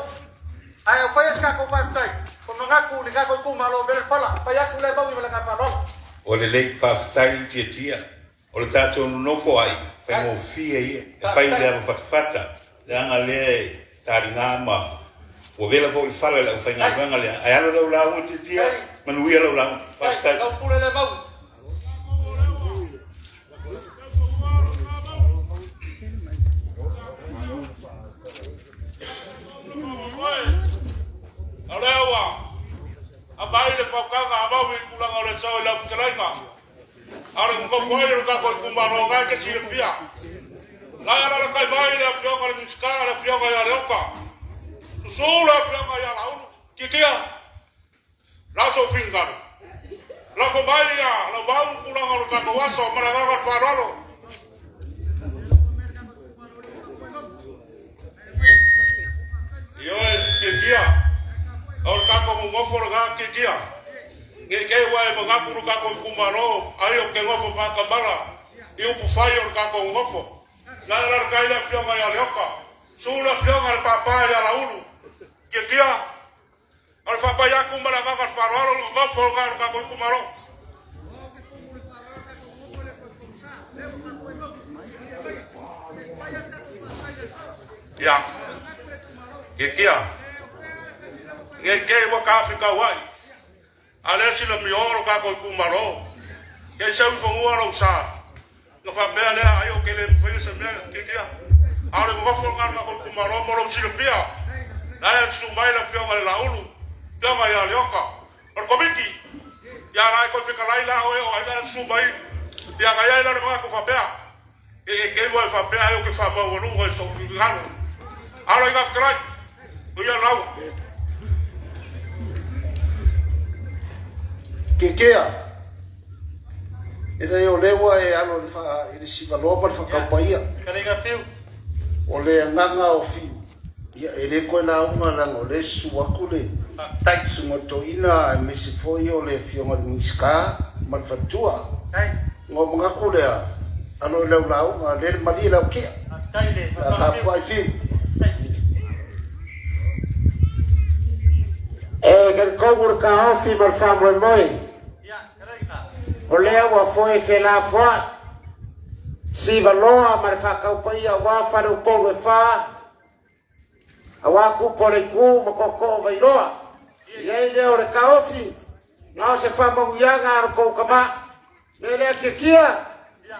ai o poia ska ko fa tai ko ngaku ni ka ko ku malo bel fala pa ya ku le baui le ka fa alo o le lei pa tai tia o le tatou no fo ai fa ngo fia ia fa ile fa fata nga le taringa ma o vela ko fala le fa nga le ai alo le la tia manuia le la fa tai o ku le baui Alewa, abai le pakanga abai kulanga le sao la kutrainga. Are ko foi ka ko kumaro ga ke chirpia. La la kai mai le fioga le miskara le fioga ya roka. Sula fioga ya la kikia la so fingar la ko mai ya la bau kula ngor ka ko waso mara ga faralo yo ke kia or ka ko mo for ga ke kia ke wa mo ga kuru ka ko kumaro ayo ke ngofo pa kambara io pu fai or ka ko ngofo la ka ya fionga ya leoka sula fionga pa pa ya la ulu ke kia or fa pa ya kumara ga faralo ngofo ga ka ko kumaro ya kia ke wa ka Afrika wai ale si la mioro ka ko kumaro ke sa fo ngoro sa no fa be ale ayo ke le fo se me ke kia ale mo fo ngar ka ko kumaro mo lo si le pia la su mai la fio la ulu to ga ya lioka por komiki ya ga ko fika la o ala su mai ya ga ya la mo ko fa be ke mo fa be ayo ke fa mo no ko so fi galo ala ga fikra o ya lawo Kekea. Ina yo lewa e alo le fa ile si valoma le fa kampaia. Karenga piu. O le nganga o fi. Ia ele ko na uma na ngole suaku le. Tai sumoto ina me se foi o le fionga miska mal fatua. Kai. Ngo mga ku le alo le lau ma le mali la ke. Kai le. Ka fa fi. Kan kau ka ofi mal fa moi. O lea wa foi fe la foi si valoa ma fa ka pai wa fa no ko fa awa ku por ku mo ko vai loa ye le o ka ofi no se fa mo ya ga ko kama le le ke kia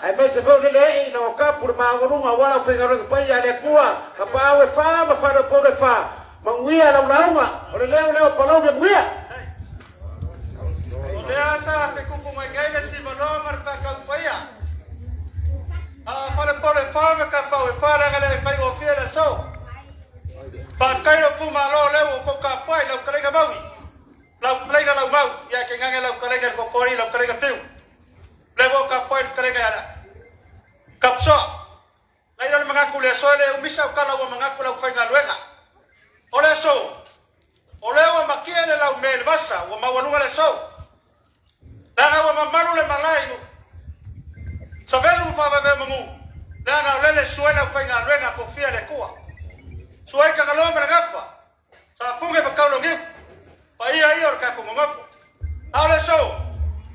ai me se fa le no ka por ma go no wa fa ga pai ya le kuwa ka pa we fa ma fa no ko fa manguia la lauma o le le pa lo manguia Biasa pe kupu mai gaile si malo marta ka upaya. Pale fame ka pa we fara gale fai go fiela so. Pa kai lo kuma lo lewo ko ka pai lo kale ga bawi. La plega la mau ya ke ngange la kale ga ko kori la kale ga tiu. Lewo ka pai kale ga ara. Kapso. Lai lo mga kule so le umisa ka la mga kula fai ga luega. Ole so. Ole wa makiele la umel basa wa mawanunga le so. Dana wa mamaru le malai. Sabelu fa ba mengu. Dana lele suela fa nga renga ko fia le kuwa. Suai ka ngalo mera gafa. Sa funge ba kaulo ngi. Pa ia or ka ko ngafu. Ale so.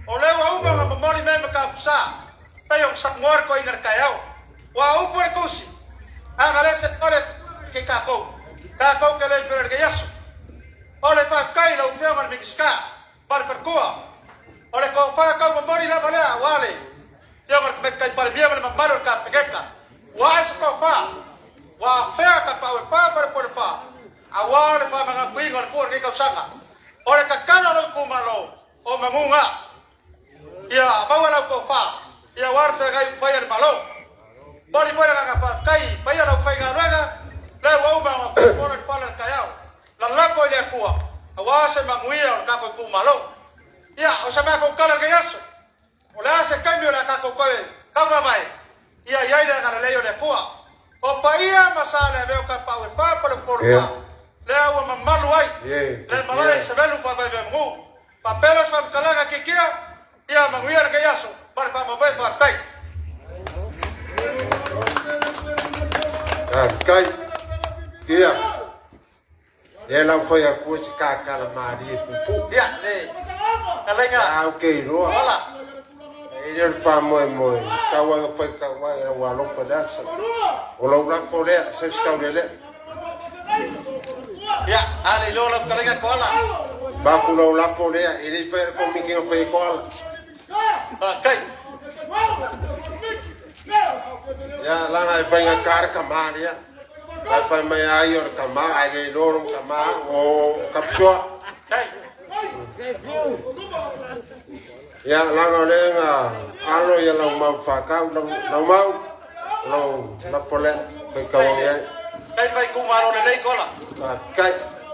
Ole wa uba ma mamori me ka sa. Pa yo sak ngor ko ingar kayao. Wa upo e kusi. Aga le se pole ke ka ko. Ka ko ke le fer ge yaso. Ole fa kai la ufia mar miska. Par per kuwa. Oleh kau fa kau memberi la bala wale. Dia mereka par dia membaru ka pegeka. Wa kau fa. Wa fa ka pa fa por fa. Awal fa mangakui ngor por ke kau sanga. Oleh ka kana lo kumalo o mangunga. Ya bawa la kau fa. Ya war fa kai bayar malo. Bori bori ka fa kai bayar la fa ngaraga. Le wa ba ko por pala kayao. La la ko le kuwa. Awase manguia ka ko kumalo. Ya, o sea, me ha colocado el gallazo. O le hace cambio la caco coe. Cabra vai. Ya le agarra leo de cua. O paía masale veo que pa pa por pa. Le hago mamalu ai. Le malai se velu pa bebe mu. Papelos fa calaga que kia. Ya manguia el gallazo. Para pa mo vai pa tai. Kai. Kia. Ela foi a coisa que a calamari pupu. Ya, le. Ah, ok, no. Hola. Ele fa moi. Kawa foi kawa wa lo pedaço. O lo na pole, se está ele. Ya, ale lo la carga cola. Ba ku lo la pole, ele per con mi que foi cola. Kai. Ya, la na vai a carca maria. Vai mai ai or kama, ai lo kama o kapsua. Kai. Ya langa lenga alo ya la mau fakau la mau lo la pole pe kawang ya Kai fai kumaro le lei cola.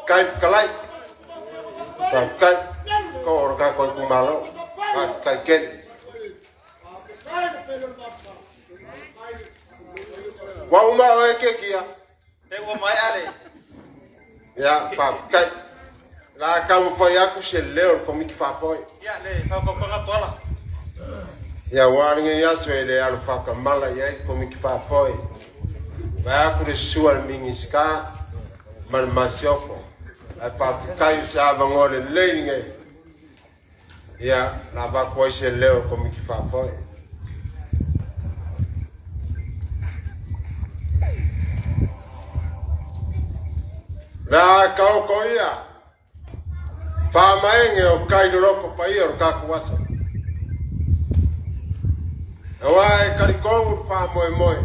kai kalai kai ko ka ko kumalo ka ken wa uma o ke kia Te wo mai ale. ya pa kai la ka mo foi aku se leo ko mi ki pa poi Ya le fa ko ka pola. ya wa ngi ya so ele al fa ka mala ya ko mi ki pa poi va ku de sual mingiska mal masiofo a pa kai sa va ngole leinge ya la ba ko se leo ko mi ki pa poi la ka ko ia pa maenge o kai do loko pa ia o ka kuasa Awai karikongu pa moe moe.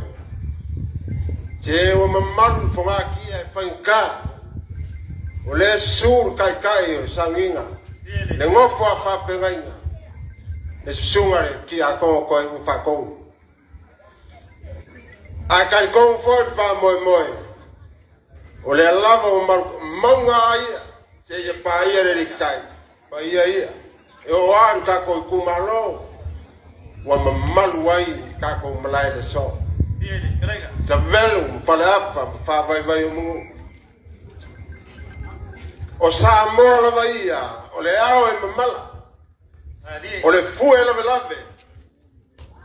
Che o mamaru fonga ki e panka. O le sur kai kai o sanginga. Le ngofo a pa pengainga. Le sungare ki a kongo koe u pa kongu. A karikongu fo pa moe moe. O le lava o maunga ia. Che ye pa ia le rikai. Pa ia ia. E o aru ka koe kumalo. Wa mamalu ai ka ko malai de so ja velu pale apa pa vai vai mu o sa mo la vaia o le ao e mamala o le fu e la velave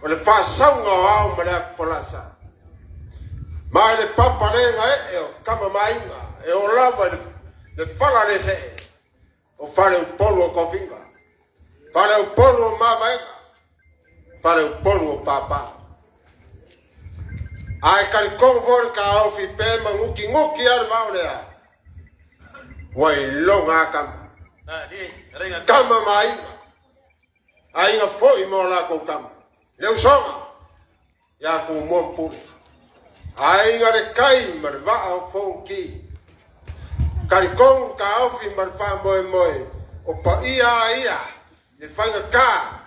o le pa saunga ao mala polasa mai le papa le e o kama mai e o lava le fala le se o fare un polvo con finga fare un polvo ma vai para o polvo papa. Ai karikongo vor ka o fi pe manguki ngoki ar maulea. Wai longa kam. Kama mai. Ai nga foi mo la ko kam. Leu songa. Ya ko mo pu. Ai nga re kai mar va o fonki. Karikongo ka o fi mar pa moe moe. O pa ia. E fanga ka.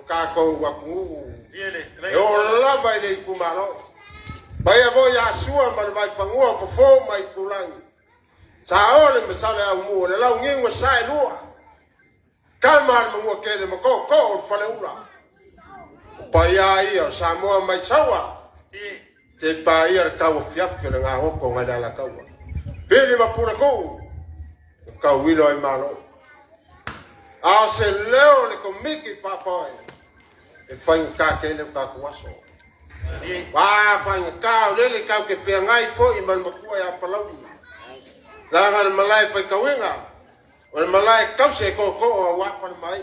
Ka ko wa ku e o la vai de kumalo vai a voi a sua ma vai pangua ko fo mai kulangi sa ole me sale a mu le la ngi wa sai lua kamar mo ke de mo ko fa le ula pa ya ia sa mo mai sawa te pa ia ka o fiap ke nga ho ko ngada la ka wa bele ma pura ko ka wilo ai malo a se leo le komiki papa e fai ka ke le ka kuaso wa fai ka le ka ke pe ngai fo i man ko ya palau la ngal malai fai ka winga o malai ka se ko wa pa mai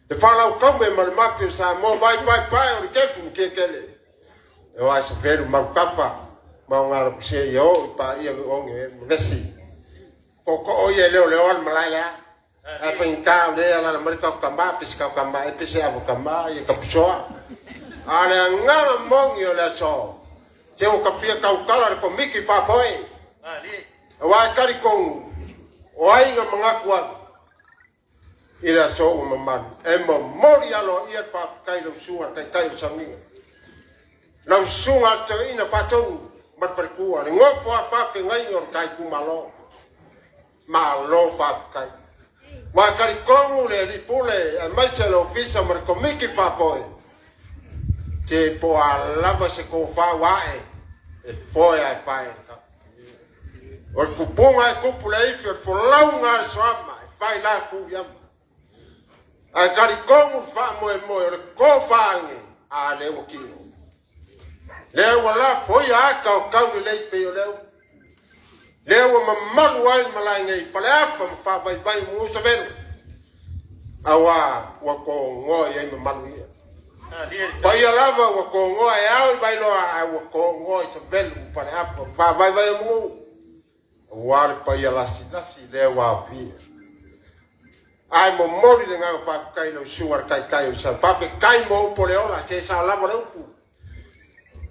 de falau ka me mal ma ke sa mo vai o ke fu ke le e wa se ver ma ka fa ma ngal se yo pa ia o nge mesi ko o ye le al malai la a pinta de la America kamba pisca kamba epise avo kamba e kapsoa ana ngama mongio la so te o kapia kaukala ko miki pa foi wa kari kon o ai nga mangakua ila so mama e mo morialo ia pa kai lo suar kai sangi lo sunga te ina patou mat perkua ngofo pa ke ngai ngor kai kumalo malo pa kai ma karikongu le ripule a mai se lo fisa mar komiki papoe che po alava se ko fa wae e foi ai pai o kupunga kupula ifi o launga swama pai la ku yam a karikongu fa mo o ko fangi a le o kilo le wala foi aka o kau le pe o Lewa mamalu ai malanga i paleapa fa vai mu saben awa wa ko ngo ai mamalu ia vai lava wa ko ngo ai au vai lo wa ko ngo i saben paleapa fa vai mu wa pa ia lasi lewa vi ai mo mori de nga fa kai lo suar kai sa fa pe kai mo poleola se sa lava lo ku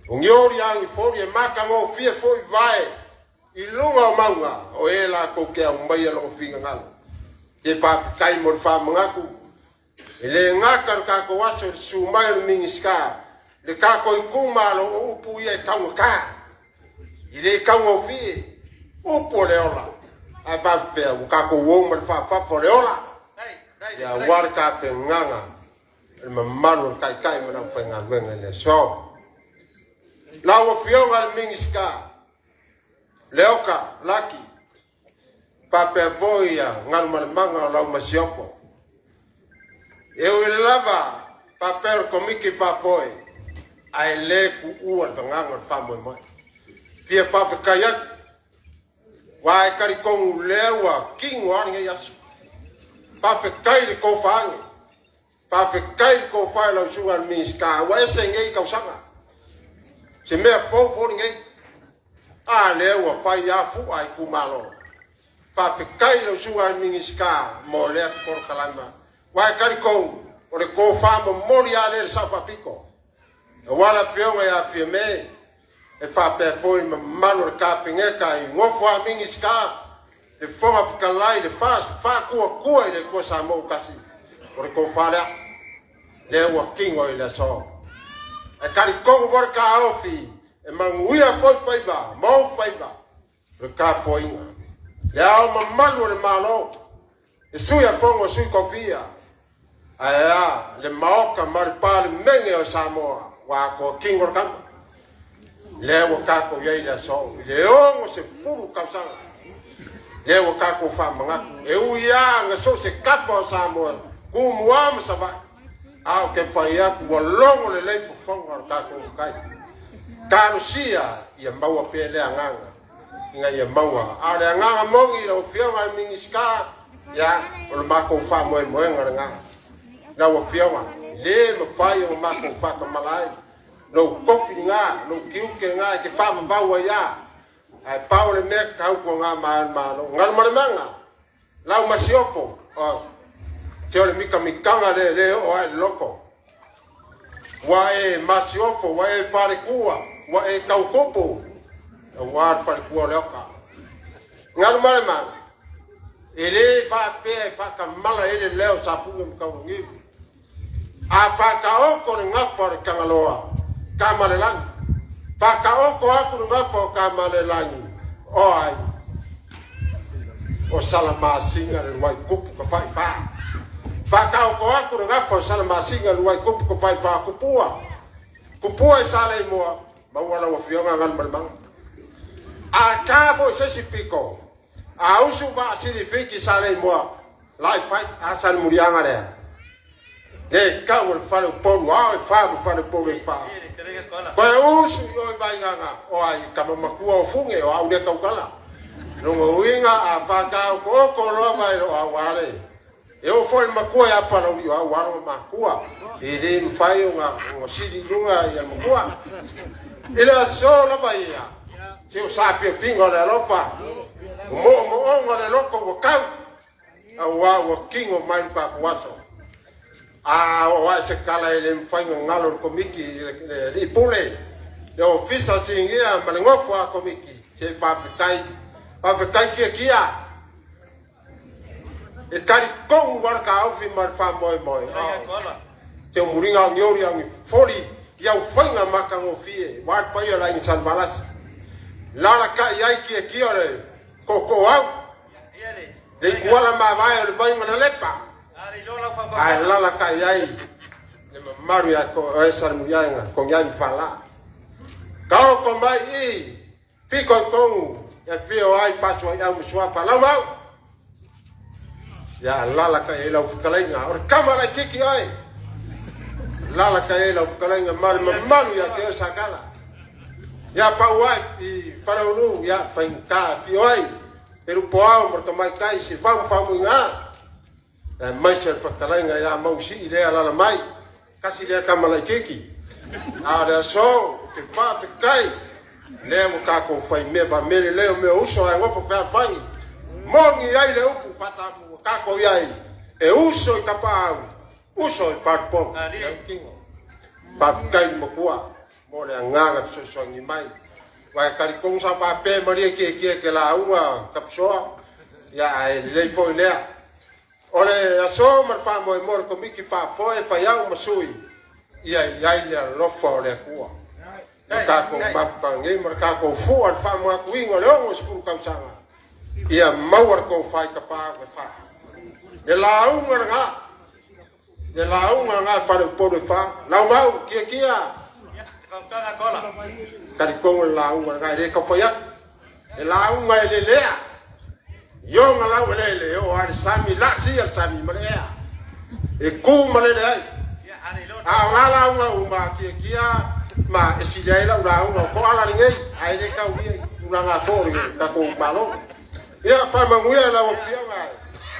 ungiori ai fori e maka ngo fie foi vai I lunga o maunga o e la ko ke au mai lo finga ngal e pa kai mo fa mangaku ele ngaka ka ko waso su mai mingiska le ka ko kuma lo upu ye ka ile ka ngo fi upu le ola a pa pe ka ko wo mo fa po le ola ya war ka pe nganga ma malu kai mana pengal le so lawa fionga mingiska leoka laki pape boya ngal manga lawa masiopo eu lava paper komiki papoe ai le ku ua nganga pamo mo pia pape kayak wai kari kong lewa king war nge yasu pape kai ko fangi pape kai ko fa la sugar mingiska wa esenge ka usanga se me fo nge a lewa pa ya fu ai ku malo pape kai la sugar mingiska mo le por kalama wai kari kong ore ko famo mori ale sa papiko wala pionga ya pieme e pape foi malo ka pinge kai ngofo mingiska le fonga kalai le fast fa ku le ko sa mo kasi ore ko fala le wa king o le so e kari kong bor ka ofi e manguia foi paiba mo paiba le ka poinga le au mamalo le malo e suya pongo sui kofia aya le maoka marpal menge o Samoa wa ko king or kam le wo ka ko ye le so le o se furu ka sa le wo ka ko fa manga e u ya nga so se kapo Samoa ku muam sa ba a ke fa ya ku longo le le fonga ka ko kai ka sia ya mawa pe le anganga inga ya mawa ale nganga mongi lo fio ma mingiska ya o ma ko fa mo nganga na wa fiawa le ma pai o ma ko fa ka malai no kofi nga no kiu ke nga ke fa ma wa ya ai paule me ka ko nga ma no ngal manga la ma siopo o te mi ka mi kanga le o ai loko wa e ma siopo wa e pare kuwa wa e ka kopo wa pare kuwa le ka ngal manga ele fa pe fa ka mala ele leo sa fu ka ngi apa kau ko ngapor kangaloa kamalelang pa kau ko aku ngapo kamalelang oi o salama singa le wai kupu ko pai pa kau ko aku ngapo salama singa le wai kupu ko pai pa kupua sale mo ma wala wa fionga ngal malmang akabo se sipiko au su ba si fiki sale mo lai pai asal murianga le e ka mo fa po wa fa po fa ko usu yo vai nga o ai ka ma ku o funge o au de ka kala no mo winga a pa ka ko lo vai o awale e o fo ma ku ya pa lo yo wa ma ku e le fai nga o si di lunga ya ma ku ila so lo vai ya se o sa fi fingo le lo fa mo le lo ko ka wa o king o mai pa waso a wa se kala ele mfanya ngalo komiki le pole le ofisa singia malengo kwa komiki se pa kai kia e kari kong war ka ofi mar pa moi te muringa nyori ang foli ya ufanya maka ngofie wa pa yo la insan balas la ka yai kia le koko wa le kuala ma vai le bai mana lepa ai lala ka yai le maru ya ko esa muyanga ko yai fala ka ko mai i piko kong ya fio ai paso ya muswa fala mau ya lala ka ila ukalenga or kamera kiki ai lala ka ila ukalenga mar malu ya ke sakala ya pa wai i para ulu ya fanka pi ai pero poao morto mai kai si fa nga mai ser pakalenga ya mau si ile ala mai kasi le kamala kiki ada so te fa te kai le mo ka ko fai me ba me le me uso ai ngopo fa fangi mongi ai le upu pata mo ka ko yai e uso kapau uso i parpo pa kai mo kwa mo le nganga so ni mai wa kali kong sa pa pe mari ke la uwa kapso ya ai le fo le ole aso mar fa mo mor ko miki pa po e pa ya masui ia ia lo fo le kwa ka ko ma fa ngi mar ka ko fu al fa mo ku ingo le o sku ka sanga ia mawar ko fa ka pa fa e launga nga e launga nga whare pore wha lau mau kia kari kongo launga nga e re ka whaia e launga e le lea yo nga lau e le o ari sami la si al sami marea e ku malele ai a nga launga uma kia ma e si dai launga ko ala ngai ai le ka ui nga ko ka ko malo ia fa manguia la o fia nga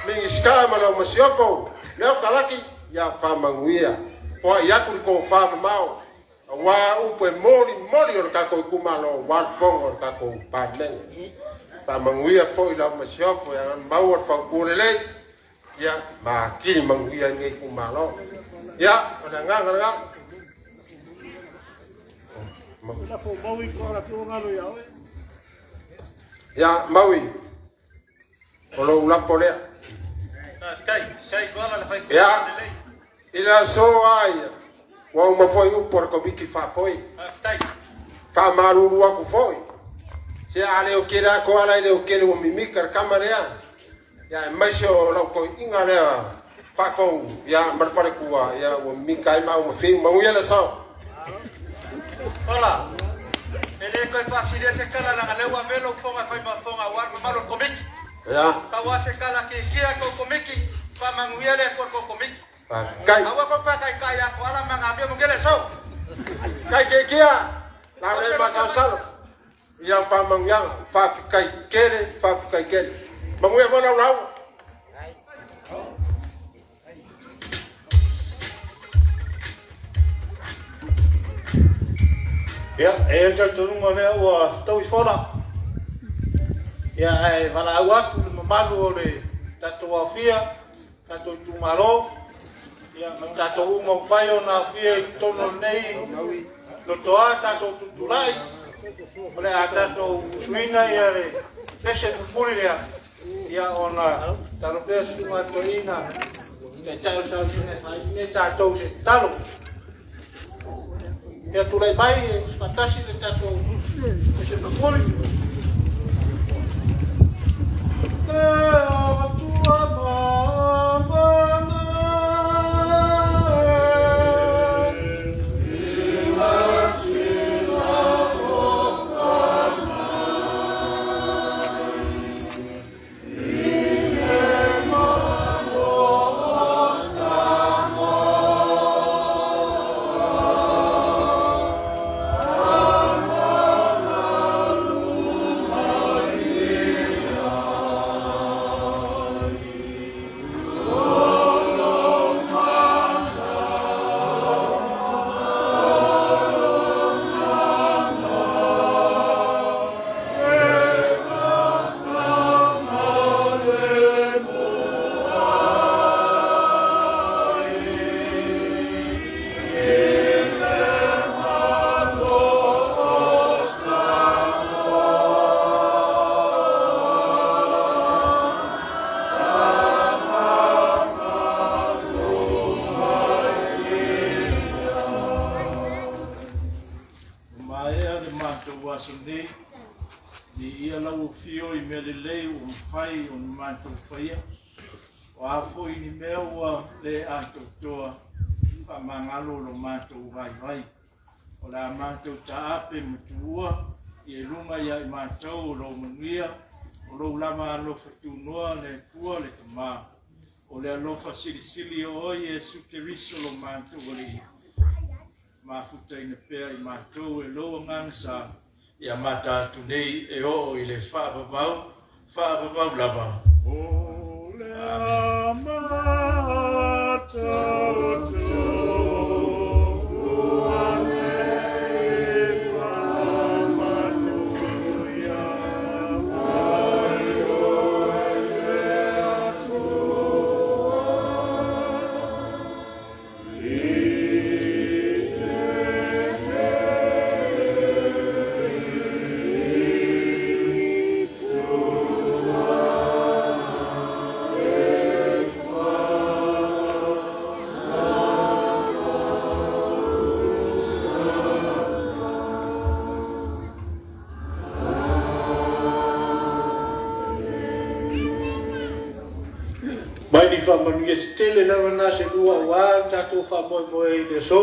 mingi ska ma lo masioko leo kalaki ya fa manguia po ia ko fa mau wa upo mori o ka ko kumalo wa kongo ka ko pa men pa manguia po ila masioko ya mau o fa kulele ya ma kini manguia ngai kumalo ya nga la po maui ko la po ngalo ya o ya maui olo ula pole kai ko la fai ya ila so ai wa uma foi u por ko biki fa foi fa maruru ku foi se ale o kira ko ala ile o kere o mimikar kamarea ya maisho lo ko ingale fa ko ya mar pare kuwa ya o mikai ma o fi ma uya la so hola ele ko fasile se kala la lewa velo fonga fai ma fonga war maro komiki ya kawa se kala ke kia ko komiki pa manguia le ko komiki kai kawa ko pa kai ya ko ala mangabio mungele so kai ke kia la le ma sa salo ya pa manguia fa kai kere fa kai kere manguia mo lau ya e ta tunu mo le o to fora ya e vala wa tu malu le ta to afia ta to tumaro ya ta to mo faio na fie to no nei lo to ta to tutulai ole ata to suina ya le pese furi ya ona ta lo pese ma to ina ke ta sa ne ta to se talo ya tu lai mai fantasi de tato ese no poli Pe mutua e lunga ya matou lo mungia lo lama lo fatunua le tua le tama o le lo fasili o Yesu Kristo lo matou le ma futa ina pe i matou e lo ngangsa ya mata tunei e o ile fa bavau lava o le matou Oh Mai ni whamanu ia se tele lewa nā se lua wā tātou whamoe moe i le so.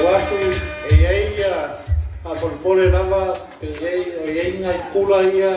Wasu e iei a polipole lava e iei ngai pula ia